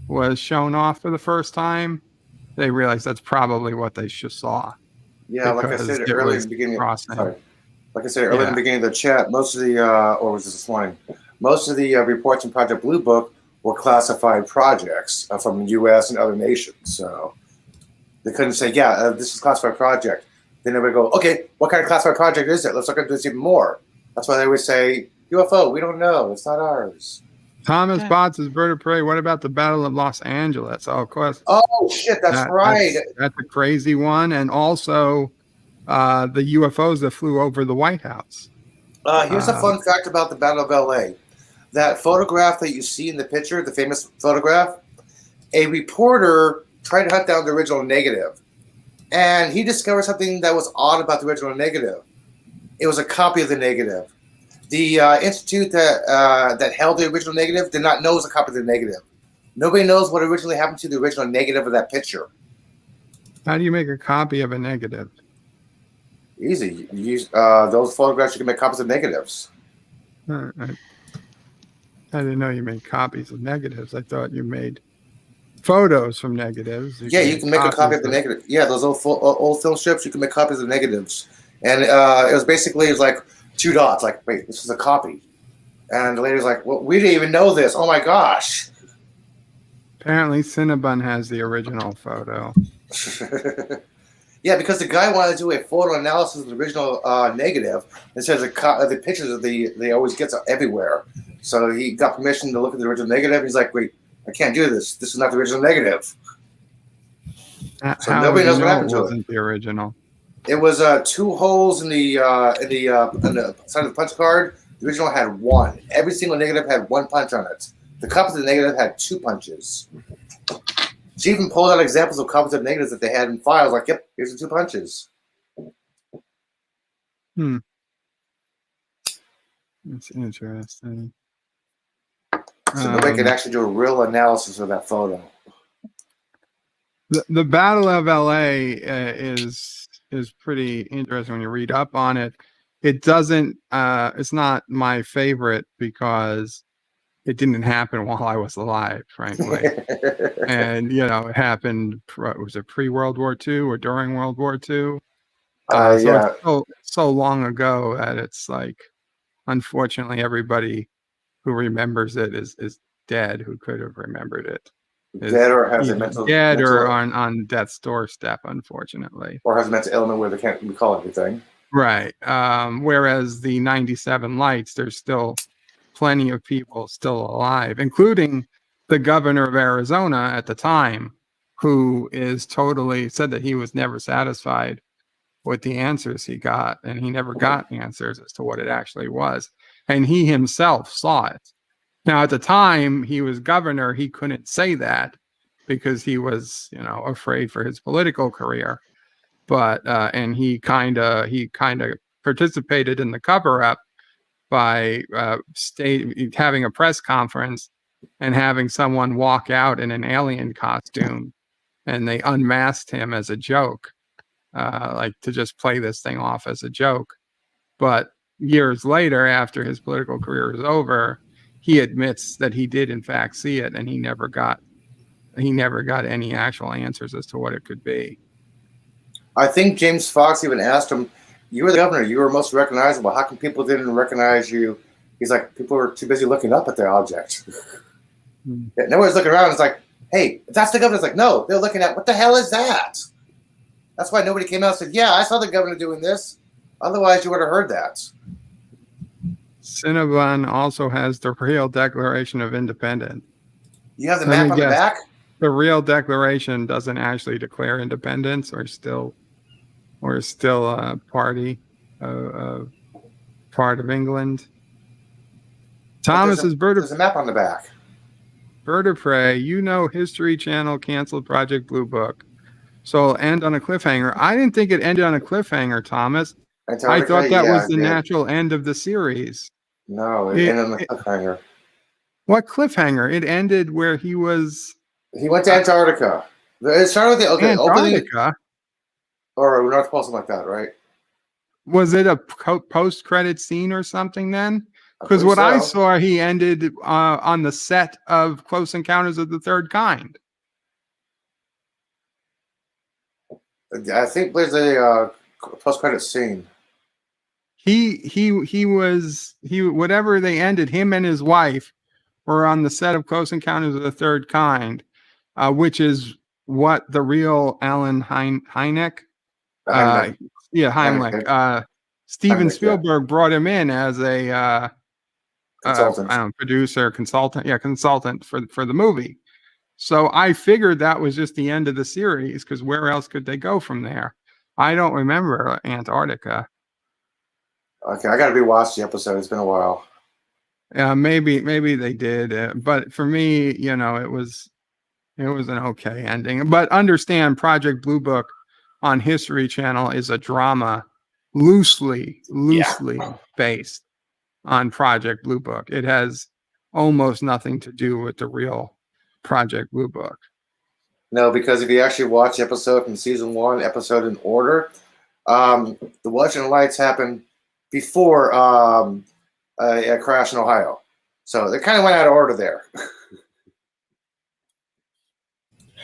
was shown off for the first time, they realized that's probably what they just saw. Yeah, like I said earlier in the beginning. In the beginning of the chat, most of the or was this morning? Most of the reports in Project Blue Book were classified projects from the U.S. and other nations. So they couldn't say, this is a classified project. Then they would go, okay, what kind of classified project is it? Let's look into this even more. That's why they would say, UFO, we don't know. It's not ours. Thomas Botts is Bird of Prey. What about the Battle of Los Angeles? Oh, of course. Oh, shit, that's right. That's a crazy one. And also the UFOs that flew over the White House. Here's a fun fact about the Battle of L.A. That photograph that you see in the picture, the famous photograph, a reporter tried to hunt down the original negative. And he discovered something that was odd about the original negative. It was a copy of the negative. The institute that held the original negative did not know it was a copy of the negative. Nobody knows what originally happened to the original negative of that picture. How do you make a copy of a negative? Easy. You use those photographs, you can make copies of negatives. I didn't know you made copies of negatives. I thought you made photos from negatives. You can make a copy of the negative. Yeah, those old film strips, you can make copies of negatives. And it was like 2 dots. Like, wait, this is a copy. And the lady's like, well, we didn't even know this. Oh my gosh. Apparently, Cinnabon has the original photo. Yeah, because the guy wanted to do a photo analysis of the original negative and says the pictures of they always gets everywhere. So he got permission to look at the original negative. He's like, wait, I can't do this. This is not the original negative. So nobody knows what happened to it. Wasn't the original. It was 2 holes in the side of the punch card. The original had 1. Every single negative had 1 punch on it. The copies of the negative had 2 punches. She even pulled out examples of copies of negatives that they had in files. Like, yep, here's the 2 punches. Hmm. That's interesting. So nobody could actually do a real analysis of that photo. The Battle of LA is pretty interesting when you read up on it. It doesn't. It's not my favorite because it didn't happen while I was alive, frankly. And it happened. Was it pre-World War II or during World War II? Yeah. So it's so long ago that it's like, unfortunately, everybody who remembers it is dead. Who could have remembered it? Dead or has a mental or on death's doorstep, unfortunately. Or has a mental ailment where they can't recall everything. Right. Whereas the 97 Lights, there's still plenty of people still alive, including the governor of Arizona at the time, who said that he was never satisfied with the answers he got, and he never got answers as to what it actually was. And he himself saw it. Now, at the time he was governor, he couldn't say that because he was, afraid for his political career. But and he kind of participated in the cover-up by having a press conference and having someone walk out in an alien costume, and they unmasked him as a joke, like to just play this thing off as a joke. But years later, after his political career is over, he admits that he did in fact see it, and he never got any actual answers as to what it could be. I think James Fox even asked him, "You were the governor. You were most recognizable. How come people didn't recognize you?" He's like, "People were too busy looking up at their object." Yeah, nobody's looking around. It's like, "Hey, that's the governor." It's like, no, they're looking at, what the hell is that? That's why nobody came out and said, "Yeah, I saw the governor doing this." Otherwise, you would have heard that. Cinnabon also has the real Declaration of Independence. You have the map on the back? The real declaration doesn't actually declare independence, or still a part of England. Thomas is there's a map on the back. Bird of Prey, History Channel canceled Project Blue Book. So it'll end on a cliffhanger. I didn't think it ended on a cliffhanger, Thomas. I thought that was the natural end of the series. No, it ended on a cliffhanger. What cliffhanger? It ended where he went to Antarctica. It started with the Antarctica, opening, or North Pole, something like that, right? Was it a post-credit scene or something then? Because I saw, he ended on the set of Close Encounters of the Third Kind. I think there's a post-credit scene. Whatever they ended, him and his wife were on the set of Close Encounters of the Third Kind, which is what the real Alan Hynek. Heimlich. Steven Spielberg brought him in as a producer, consultant for the movie. So I figured that was just the end of the series, because where else could they go from there? I don't remember Antarctica. Okay, I got to rewatch the episode. It's been a while. Yeah, maybe they did, but for me, it was an okay ending. But understand, Project Blue Book on History Channel is a drama, loosely based on Project Blue Book. It has almost nothing to do with the real Project Blue Book. No, because if you actually watch the episode from season 1, episode in order, the Washington Lights happened before a crash in Ohio. So they kind of went out of order there.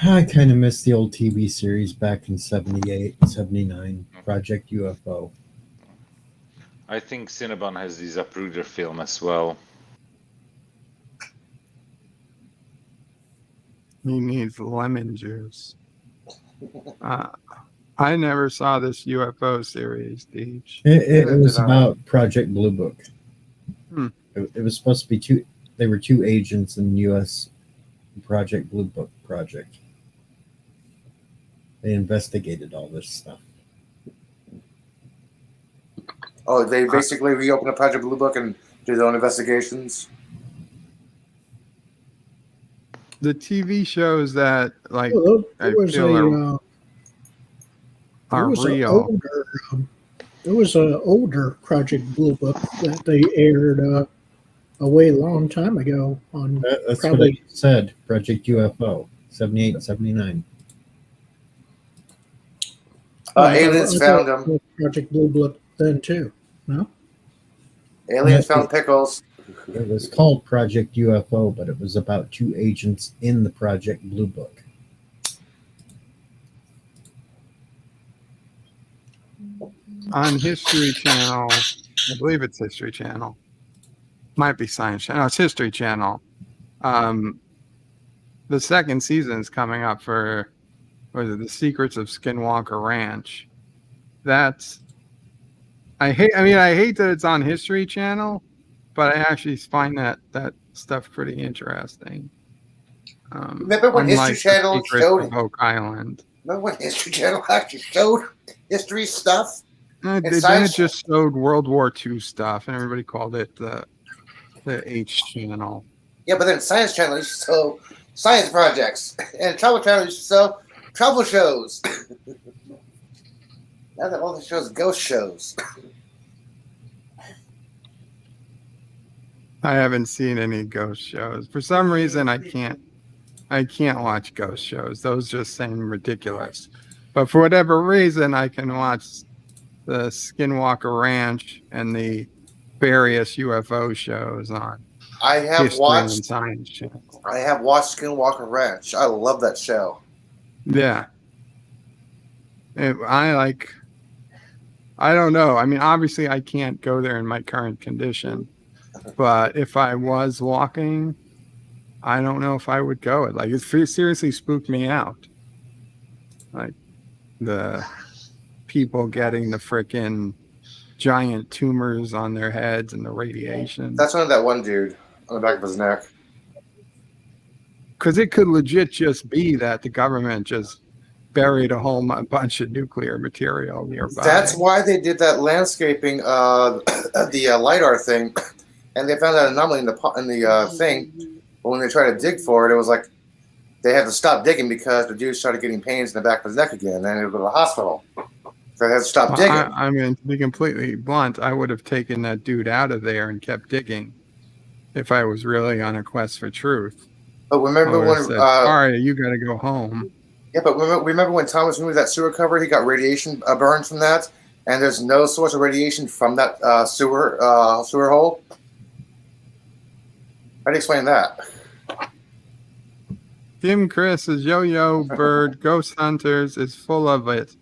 I kind of missed the old TV series back in 78, 79, Project UFO. I think Cinnabon has the Zapruder film as well. He needs lemon juice. I never saw this UFO series, Deej. It was about Project Blue Book. It was supposed to be they were two agents in the US Project Blue Book project. They investigated all this stuff. Oh, they basically reopened a Project Blue Book and did their own investigations? The TV shows that, like, I feel are real. There was an older Project Blue Book that they aired a way long time ago on That's probably. what I said. Project UFO, 78 and 79. Aliens found them. them. Project Blue Book then too. No. Aliens found pickles. It was called Project UFO, but it was about 2 agents in the Project Blue Book. On History Channel, I believe it's History Channel. Might be Science Channel. No, it's History Channel. The second season is coming up for, what is it, The Secrets of Skinwalker Ranch. I hate that it's on History Channel, but I actually find that stuff pretty interesting. Remember when History Channel showed Oak Island? Remember when History Channel actually showed history stuff? Then it just showed World War II stuff, and everybody called it the H channel. Yeah, but then Science Channel used to show science projects, and Travel Channel used to show travel shows. Now that all the shows ghost shows. I haven't seen any ghost shows. For some reason, I can't watch ghost shows. Those just seem ridiculous. But for whatever reason, I can watch the Skinwalker Ranch and the various UFO shows on I have History watched and Science Channel. I have watched Skinwalker Ranch. I love that show. Yeah. I don't know. I mean, obviously I can't go there in my current condition, but if I was walking, I don't know if I would go. It seriously spooked me out. Like the people getting the frickin' giant tumors on their heads and the radiation. That's only that one dude on the back of his neck. Because it could legit just be that the government just buried a whole bunch of nuclear material nearby. That's why they did that landscaping, the LiDAR thing, and they found that anomaly in the thing. But when they tried to dig for it, it was like they had to stop digging because the dude started getting pains in the back of his neck again, and he would go to the hospital. So they had to stop digging. I mean, to be completely blunt, I would have taken that dude out of there and kept digging if I was really on a quest for truth. But remember when? Sorry, you got to go home. Yeah, but remember when Thomas moved that sewer cover? He got radiation burns from that, and there's no source of radiation from that sewer hole. How do you explain that? Tim Chris says, Yo Bird, Ghost Hunters is full of it.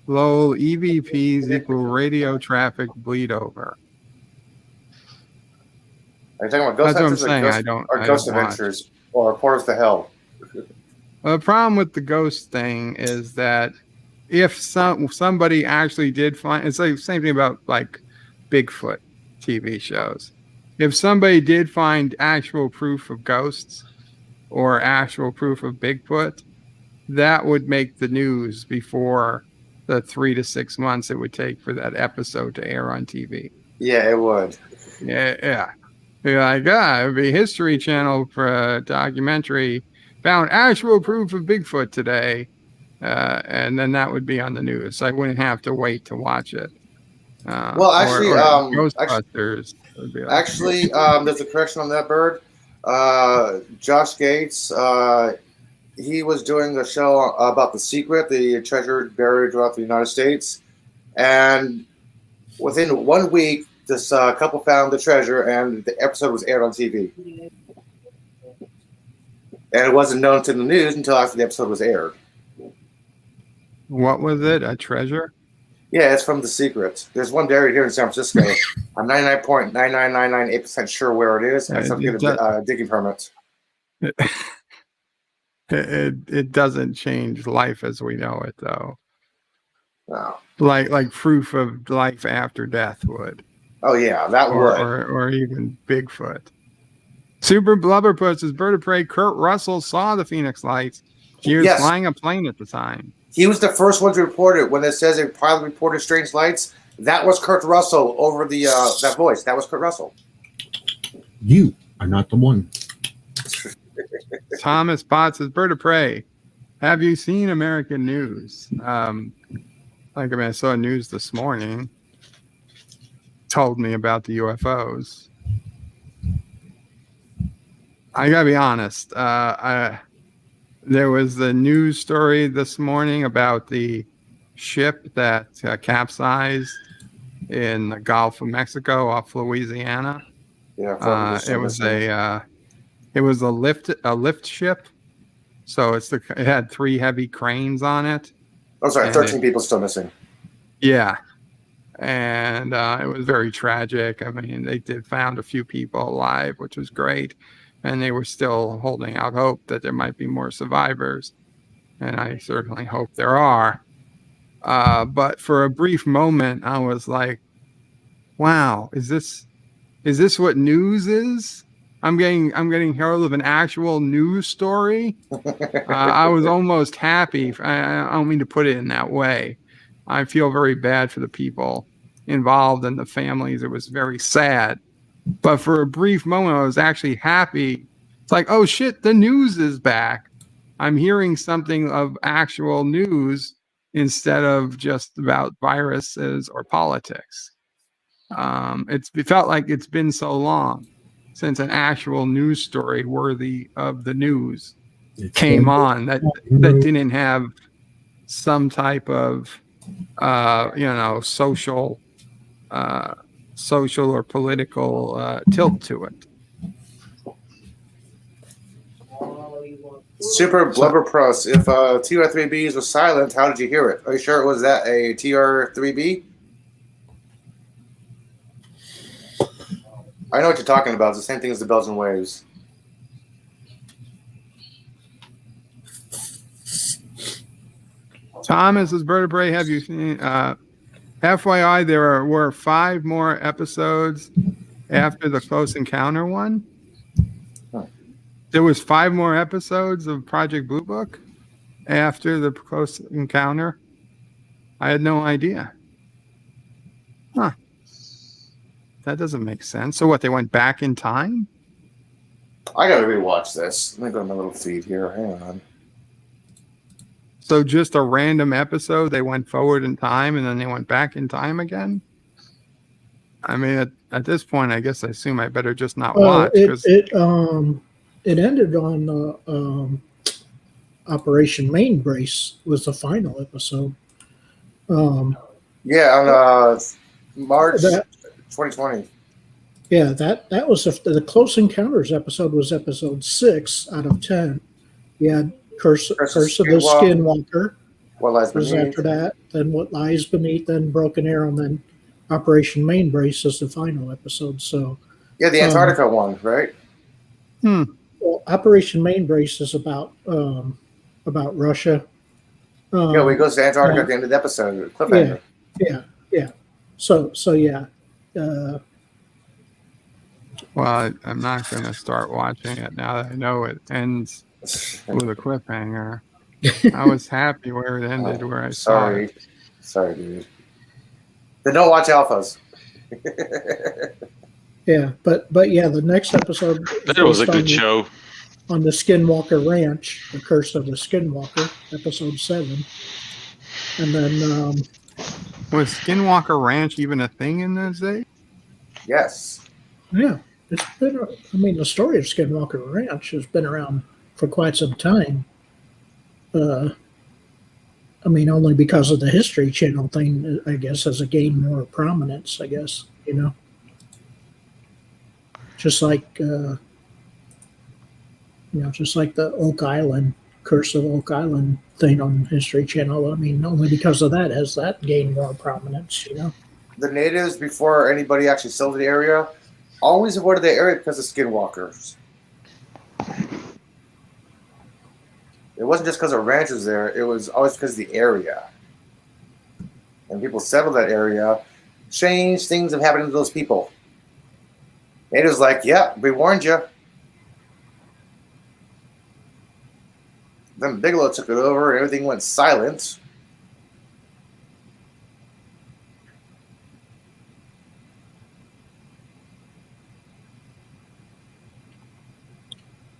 Lol, EVPs equal radio traffic bleed over. Are you talking about Ghost Hunters? That's what I'm saying. Or Ghost Adventures or Portals to Hell? Well, the problem with the ghost thing is that if somebody actually did find, it's like the same thing about like Bigfoot TV shows. If somebody did find actual proof of ghosts or actual proof of Bigfoot, that would make the news before the 3 to 6 months it would take for that episode to air on TV. Yeah, it would. Yeah. You're like, it would be History Channel for a documentary found actual proof of Bigfoot today, and then that would be on the news. So I wouldn't have to wait to watch it. Well, actually, Ghostbusters. Actually, there's a correction on that, Bird. Josh Gates, he was doing a show about The Secret, the treasure buried throughout the United States, and within 1 week, this couple found the treasure, and the episode was aired on TV. And it wasn't known to the news until after the episode was aired. What was it? A treasure? Yeah, it's from The Secret. There's one buried here in San Francisco. I'm 99.99998% sure where it is. I have to get a digging permit. It doesn't change life as we know it, though. No. Like proof of life after death would. Oh yeah, that would. Or even Bigfoot. Super Blubberpuss is Bird of Prey. Kurt Russell saw the Phoenix Lights. He was flying a plane at the time. He was the first one to report it. When it says a pilot reported strange lights, that was Kurt Russell over the that voice. That was Kurt Russell. You are not the one. Thomas Potts is Bird of Prey. Have you seen American news? I saw news this morning. told me about the UFOs. I gotta be honest. There was the news story this morning about the ship that capsized in the Gulf of Mexico off Louisiana. Yeah, it was a lift ship. So it had 3 heavy cranes on it. I'm sorry, 13 people still missing. Yeah. And it was very tragic. I mean, they found a few people alive, which was great. And they were still holding out hope that there might be more survivors. And I certainly hope there are. But for a brief moment, I was like, wow, is this what news is? I'm getting herald of an actual news story. I was almost happy. I don't mean to put it in that way. I feel very bad for the people involved and the families. It was very sad. But for a brief moment, I was actually happy. It's like, oh shit, the news is back. I'm hearing something of actual news instead of just about viruses or politics. It felt like it's been so long since an actual news story worthy of the news came on that didn't have some type of social or political tilt to it. Super Blubber Pros. If TR3Bs was silent, how did you hear it? Are you sure it was that a TR3B? I know what you're talking about. It's the same thing as the Belgian waves. Thomas is Vertebrae. Have you seen? FYI, there were 5 more episodes after the Close Encounter one. There was 5 more episodes of Project Blue Book after the Close Encounter. I had no idea. Huh. That doesn't make sense. So what, they went back in time? I gotta rewatch this. Let me go to my little feed here. Hang on. So just a random episode, they went forward in time and then they went back in time again? I mean, at this point, I guess I assume I better just not watch. It ended on Operation Main Brace was the final episode. On March 2020. Yeah, that was the Close Encounters episode was episode 6 out of 10. You had Curse of the Skinwalker. What Lies was Beneath. after that. Then What Lies Beneath. Then Broken Arrow. And then Operation Main Brace is the final episode. So yeah, the Antarctica one, right? Well, Operation Main Brace is about Russia. We goes to Antarctica at the end of the episode. Cliffhanger. Yeah. So yeah. Well, I'm not going to start watching it now that I know it ends with a cliffhanger. I was happy where it ended, where I saw it. Sorry, dude. Then don't watch Alphas. Yeah, but yeah, the next episode. That was a good show. On the Skinwalker Ranch, The Curse of the Skinwalker, episode 7, and then was Skinwalker Ranch even a thing in those days? Yes. Yeah, it's been. The story of Skinwalker Ranch has been around for quite some time. Only because of the History Channel thing, I guess, has gained more prominence. I guess just like just like the Oak Island Curse of Oak Island thing on History Channel. Only because of that has that gained more prominence. The natives, before anybody actually settled the area, always avoided the area because of skinwalkers. It wasn't just because of ranchers there, it was always because of the area. And people settled that area, strange things have happened to those people. Natives like, yeah, we warned you. Then Bigelow took it over and everything went silent.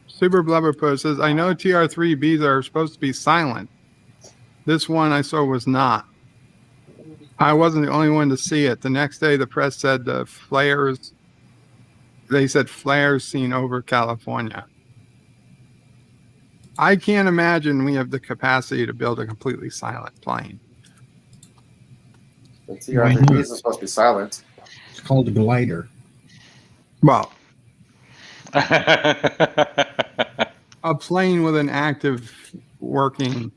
Super Blubberpuss says, I know TR3Bs are supposed to be silent. This one I saw was not. I wasn't the only one to see it. The next day, the press said the flares. They said flares seen over California. I can't imagine we have the capacity to build a completely silent plane. The TR-3B isn't supposed to be silent. It's called a glider. Well, a plane with an active working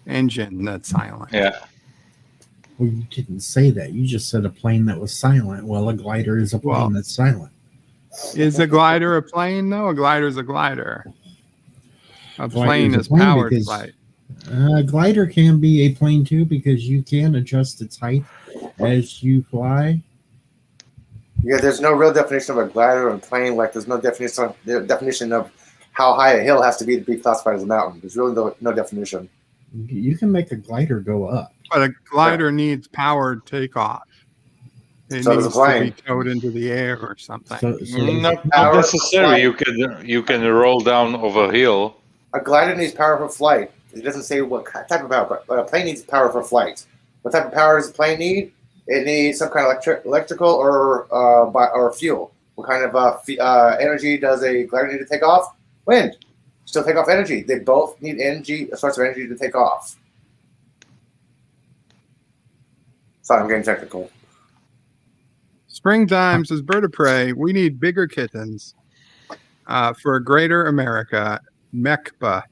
engine that's silent. Yeah. Well, you didn't say that. You just said a plane that was silent. Well, a glider is a plane that's silent. Is a glider a plane? No, a glider is a glider. A plane is powered flight. A glider can be a plane too, because you can adjust its height as you fly. Yeah, there's no real definition of a glider and plane. Like, there's no definition of how high a hill has to be classified as a mountain. There's really no definition. You can make a glider go up. But a glider needs powered takeoff. It So does needs a plane. to be towed into the air or something. Not necessarily. You can roll down over a hill. A glider needs power for flight. It doesn't say what type of power, but a plane needs power for flight. What type of power does a plane need? It needs some kind of electrical or fuel. What kind of energy does a glider need to take off? Wind. Still take off energy. They both need energy, a source of energy to take off. Sorry, I'm getting technical. Springtime says Bird of Prey, we need bigger kittens for a greater America. Mechba.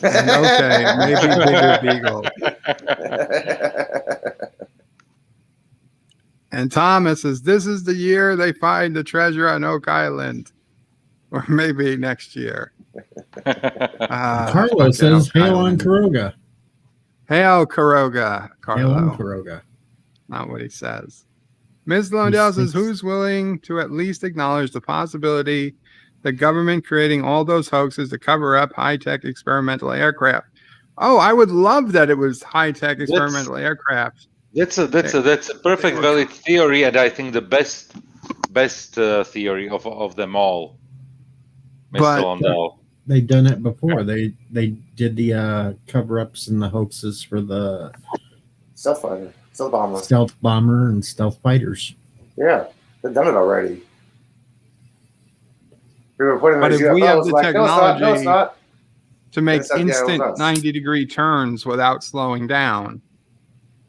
And okay, maybe bigger beagles. And Thomas says, this is the year they find the treasure on Oak Island. Or maybe next year. Carlo says, hail on Caroga. Hail Caroga, Carlo. Hail on Caroga. Not what he says. Ms. Londell says, who's willing to at least acknowledge the possibility the government creating all those hoaxes to cover up high-tech experimental aircraft? Oh, I would love that it was high-tech experimental aircraft. That's a perfect valid theory, and I think the best theory of them all. Mr. Londell. They've done it before. They did the cover-ups and the hoaxes for the Stealth fighter, stealth bomber, and stealth fighters. Yeah, they've done it already. But if we have the technology no, to make instant 90-degree turns without slowing down,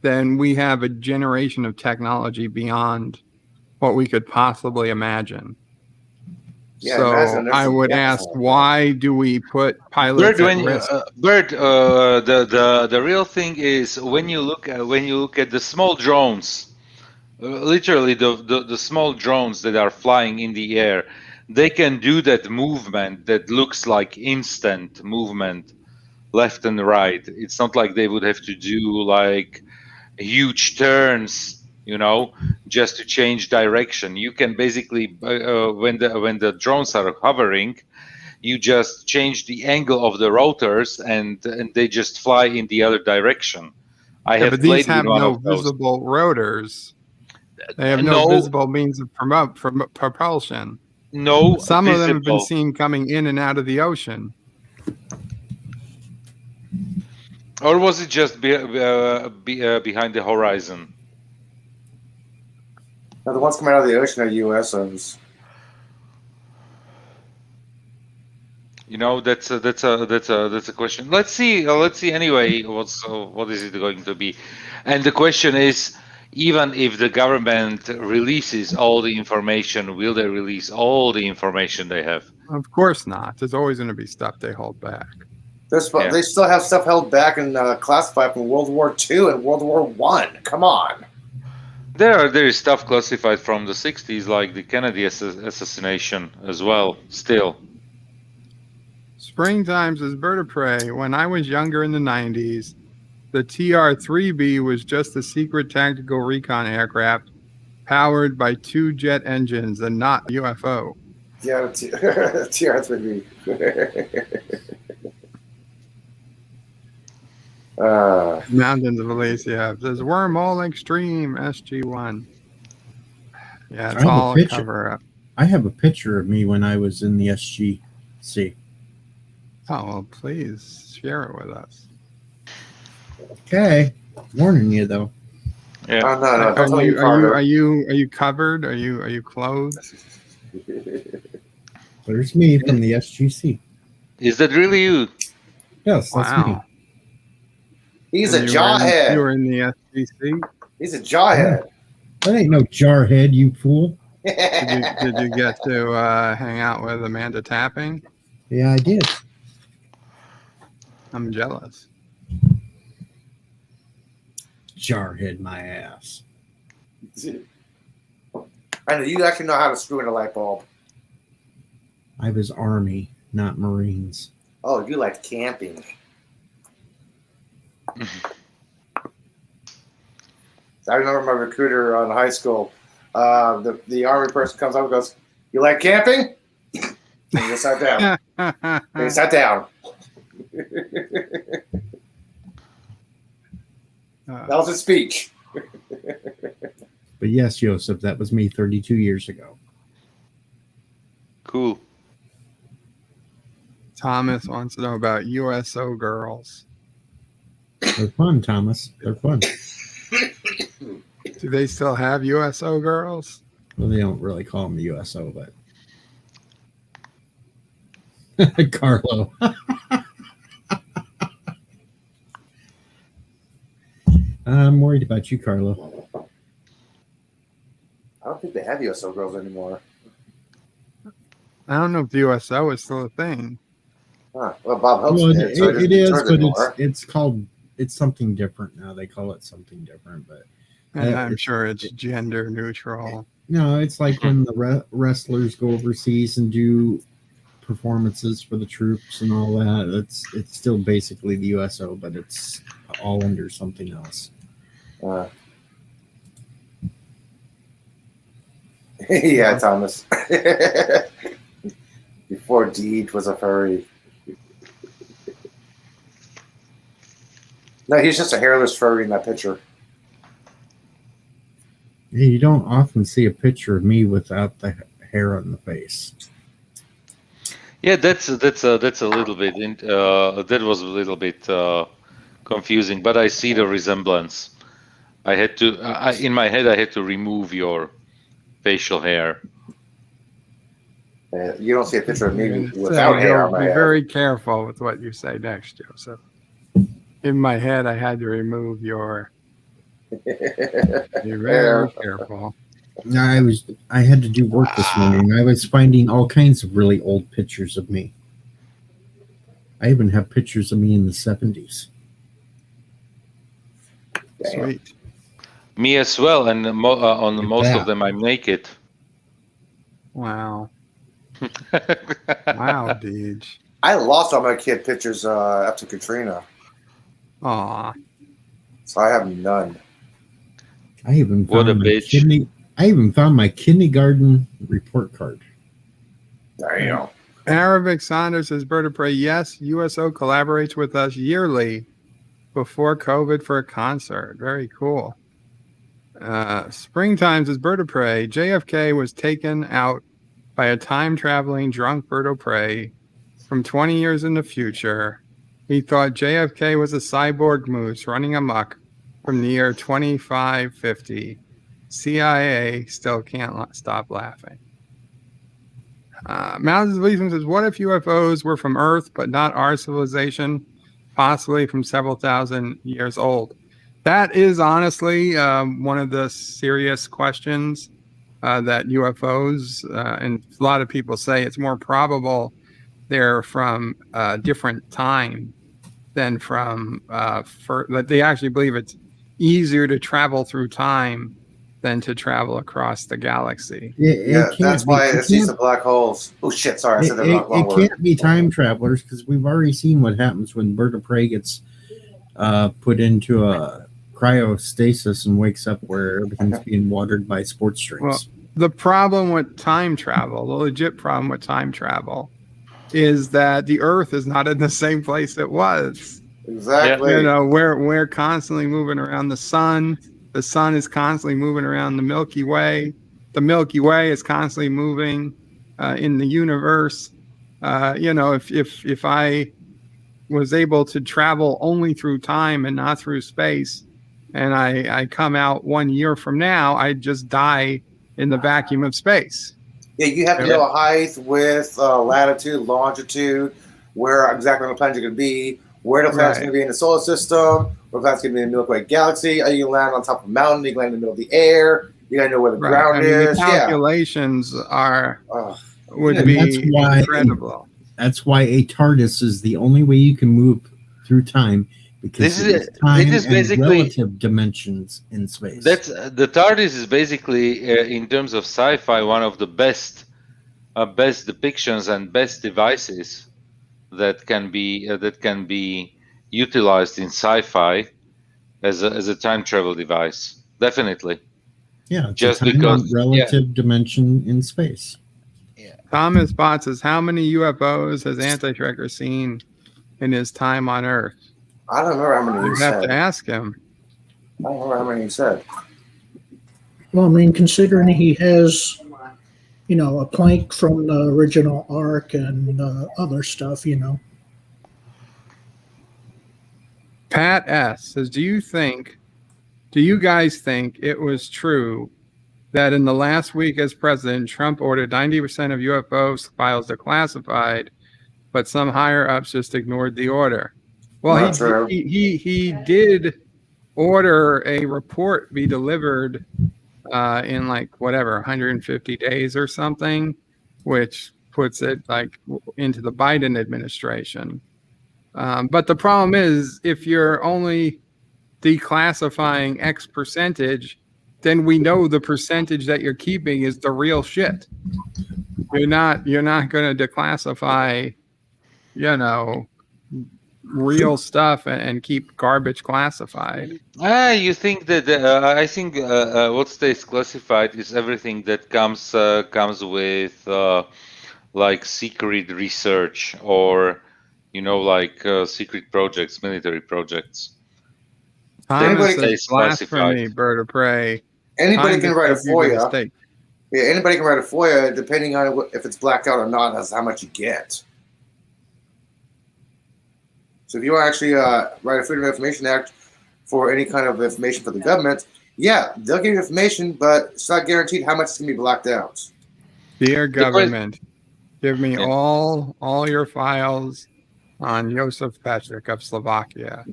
then we have a generation of technology beyond what we could possibly imagine. Yeah, so I would ask, why do we put pilots at risk? Bert, the real thing is when you look at the small drones, literally the small drones that are flying in the air, they can do that movement that looks like instant movement left and right. It's not like they would have to do like huge turns, just to change direction. You can basically, when the drones are hovering, you just change the angle of the rotors and they just fly in the other direction. But these have no visible rotors. They have no visible means of propulsion. No, some of them have been seen coming in and out of the ocean. Or was it just behind the horizon? No, the ones coming out of the ocean are USOs. That's a question. Let's see anyway. What is it going to be? And the question is, even if the government releases all the information, will they release all the information they have? Of course not. There's always going to be stuff they hold back. They still have stuff held back and classified from World War II and World War I. Come on. There is stuff classified from the 60s, like the Kennedy assassination as well, still. Springtime says Bird of Prey. When I was younger in the 90s, the TR-3B was just a secret tactical recon aircraft powered by 2 jet engines and not UFO. Yeah, TR-3B. Mountains of Elysia. There's Wormhole Extreme SG-1. Yeah, it's all a cover-up. I have a picture of me when I was in the SGC. Oh, well, please share it with us. Okay. Warning you, though. Yeah. Oh, no, don't Are tell me you Carter. are you covered? Are you clothed? There's me from the SGC. Is that really you? Yes, that's me. Wow. He's And a you jawhead. were in the SGC. He's a jawhead. That ain't no jarhead, you fool. Did you get to hang out with Amanda Tapping? Yeah, I did. I'm jealous. Jarhead my ass. I know you actually know how to screw in a light bulb. I was Army, not Marines. Oh, you like camping. I remember my recruiter in high school. The Army person comes up and goes, "You like camping?" And he sat down. He sat down. That was his speech. But yes, Joseph, that was me 32 years ago. Cool. Thomas wants to know about USO girls. They're fun, Thomas. They're fun. Do they still have USO girls? Well, they don't really call them the USO, but Carlo. I'm worried about you, Carlo. I don't think they have USO girls anymore. I don't know if the USO is still a thing. Huh. Well, Bob Hope's Well, dead, so it is, but anymore. it's something different now. They call it something different, but And I'm sure it's gender neutral. no, it's like when the wrestlers go overseas and do performances for the troops and all that. It's still basically the USO, but it's all under something else. Yeah, Thomas. Before Deed was a furry. No, he's just a hairless furry in that picture. Yeah, you don't often see a picture of me without the hair on the face. Yeah, that's a little bit. That was a little bit confusing, but I see the resemblance. I had to, in my head, I had to remove your facial hair. You don't see a picture of me without hair on my Be head. very careful with what you say next, Joseph. In my head, I had to remove your. Be very careful. I had to do work this morning. I was finding all kinds of really old pictures of me. I even have pictures of me in the 70s. Sweet. Me as well, and on most of them, I'm naked. Wow. Wow, Deej. I lost all my kid pictures after Katrina. Aw. So I have none. I even What a found bitch. I even found my kindergarten report card. There you go. Arabic Saunders says, Bird of Prey, yes, USO collaborates with us yearly before COVID for a concert. Very cool. Springtime says, Bird of Prey, JFK was taken out by a time-traveling drunk bird of prey from 20 years in the future. He thought JFK was a cyborg moose running amok from the year 2550. CIA still can't stop laughing. Mountains of Wisdom says, what if UFOs were from Earth, but not our civilization, possibly from several thousand years old? That is honestly one of the serious questions that UFOs, and a lot of people say it's more probable they're from a different time than from, that they actually believe it's easier to travel through time than to travel across the galaxy. That's why it sees the black holes. Oh shit! Sorry, I said the wrong word. It can't be time travelers because we've already seen what happens when Bird of Prey gets put into a cryostasis and wakes up where everything's being watered by sports drinks. Well, the problem with time travel, the legit problem with time travel, is that the Earth is not in the same place it was. Exactly. You know, we're constantly moving around the sun. The sun is constantly moving around the Milky Way. The Milky Way is constantly moving in the universe. You know, if I was able to travel only through time and not through space, and I come out 1 year from now, I just die in the vacuum of space. Yeah, you have to know height, width, latitude, longitude, where exactly on the planet you're going to be, where the planet's going to be in the solar system, where the planet's going to be in the Milky Way galaxy. Are you land on top of a mountain? You land in the middle of the air. You got to know where the ground is. The calculations would be incredible. That's why a TARDIS is the only way you can move through time, because it is basically relative dimensions in space. That's the TARDIS is basically, in terms of sci-fi, one of the best depictions and best devices that can be utilized in sci-fi as a time travel device. Definitely. Yeah, just because relative dimension in space. Thomas Bott says, how many UFOs has Anti-Trekker seen in his time on Earth? I don't remember how many you have to ask him. I don't remember how many he said. Well, I mean, considering he has, a plank from the original Ark and other stuff, Pat S. says, do you guys think it was true that in the last week as president, Trump ordered 90% of UFO files declassified, but some higher ups just ignored the order? Well, he did order a report be delivered in 150 days or something, which puts it into the Biden administration. But the problem is, if you're only declassifying X percentage, then we know the percentage that you're keeping is the real shit. You're not going to declassify, real stuff and keep garbage classified. You think that I think what stays classified is everything that comes with secret research or secret projects, military projects. Thomas says blasphemy, bird of prey. Anybody can write a FOIA. Yeah, anybody can write a FOIA, depending on if it's blacked out or not. That's how much you get. So if you want to actually write a Freedom of Information Act for any kind of information for the government, yeah, they'll give you information, but it's not guaranteed how much is going to be blacked out. Dear government, give me all your files on Josef Patrick of Slovakia.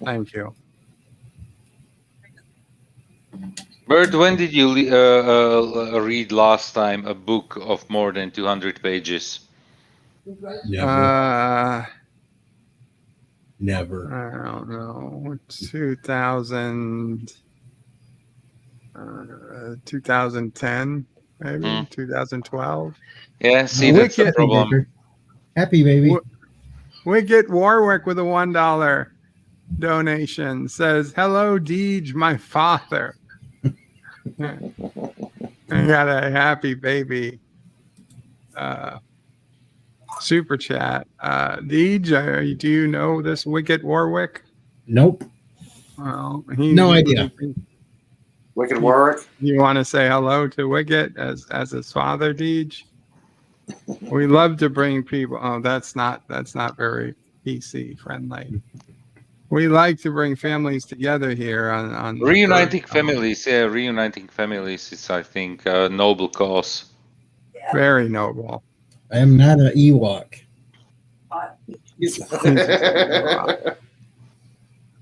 Thank you. Bert, when did you read last time a book of more than 200 pages? Never. I don't know. 2010, maybe 2012. Yeah, see, that's the problem. Happy baby. Wicket Warwick with a $1 donation says, "Hello, Deej, my father." I got a happy baby super chat. Deej, do you know this Wicket Warwick? Nope. Well, no idea. Wicket Warwick. You want to say hello to Wicket as his father, Deej? We love to bring people. Oh, that's not very PC friendly. We like to bring families together here on reuniting families. Yeah, reuniting families is, I think, a noble cause. Very noble. I am not an Ewok. I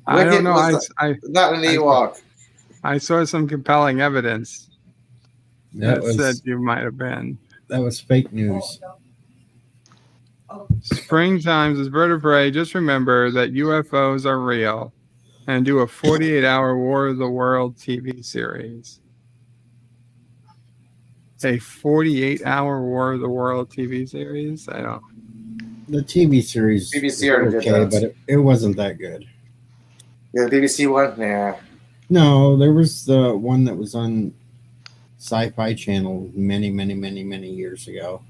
don't know. I not an Ewok. I saw some compelling evidence that said you might have been. That was fake news. Springtime is Bird of Prey. Just remember that UFOs are real, and do a 48-hour War of the World TV series. A 48-hour War of the World TV series? I don't. The TV series BBC already did that. But it wasn't that good. Yeah, the BBC one? Nah. No, there was the one that was on Sci-Fi Channel many years ago.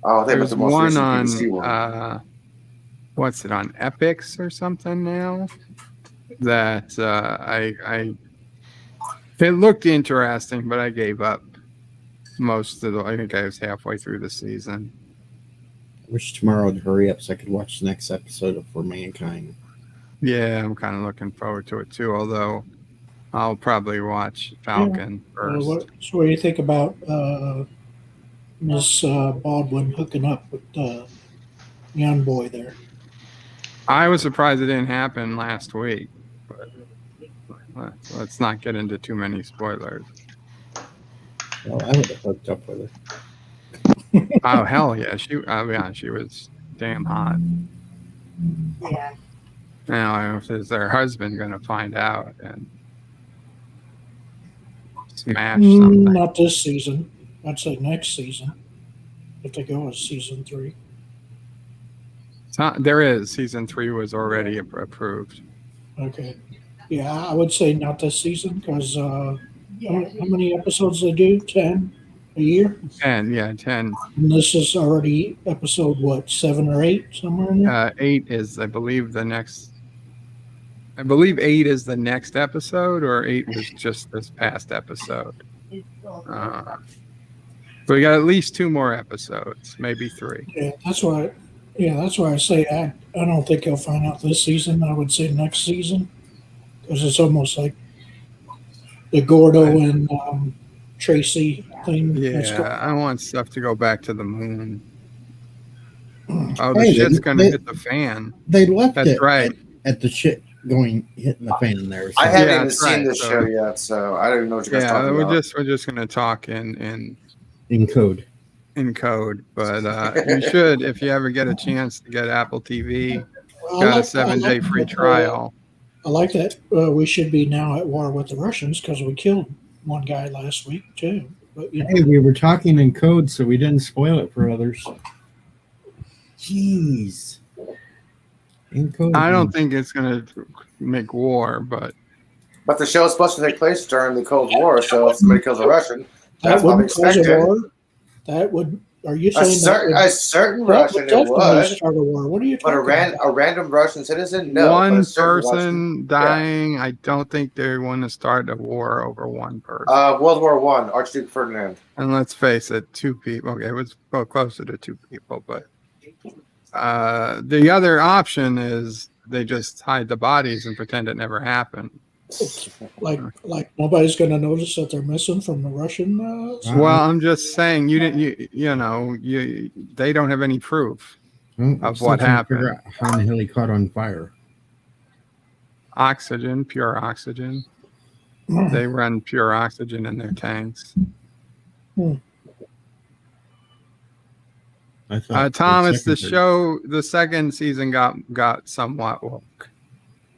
Oh, there's one on what's it on Epix or something now? That it looked interesting, but I gave up most of I think I was halfway through the season. I wish tomorrow would hurry up so I could watch the next episode of For Mankind. Yeah, I'm kind of looking forward to it too. Although I'll probably watch Falcon first. What do you think about Miss Baldwin hooking up with young boy there? I was surprised it didn't happen last week, but let's not get into too many spoilers. Well, I would have hooked up with her. Oh hell yeah, she was damn hot. Yeah. Now if it's their husband going to find out and smash something. Not this season. I'd say next season if they go with season 3. There is season 3 was already approved. Okay. Yeah, I would say not this season because how many episodes they do? 10 a year? 10. And this is already episode, what, 7 or 8? Somewhere in there? 8 is, I believe, the next. I believe 8 is the next episode, or 8 was just this past episode. So we got at least 2 more episodes, maybe 3. Yeah, that's why I say I don't think he'll find out this season. I would say next season because it's almost like the Gordo and Tracy thing. Yeah, I want stuff to go back to the moon. Oh, the shit's going to hit the fan. They left That's it right. at the shit hitting the fan there. So. I haven't even seen this show yet, so I don't even know what you guys are talking about. We're just going to talk in code. In code, but you should, if you ever get a chance to get Apple TV, got a 7-day free trial. I like that. We should be now at war with the Russians because we killed one guy last week too. But hey, we were talking in code, so we didn't spoil it for others. Jeez. In code. I don't think it's going to make war, but the show is supposed to take place during the Cold War, so if somebody kills a Russian, that's that what we wouldn't cause expected. a war. That would. Are you saying a certain Russian it would start a war? What are you talking about? A random Russian citizen? No. One person dying, yeah. I don't think they want to start a war over one person. World War I, Archduke Ferdinand. And let's face it, 2 people. Okay, it was closer to 2 people, but the other option is they just hide the bodies and pretend it never happened. Like nobody's going to notice that they're missing from the Russian. Well, I'm just saying they don't have any proof of what happened. How the hell he caught on fire? Oxygen, pure oxygen. They run pure oxygen in their tanks. I thought Thomas, the second season got somewhat woke.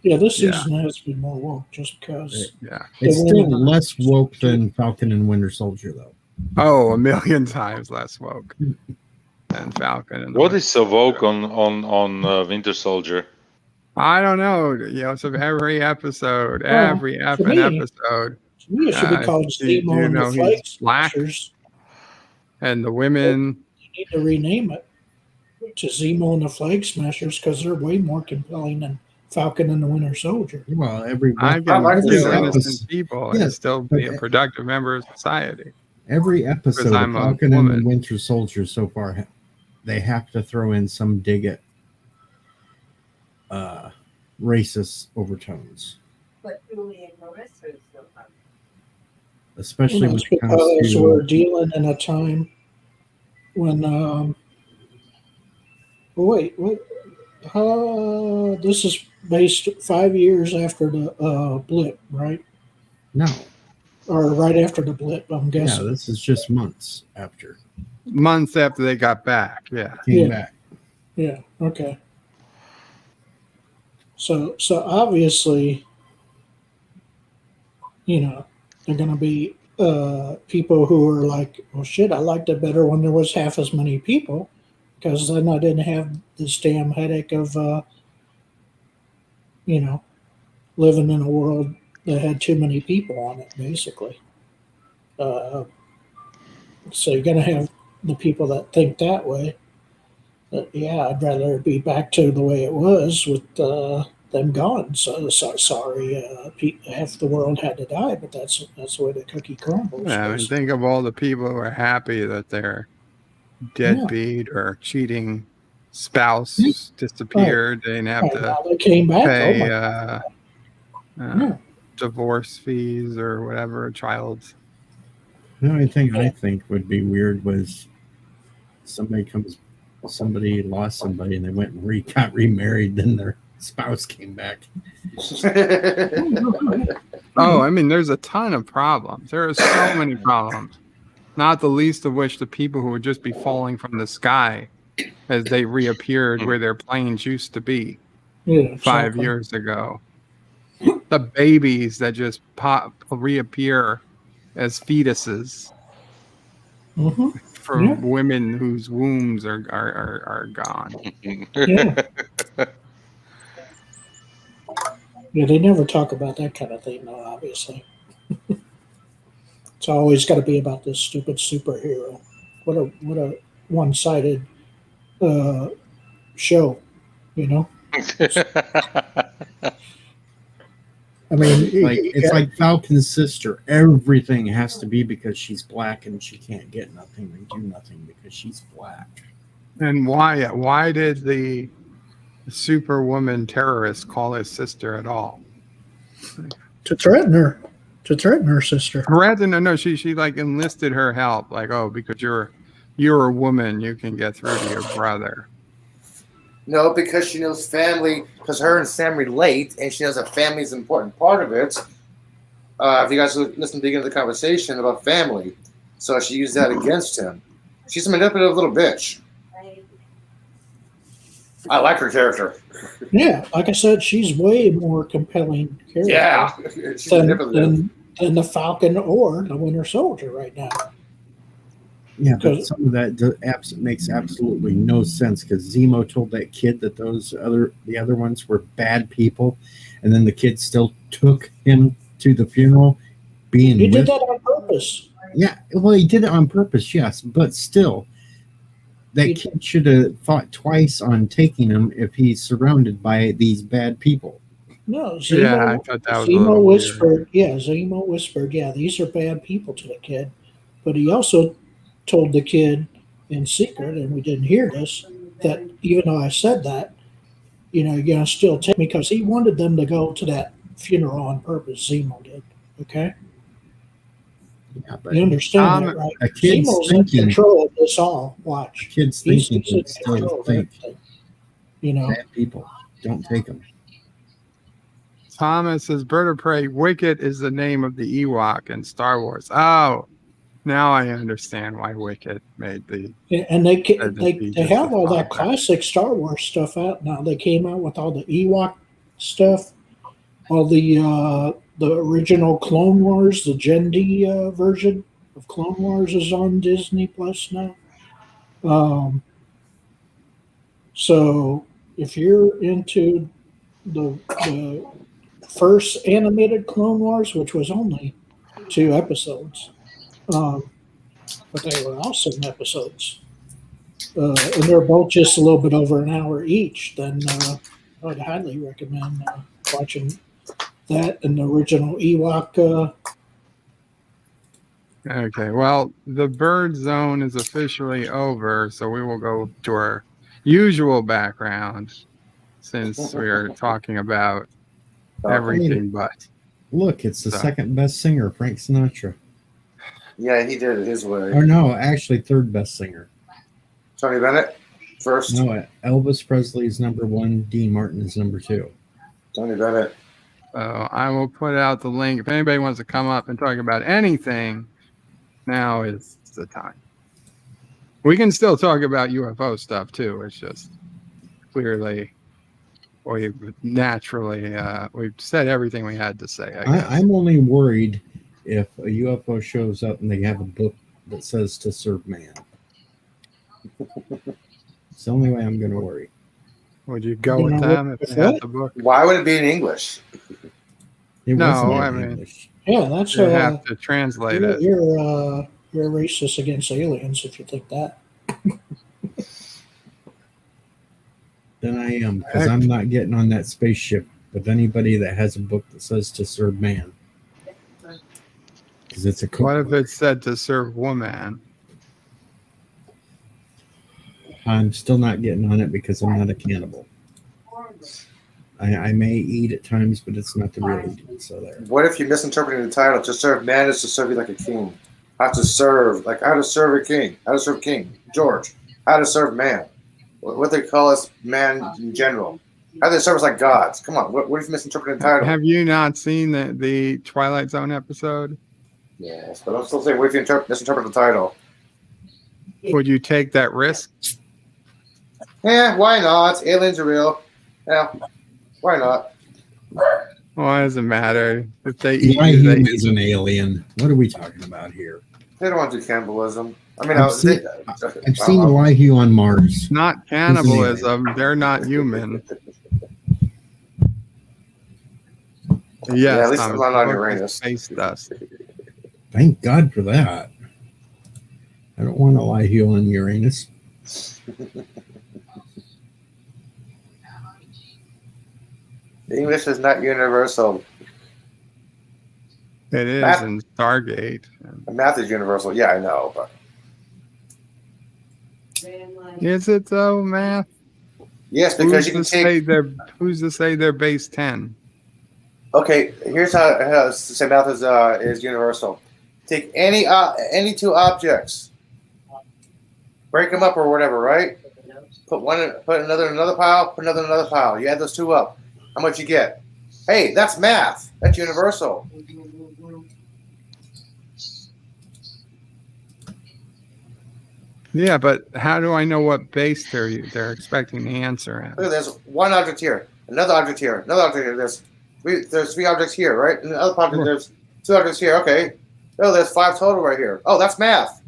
Yeah, this season has been more woke just because. Yeah, it's still less woke than Falcon and Winter Soldier, though. Oh, 1,000,000 times less woke than Falcon. And what is so woke on Winter Soldier? I don't know. So every episode, episode. To me, it should be called Zemo and the Flag Smashers. And the women. You need to rename it to Zemo and the Flag Smashers because they're way more compelling than Falcon and the Winter Soldier. Well, I can kill innocent people and still be a productive member of society. Every episode of Falcon and the Winter Soldier so far, they have to throw in some dig at racist overtones. Especially when it comes to we're dealing in a time when this is based 5 years after the blip, right? No. Or right after the blip, I'm guessing. Yeah, this is just months after. Months after they got back, Came back. Yeah, okay. So obviously, they're going to be people who are like, well, shit, I liked it better when there was half as many people because then I didn't have this damn headache of, living in a world that had too many people on it, basically. So you're going to have the people that think that way. But yeah, I'd rather it be back to the way it was with them gone. So sorry, half the world had to die, but that's the way the cookie crumbles. Yeah, I mean, think of all the people who are happy that they're deadbeat or cheating spouse disappeared. They didn't have to Now they came back. pay divorce fees or whatever, child. The only thing I think would be weird was somebody lost somebody and they went and got remarried, then their spouse came back. Oh, I mean, there's a ton of problems. There are so many problems, not the least of which the people who would just be falling from the sky as they reappeared where their planes used to be 5 years ago. The babies that just reappear as fetuses from women whose wombs are gone. Yeah, they never talk about that kind of thing, though, obviously. It's always got to be about this stupid superhero. What a one-sided show, you know? I mean, it's like Falcon's sister. Everything has to be because she's black and she can't get nothing and do nothing because she's black. And why did the Superwoman terrorist call his sister at all? To threaten her sister. No, she like enlisted her help. Like, oh, because you're a woman, you can get through to your brother. No, because she knows family, because her and Sam relate, and she knows that family is an important part of it. If you guys listen to the beginning of the conversation about family, so she used that against him. She's a manipulative little bitch. I like her character. Yeah, like I said, she's way more compelling character than the Falcon or the Winter Soldier right now. Yeah, but some of that makes absolutely no sense because Zemo told that kid that the other ones were bad people, and then the kid still took him to the funeral. He did that on purpose. Yeah, well, he did it on purpose, yes, but still, that kid should have thought twice on taking him if he's surrounded by these bad people. No, Zemo, I thought that was Zemo whispered. Yeah, Zemo whispered. Yeah, these are bad people to the kid, but he also told the kid in secret, and we didn't hear this, that even though I said that, you're gonna still take me, because he wanted them to go to that funeral on purpose. Zemo did. Okay. Yeah, but you understand that, right? A kid's Zemo's thinking, in control of this all. Watch. A kid's thinking can still think. Bad people. Don't take them. Thomas says, Bird of Prey, Wicket is the name of the Ewok in Star Wars. Oh, now I understand why Wicket made the... And they have all that classic Star Wars stuff out now. They came out with all the Ewok stuff, all the original Clone Wars, the Gen D version of Clone Wars is on Disney Plus now. So if you're into the first animated Clone Wars, which was only 2 episodes, but they were awesome episodes, and they're both just a little bit over an hour each, then I would highly recommend watching that and the original Ewok. Okay, well, the Birdzone is officially over, so we will go to our usual background since we are talking about everything but. Look, it's the second best singer, Frank Sinatra. Yeah, he did it his way. Or no, actually third best singer. Tony Bennett, first. No, Elvis Presley is number 1. Dean Martin is number 2. Tony Bennett. I will put out the link. If anybody wants to come up and talk about anything, now is the time. We can still talk about UFO stuff too. It's just clearly, we've said everything we had to say. I guess. I'm only worried if a UFO shows up and they have a book that says to serve man. It's the only way I'm going to worry. Would you go with them if they had the book? Why would it be in English? English. Yeah, that's you have to translate it. You're racist against aliens if you think that. Then I am, because I'm not getting on that spaceship with anybody that has a book that says to serve man. Because it's a cookbook. What if it said to serve woman? I'm still not getting on it because I'm not a cannibal. I may eat at times, but it's not the real eating. So there. What if you misinterpreted the title? To serve man is to serve you like a king. How to serve, like how to serve a king. How to serve King George. How to serve man. What they call us man in general. How they serve us like gods. Come on, what if you misinterpreted the title? Have you not seen the Twilight Zone episode? Yes, but I'm still saying, what if you misinterpret the title? Would you take that risk? Yeah, why not? Aliens are real. Yeah, why not? Why does it matter if they eat Why you? he's an alien? What are we talking about here? They don't want to do cannibalism. I mean, I've seen a Wahoo on Mars. Not cannibalism. They're not human. Yes, yeah, at least I'm not on Uranus. Space dust. Thank God for that. I don't want a Wahoo on Uranus. English is not universal. It is Math, in Stargate. Math is universal. Yeah, I know, but is it though, math? Yes, because you can take. Who's to say they're base 10? Okay, here's how to say math is universal. Take any two objects, break them up or whatever, right? Put another in another pile. Put another in another pile. You add those two up. How much you get? Hey, that's math. That's universal. Yeah, but how do I know what base they're expecting the answer at? Look, there's one object here, another object here, another object here. There's three objects here, right? And the other object, there's two objects here. Okay. Oh, there's 5 total right here. Oh, that's math.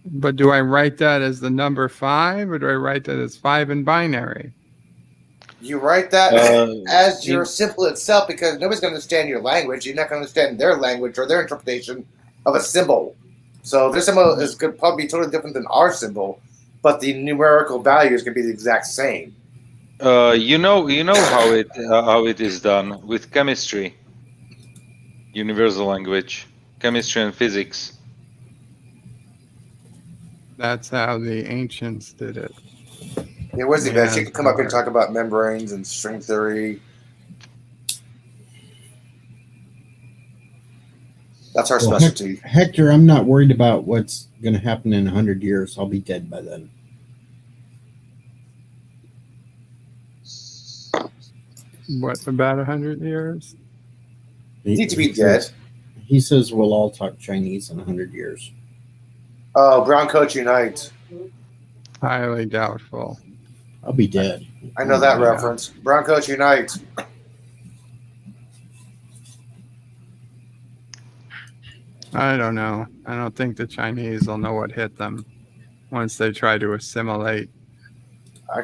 But do I write that as the number 5, or do I write that as 5 in binary? You write that as your symbol itself, because nobody's going to understand your language. You're not going to understand their language or their interpretation of a symbol. So their symbol is going to probably be totally different than our symbol, but the numerical value is going to be the exact same. You know how it is done with chemistry, universal language, chemistry and physics. That's how the ancients did it. Yeah, where's the best? You can come up here and talk about membranes and string theory. That's our specialty. Hector, I'm not worried about what's going to happen in 100 years. I'll be dead by then. What, about 100 years? You need to be dead. He says we'll all talk Chinese in 100 years. Oh, Brown Coat Unite. Highly doubtful. I'll be dead. I know that reference. Brown Coat Unite. I don't know. I don't think the Chinese will know what hit them once they try to assimilate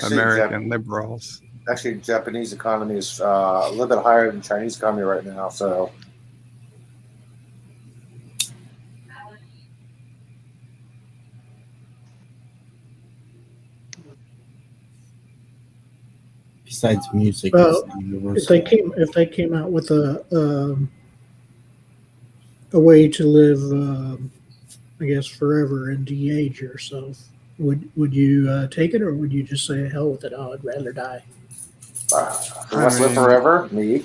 American liberals. Actually, Japanese economy is a little bit higher than Chinese economy right now. So, besides music, well, if they came out with a way to live, I guess, forever and de-age yourself, would you take it, or would you just say hell with it? Oh, I'd rather die. Who wants to live forever? Me.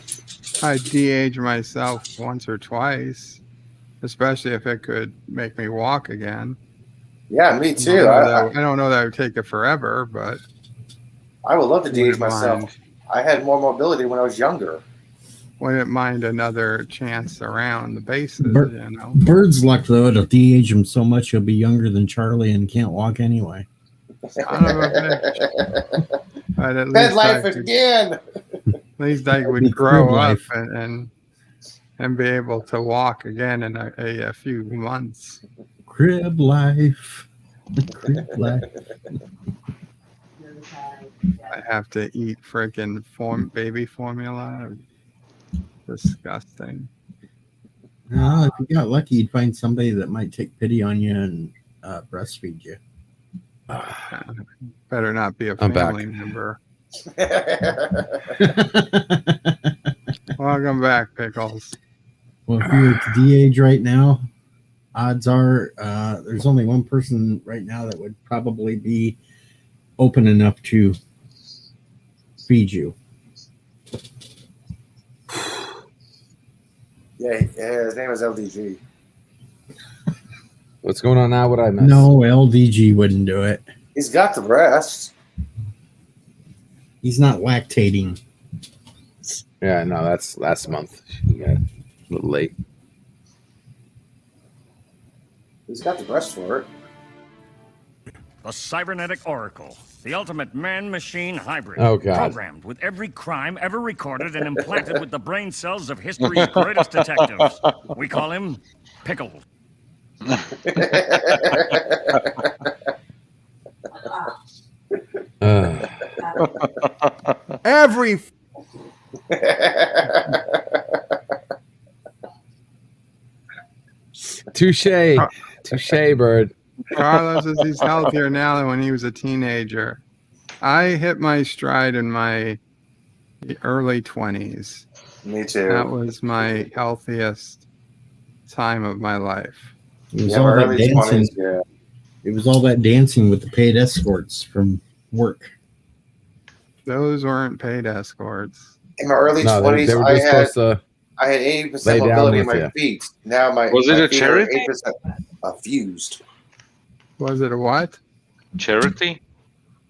I de-age myself once or twice, especially if it could make me walk again. Yeah, me too. I don't know that I would take it forever, but I would love to de-age myself. I had more mobility when I was younger. Wouldn't mind another chance around the bases, you know. Bird's luck, though, it'll de-age him so much he'll be younger than Charlie and can't walk anyway. Bed life again. At least I would grow up and be able to walk again in a few months. Crib life. Crib life. I have to eat freaking baby formula. Disgusting. No, if you got lucky, you'd find somebody that might take pity on you and breastfeed you. Better not be a family member. Welcome back, Pickles. Well, if you were at the de-age right now, odds are there's only one person right now that would probably be open enough to feed you. Yeah, his name is LDG. What's going on now? What I missed? No, LDG wouldn't do it. He's got the rest. He's not lactating. Yeah, no, that's last month. She got a little late. He's got the breast for it. The cybernetic oracle, the ultimate man-machine hybrid. Oh, God. Programmed with every crime ever recorded and implanted with the brain cells of history's greatest detectives. We call him Pickle. Every touche, Bird. Carlos says he's healthier now than when he was a teenager. I hit my stride in my early 20s. Me too. That was my healthiest time of my life. It was all that early dancing. 20s, yeah. It was all that dancing with the paid escorts from work. Those weren't paid escorts. In my early 20s, they were just supposed to I had lay 80% down mobility in with my you. feet. Now my Was it my a feet are charity? 8% fused. Was it a what? Charity?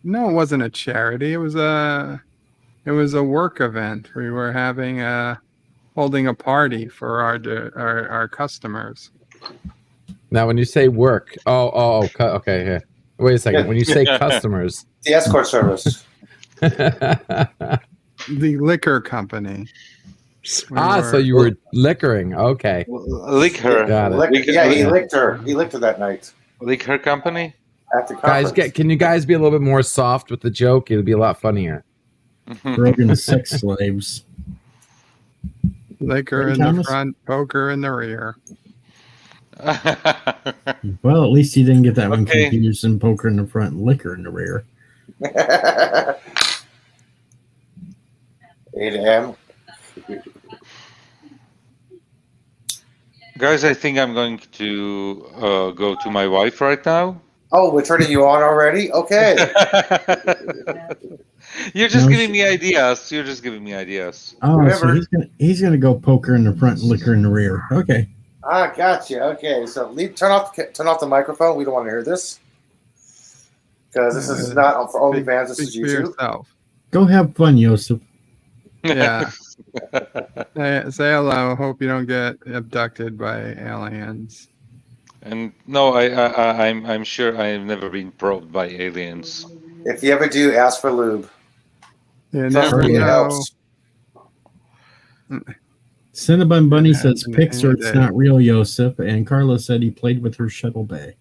No, it wasn't a charity. It was a work event. We were holding a party for our customers. Now, when you say work, okay, here. Wait a second. When you say customers, The escort service. The liquor company. so you were liquoring. Okay. Liquor. Got it. Yeah, he licked her. He licked her that night. Liquor company? At the Guys, conference. can you guys be a little bit more soft with the joke? It'll be a lot funnier. Broken sex slaves. Liquor Hey, in the Thomas? front, poker in the rear. Well, at least he didn't get that one Okay. confused and poker in the front and liquor in the rear. 8 a.m. Guys, I think I'm going to go to my wife right now. Oh, we're turning you on already? Okay. You're just No, giving me ideas. You're just giving me ideas. Oh, so Remember- he's gonna go poker in the front and liquor in the rear. Okay. Ah, gotcha. Okay, so turn off the microphone. We don't want to hear this because this is not for OnlyFans. This is Speak for YouTube. yourself. Go have fun, Joseph. Yeah. Say hello. Hope you don't get abducted by aliens. And no, I'm sure I've never been probed by aliens. If you ever do, ask for lube. You Trust never me, it know. helps. Cinnabon Bunny says in pics or any it's day. not real, Joseph. And Carlos said he played with her shuttle bay.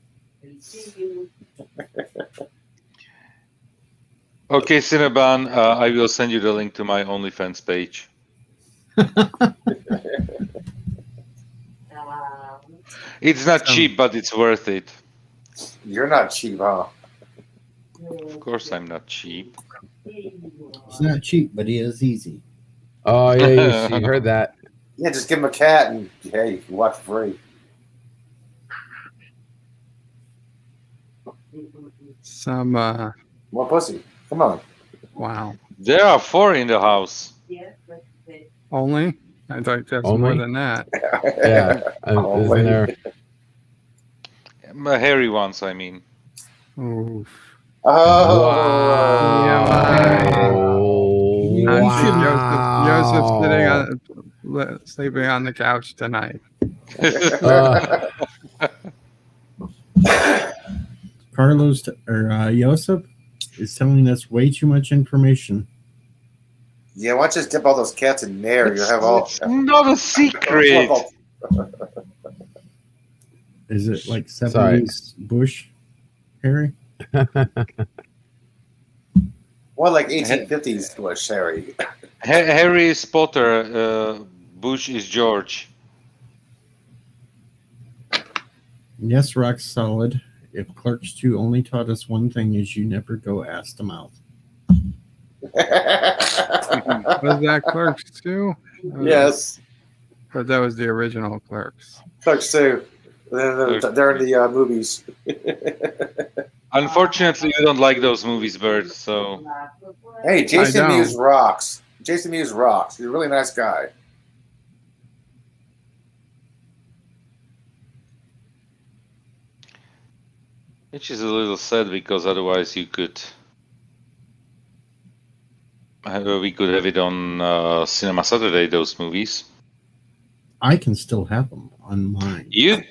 Okay, Cinnabon, I will send you the link to my OnlyFans page. It's not cheap, but it's worth it. You're not cheap, huh? Of course, I'm not cheap. It's not cheap, but he is easy. Oh, yeah, you heard that. Yeah, just give him a cat and hey, you can watch free. Some More pussy. Come on. wow. There are 4 in the house. Only? I thought that's Only? more than that. Yeah. Isn't there? Hairy ones, I mean. Oof. Oh, Joseph sleeping on the couch tonight. Carlos or Joseph is telling us way too much information. yeah, why don't you just dip all those cats in there? You'll have all. It's not a secret. Is it like Sorry. 70s Bush, Harry? More like 1850s Bush, Harry. Harry is Potter. Bush is George. Yes, rock solid. If Clerks 2 only taught us one thing is you never go ass to mouth. Was that Clerks too? Yes. But that was the original Clerks. Clerks 2. They're in the movies. Unfortunately, you don't like those movies, Bert. So. Hey, Jason Mewes rocks. Jason Mewes rocks. He's a really nice guy. Which is a little sad because otherwise you could. We could have it on Cinema Saturday. Those movies. I can still have them on mine. You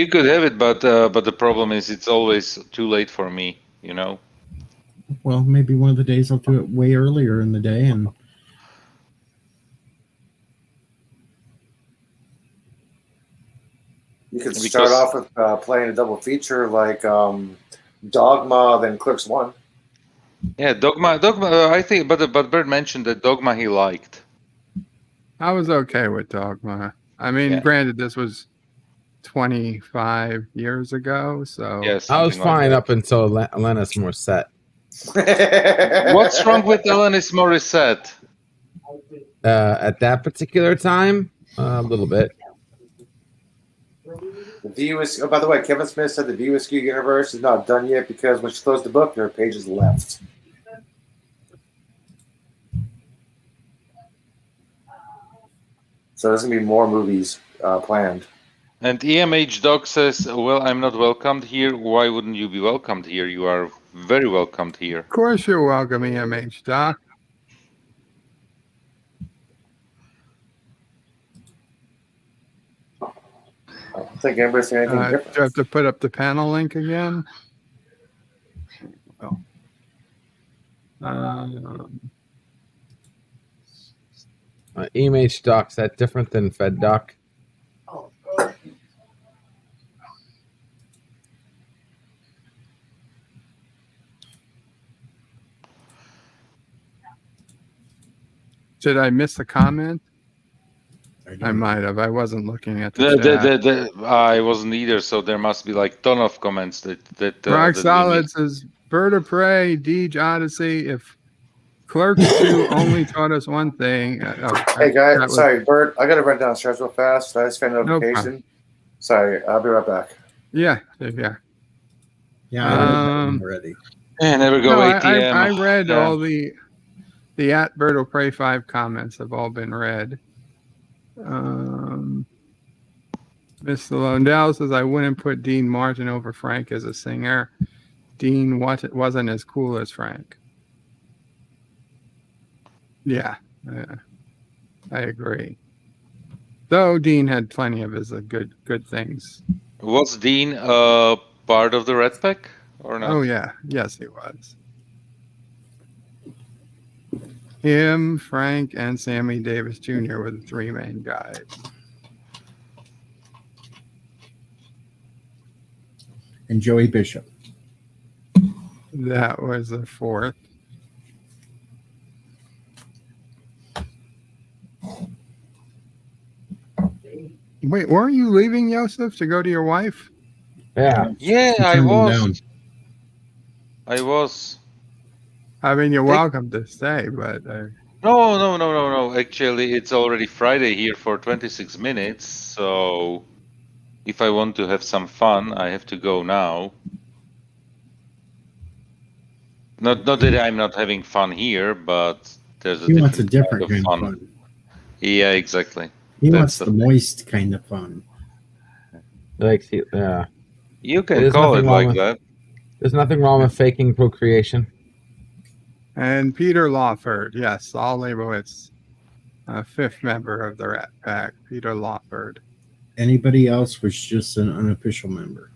could have it, but the problem is it's always too late for me. You know. Well, maybe one of the days I'll do it way earlier in the day, and you could start off with playing a double feature like Dogma, then Clerks 1. Yeah, Dogma. I think, but Bert mentioned that Dogma he liked. I was okay with Dogma. I mean, granted, this was 25 years ago, so yes, I was fine up until Alanis Morissette. What's wrong with Alanis Morissette? At that particular time, a little bit. The VUSQ. Oh, by the way, Kevin Smith said the VUSQ universe is not done yet because when she closed the book, there are pages left. So there's gonna be more movies planned. And EMH Doc says, "Well, I'm not welcomed here. Why wouldn't you be welcomed here? You are very welcomed here." Of course, you're welcome, EMH Doc. I don't think anybody's saying anything different. Do I have to put up the panel link again? Oh. EMH Doc, is that different than Fed Doc? Did I miss a comment? I might have. I wasn't looking at the chat. I wasn't either, so there must be like ton of comments that. Rock Solid says, "Bird of Prey, Deej Odyssey. If Clerks 2 only taught us one thing." Hey guys, sorry, Bert. I got to run downstairs real fast. I just got a notification. Sorry, I'll be right back. Yeah. Yeah, already. And there we go. I read all the at Bird of Prey 5 comments have all been read. Mr. Londell says, "I wouldn't put Dean Martin over Frank as a singer. Dean wasn't as cool as Frank." Yeah, I agree. Though Dean had plenty of his good things. Was Dean part of the Red Pack or not? Oh yeah, yes he was. Him, Frank, and Sammy Davis Jr. were the three main guys. And Joey Bishop. That was the fourth. Wait, weren't you leaving, Joseph, to go to your wife? Yeah. Yeah, I was. I was. I mean, you're welcome to stay, but... No. Actually, it's already Friday here for 26 minutes, so if I want to have some fun, I have to go now. Not that I'm not having fun here, but there's a different kind of fun. Yeah, exactly. He wants the moist kind of fun. You can call it like that. There's nothing wrong with faking procreation. And Peter Lawford, yes, Saul Leibowitz, fifth member of the Rat Pack, Peter Lawford. Anybody else was just an unofficial member.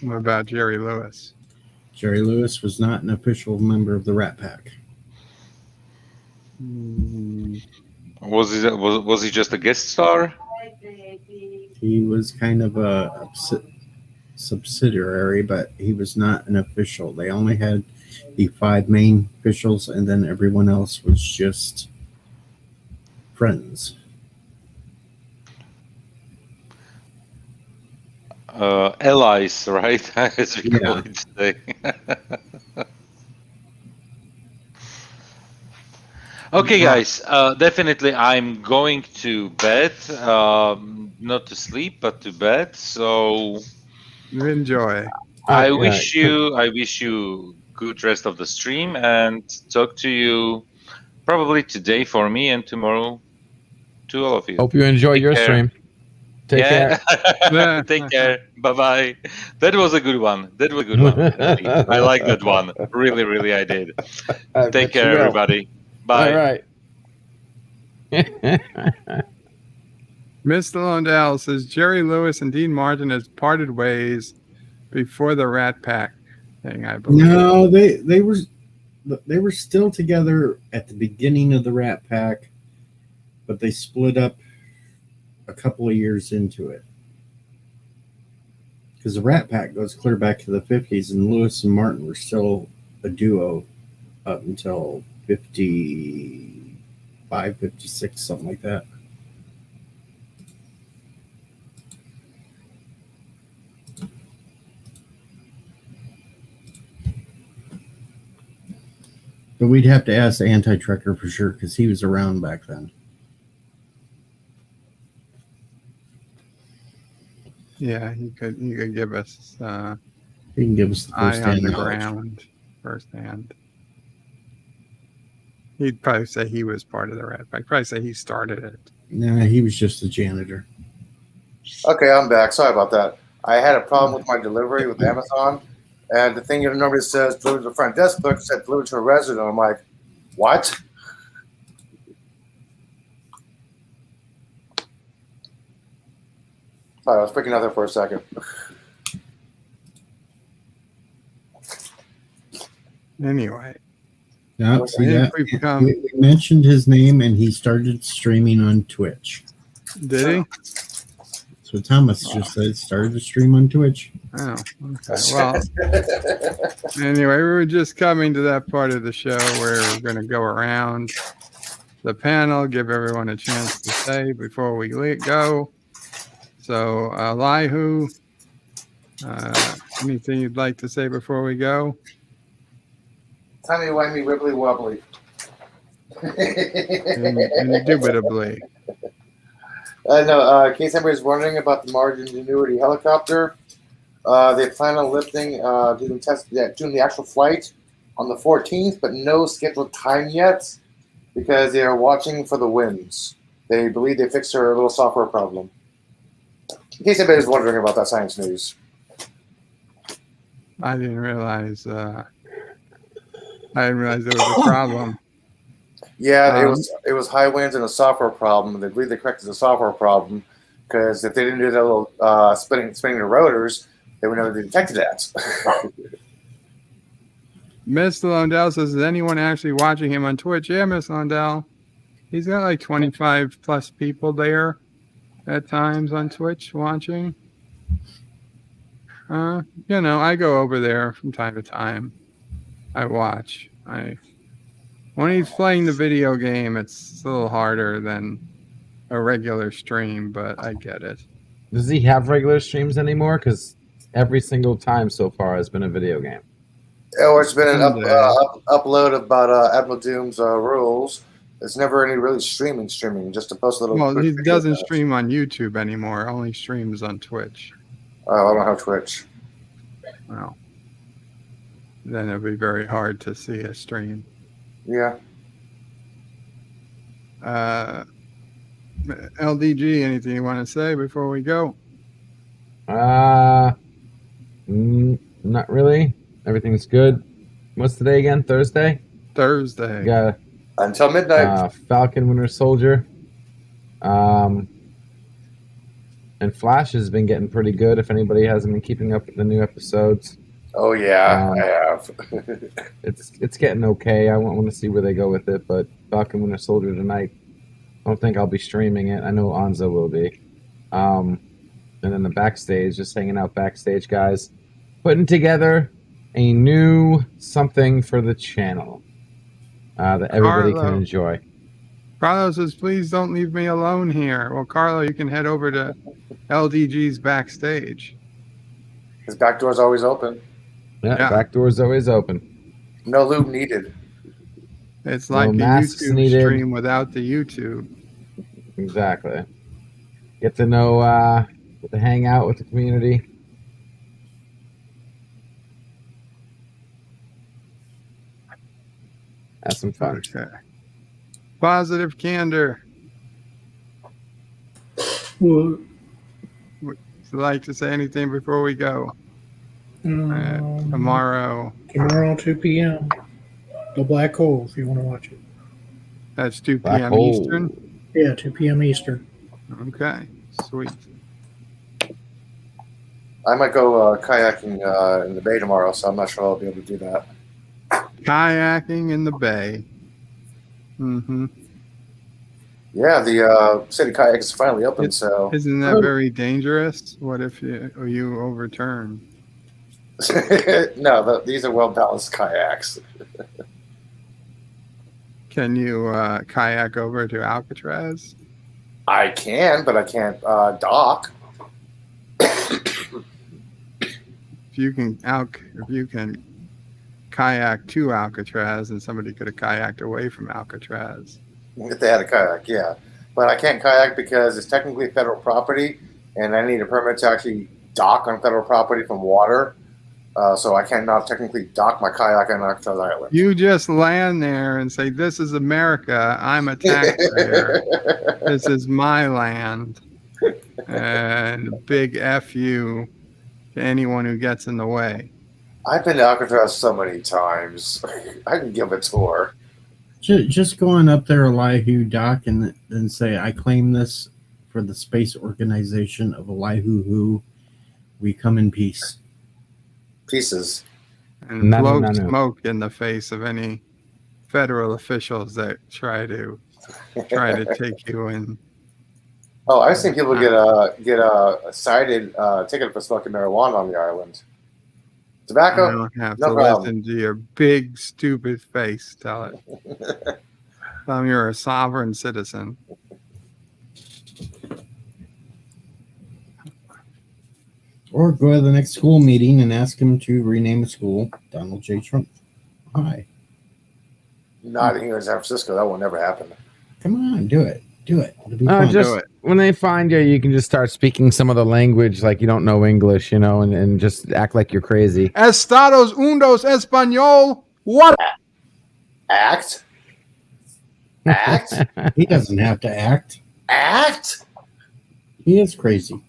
What about Jerry Lewis? Jerry Lewis was not an official member of the Rat Pack. Was he just a guest star? He was kind of a subsidiary, but he was not an official. They only had the 5 main officials, and then everyone else was just friends. Allies, right? As we call it today. Okay, guys. Definitely, I'm going to bed. Not to sleep, but to bed. So enjoy. I wish you good rest of the stream, and talk to you probably today for me and tomorrow to all of you. Hope you enjoy Take your care. stream. Take care. Take care. Bye bye. That was a good one. That was a good one. Indeed. I like that one. Really, really, I did. Take care, everybody. Bye. All right. Mr. Londell says Jerry Lewis and Dean Martin has parted ways before the Rat Pack thing, I believe. No, they were still together at the beginning of the Rat Pack, but they split up a couple of years into it. Because the Rat Pack goes clear back to the 50s, and Lewis and Martin were still a duo up until 55, 56, something like that. But we'd have to ask the Anti-Trekker for sure, because he was around back then. Yeah, he could give us He can give us the eye on first-hand the knowledge. ground firsthand. He'd probably say he was part of the Rat Pack. Probably say he started it. Nah, he was just a janitor. Okay, I'm back. Sorry about that. I had a problem with my delivery with Amazon, and the thing normally says delivered to the front desk book said delivered to a resident. I'm like, what? Sorry, I was freaking out there for a second. Anyway. No, see that? We mentioned his name, and he started streaming on Twitch. Did he? So Thomas just said started to stream on Twitch. Oh, okay. Well, anyway, we were just coming to that part of the show where we're going to go around the panel, give everyone a chance to say before we go. So, Elihu, anything you'd like to say before we go? Timey-wimey, wibbly-wobbly. Indubitably. No, in case anybody's wondering about the Mars Ingenuity helicopter, they plan on lifting, doing the actual flight on the 14th, but no scheduled time yet because they are watching for the winds. They believe they fixed their little software problem. In case anybody's wondering about that science news. I didn't realize there was a problem. Yeah, it was high winds and a software problem. They believe they corrected the software problem because if they didn't do that little spinning the rotors, they would never detected that. Miss Londell says, is anyone actually watching him on Twitch? Yeah, Miss Londell. He's got like 25 plus people there at times on Twitch watching. I go over there from time to time. I watch. When he's playing the video game, it's a little harder than a regular stream, but I get it. Does he have regular streams anymore? Because every single time so far has been a video game. Or it's been an upload about Admiral Doom's rules. There's never any really streaming, just to post a little. Well, he doesn't stream on YouTube anymore. Only streams on Twitch. Oh, I don't have Twitch. Well, then it'd be very hard to see a stream. Yeah. LDG, anything you want to say before we go? Not really. Everything's good. What's today again? Thursday? Thursday. Yeah. Until midnight. Falcon Winter Soldier. And Flash has been getting pretty good if anybody hasn't been keeping up with the new episodes. Oh yeah, I have. it's getting okay. I want to see where they go with it, but Falcon Winter Soldier tonight, I don't think I'll be streaming it. I know Anza will be. And then the backstage, just hanging out backstage, guys, putting together a new something for the channel that everybody can enjoy. Carlo says, please don't leave me alone here. Well, Carlo, you can head over to LDG's backstage. His back door's always open. Yeah, back door's always open. No lube needed. It's No like a masks YouTube needed. stream without the YouTube. Exactly. Get to know, get to hang out with the community. Have some fun. Okay. Positive candor. Well, Would you like to say anything before we go? Tomorrow. Tomorrow, 2 p.m. The Black Hole, if you want to watch it. That's 2 Black p.m. hole. Eastern. Yeah, 2 p.m. Eastern. Okay. Sweet. I might go kayaking in the bay tomorrow, so I'm not sure I'll be able to do that. Kayaking in the bay. Mm-hmm. Yeah, the city kayak is finally open, so... Isn't that very dangerous? What if you overturn? No, these are well-balanced kayaks. Can you kayak over to Alcatraz? I can, but I can't dock. If you can kayak to Alcatraz, and somebody could have kayaked away from Alcatraz. If they had a kayak, yeah. But I can't kayak because it's technically federal property, and I need a permit to actually dock on federal property from water. So I cannot technically dock my kayak on Alcatraz Island. You just land there and say, "This is America. I'm a taxpayer. This is my land." And a big F you to anyone who gets in the way. I've been to Alcatraz so many times. I can give a tour. Just going up there, Elihu, dock, and then say, "I claim this for the space organization of Elihu. We come in peace." Pieces. And blow smoke in the face of any federal officials that try to take you in. Oh, I've seen people get a cited ticket for smoking marijuana on the island. Tobacco? I don't have no to problem. listen to your big stupid face. Tell it. Tell them you're a sovereign citizen. Or go to the next school meeting and ask him to rename the school Donald J. Trump. Hi. Not here in San Francisco. That will never happen. Come on, do it. Do it. It'll be fun. Just when they find you, you can just start speaking some other language, like you don't know English, and just act like you're crazy. Estados Unidos Español. What? Act? He doesn't have to act. Act? He is crazy.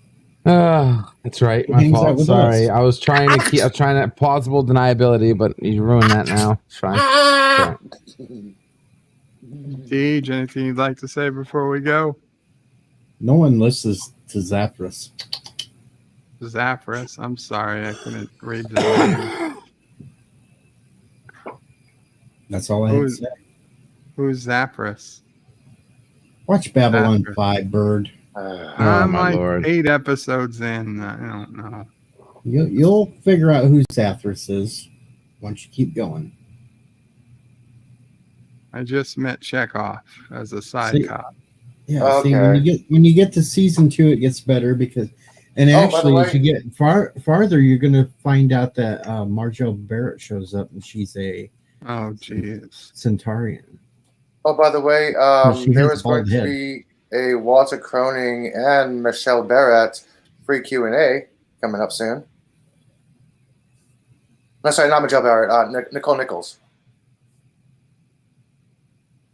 Oh, that's right. He My hangs out fault. with Sorry. us. I was trying to plausible deniability, but you ruined that now. It's fine. Sorry. Deej, anything you'd like to say before we go? No one listens to Zathras. Zathras. I'm sorry, I couldn't read the name. That's all I have to say. Who's Zathras? Watch Babylon 5, Bird. I'm like Lord. 8 episodes in. I don't know. You'll figure out who Zathras is once you keep going. I just met Chekhov as a side cop. Yeah, Okay. See, when you get to season 2, it gets better because, and actually, as you get farther, you're going to find out that Margelle Barrett shows up, and she's a Centaurian. Oh, by the way, She there has was a bald going to head. be a Walter Croning and Michelle Barrett free Q&A coming up soon. No, sorry, not Michelle Barrett. Nicole Nichols.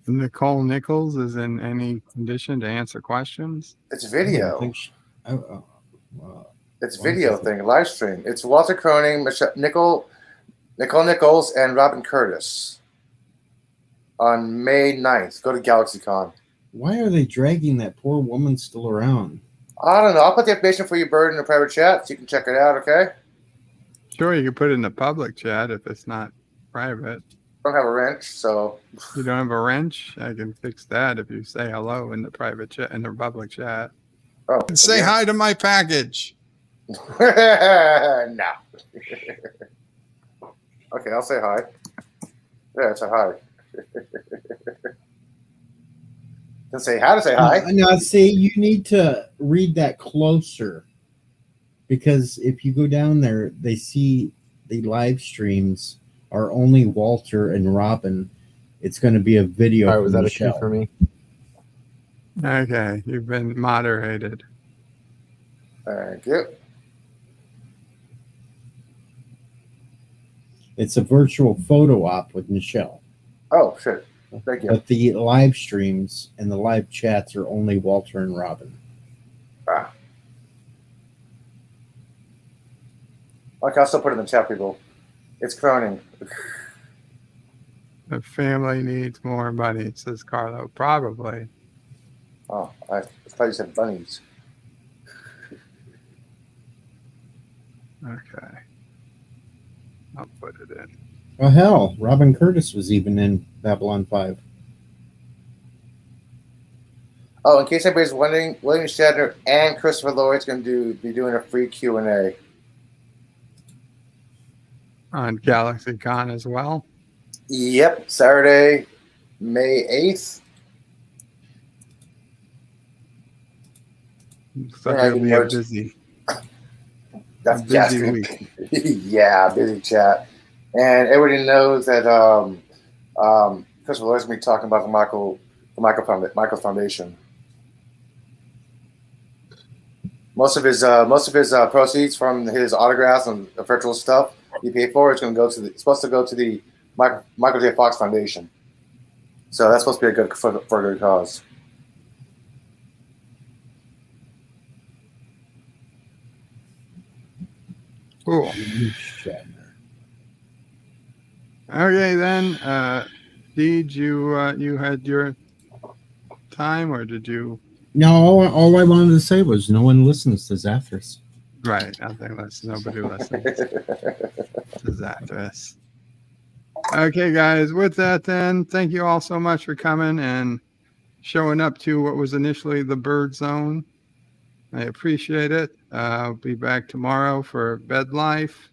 Nicole Nichols is in any condition to answer questions? It's video. Wow. It's video thing, live stream. It's Walter Croning, Nicole Nichols, and Robin Curtis on May 9th. Go to GalaxyCon. Why are they dragging that poor woman still around? I don't know. I'll put the information for you, Bird, in the private chat so you can check it out, okay? Sure, you can put it in the public chat if it's not private. I don't have a wrench, so... You don't have a wrench? I can fix that if you say hello in the private chat, in the public chat. Oh, and say hi to my package. No. Okay, I'll say hi. Yeah, it's a hi. Didn't say how to say hi. Now, see, you need to read that closer because if you go down there, they see the live streams are only Walter and Robin, It's going to be a video. All right, from was that Michelle. a cue for me? Okay, you've been moderated. Thank you. It's a virtual photo op with Michelle. Oh, shit. Thank you. But the live streams and the live chats are only Walter and Robin. Ah. Okay, I'll still put it in the chat, people. It's crowning. The family needs more money, says Carlo. Probably. Oh, I thought you said bunnies. Okay. I'll put it in. Well, hell, Robin Curtis was even in Babylon 5. Oh, in case anybody's wondering, William Shatner and Christopher Lloyd's going to be doing a free Q&A. On GalaxyCon as well. Yep, Saturday, May 8th. So it'll be a busy. That's a busy week. Yeah, busy chat. And everybody knows that Christopher Lloyd's going to be talking about the Michael Foundation. Most of his proceeds from his autographs and virtual stuff he paid for is supposed to go to the Michael J. Fox Foundation. So that's supposed to be for a good cause. Cool. Okay, then. Did you had your time, or did you? No, all I wanted to say was no one listens to Zathras. Right. Nobody listens to Zathras. Okay, guys. With that, then, thank you all so much for coming and showing up to what was initially the Birdzone. I appreciate it. I'll be back tomorrow for Bed Life.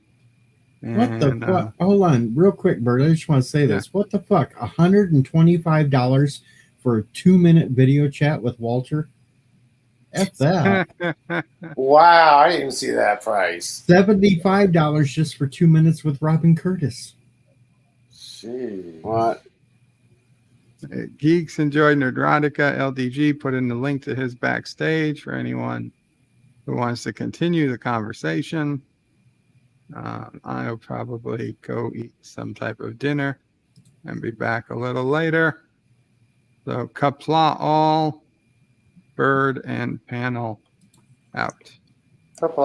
What the fuck? Hold on, real quick, Bert. I just want to say this. What the fuck? $125 for a 2-minute video chat with Walter? F that. Wow, I didn't even see that price. $75 just for 2 minutes with Robin Curtis. Jeez. What? Geeks enjoyed Nerdrotica. LDG put in the link to his backstage for anyone who wants to continue the conversation. I'll probably go eat some type of dinner and be back a little later. So Qapla all, Bird and panel out. Qapla.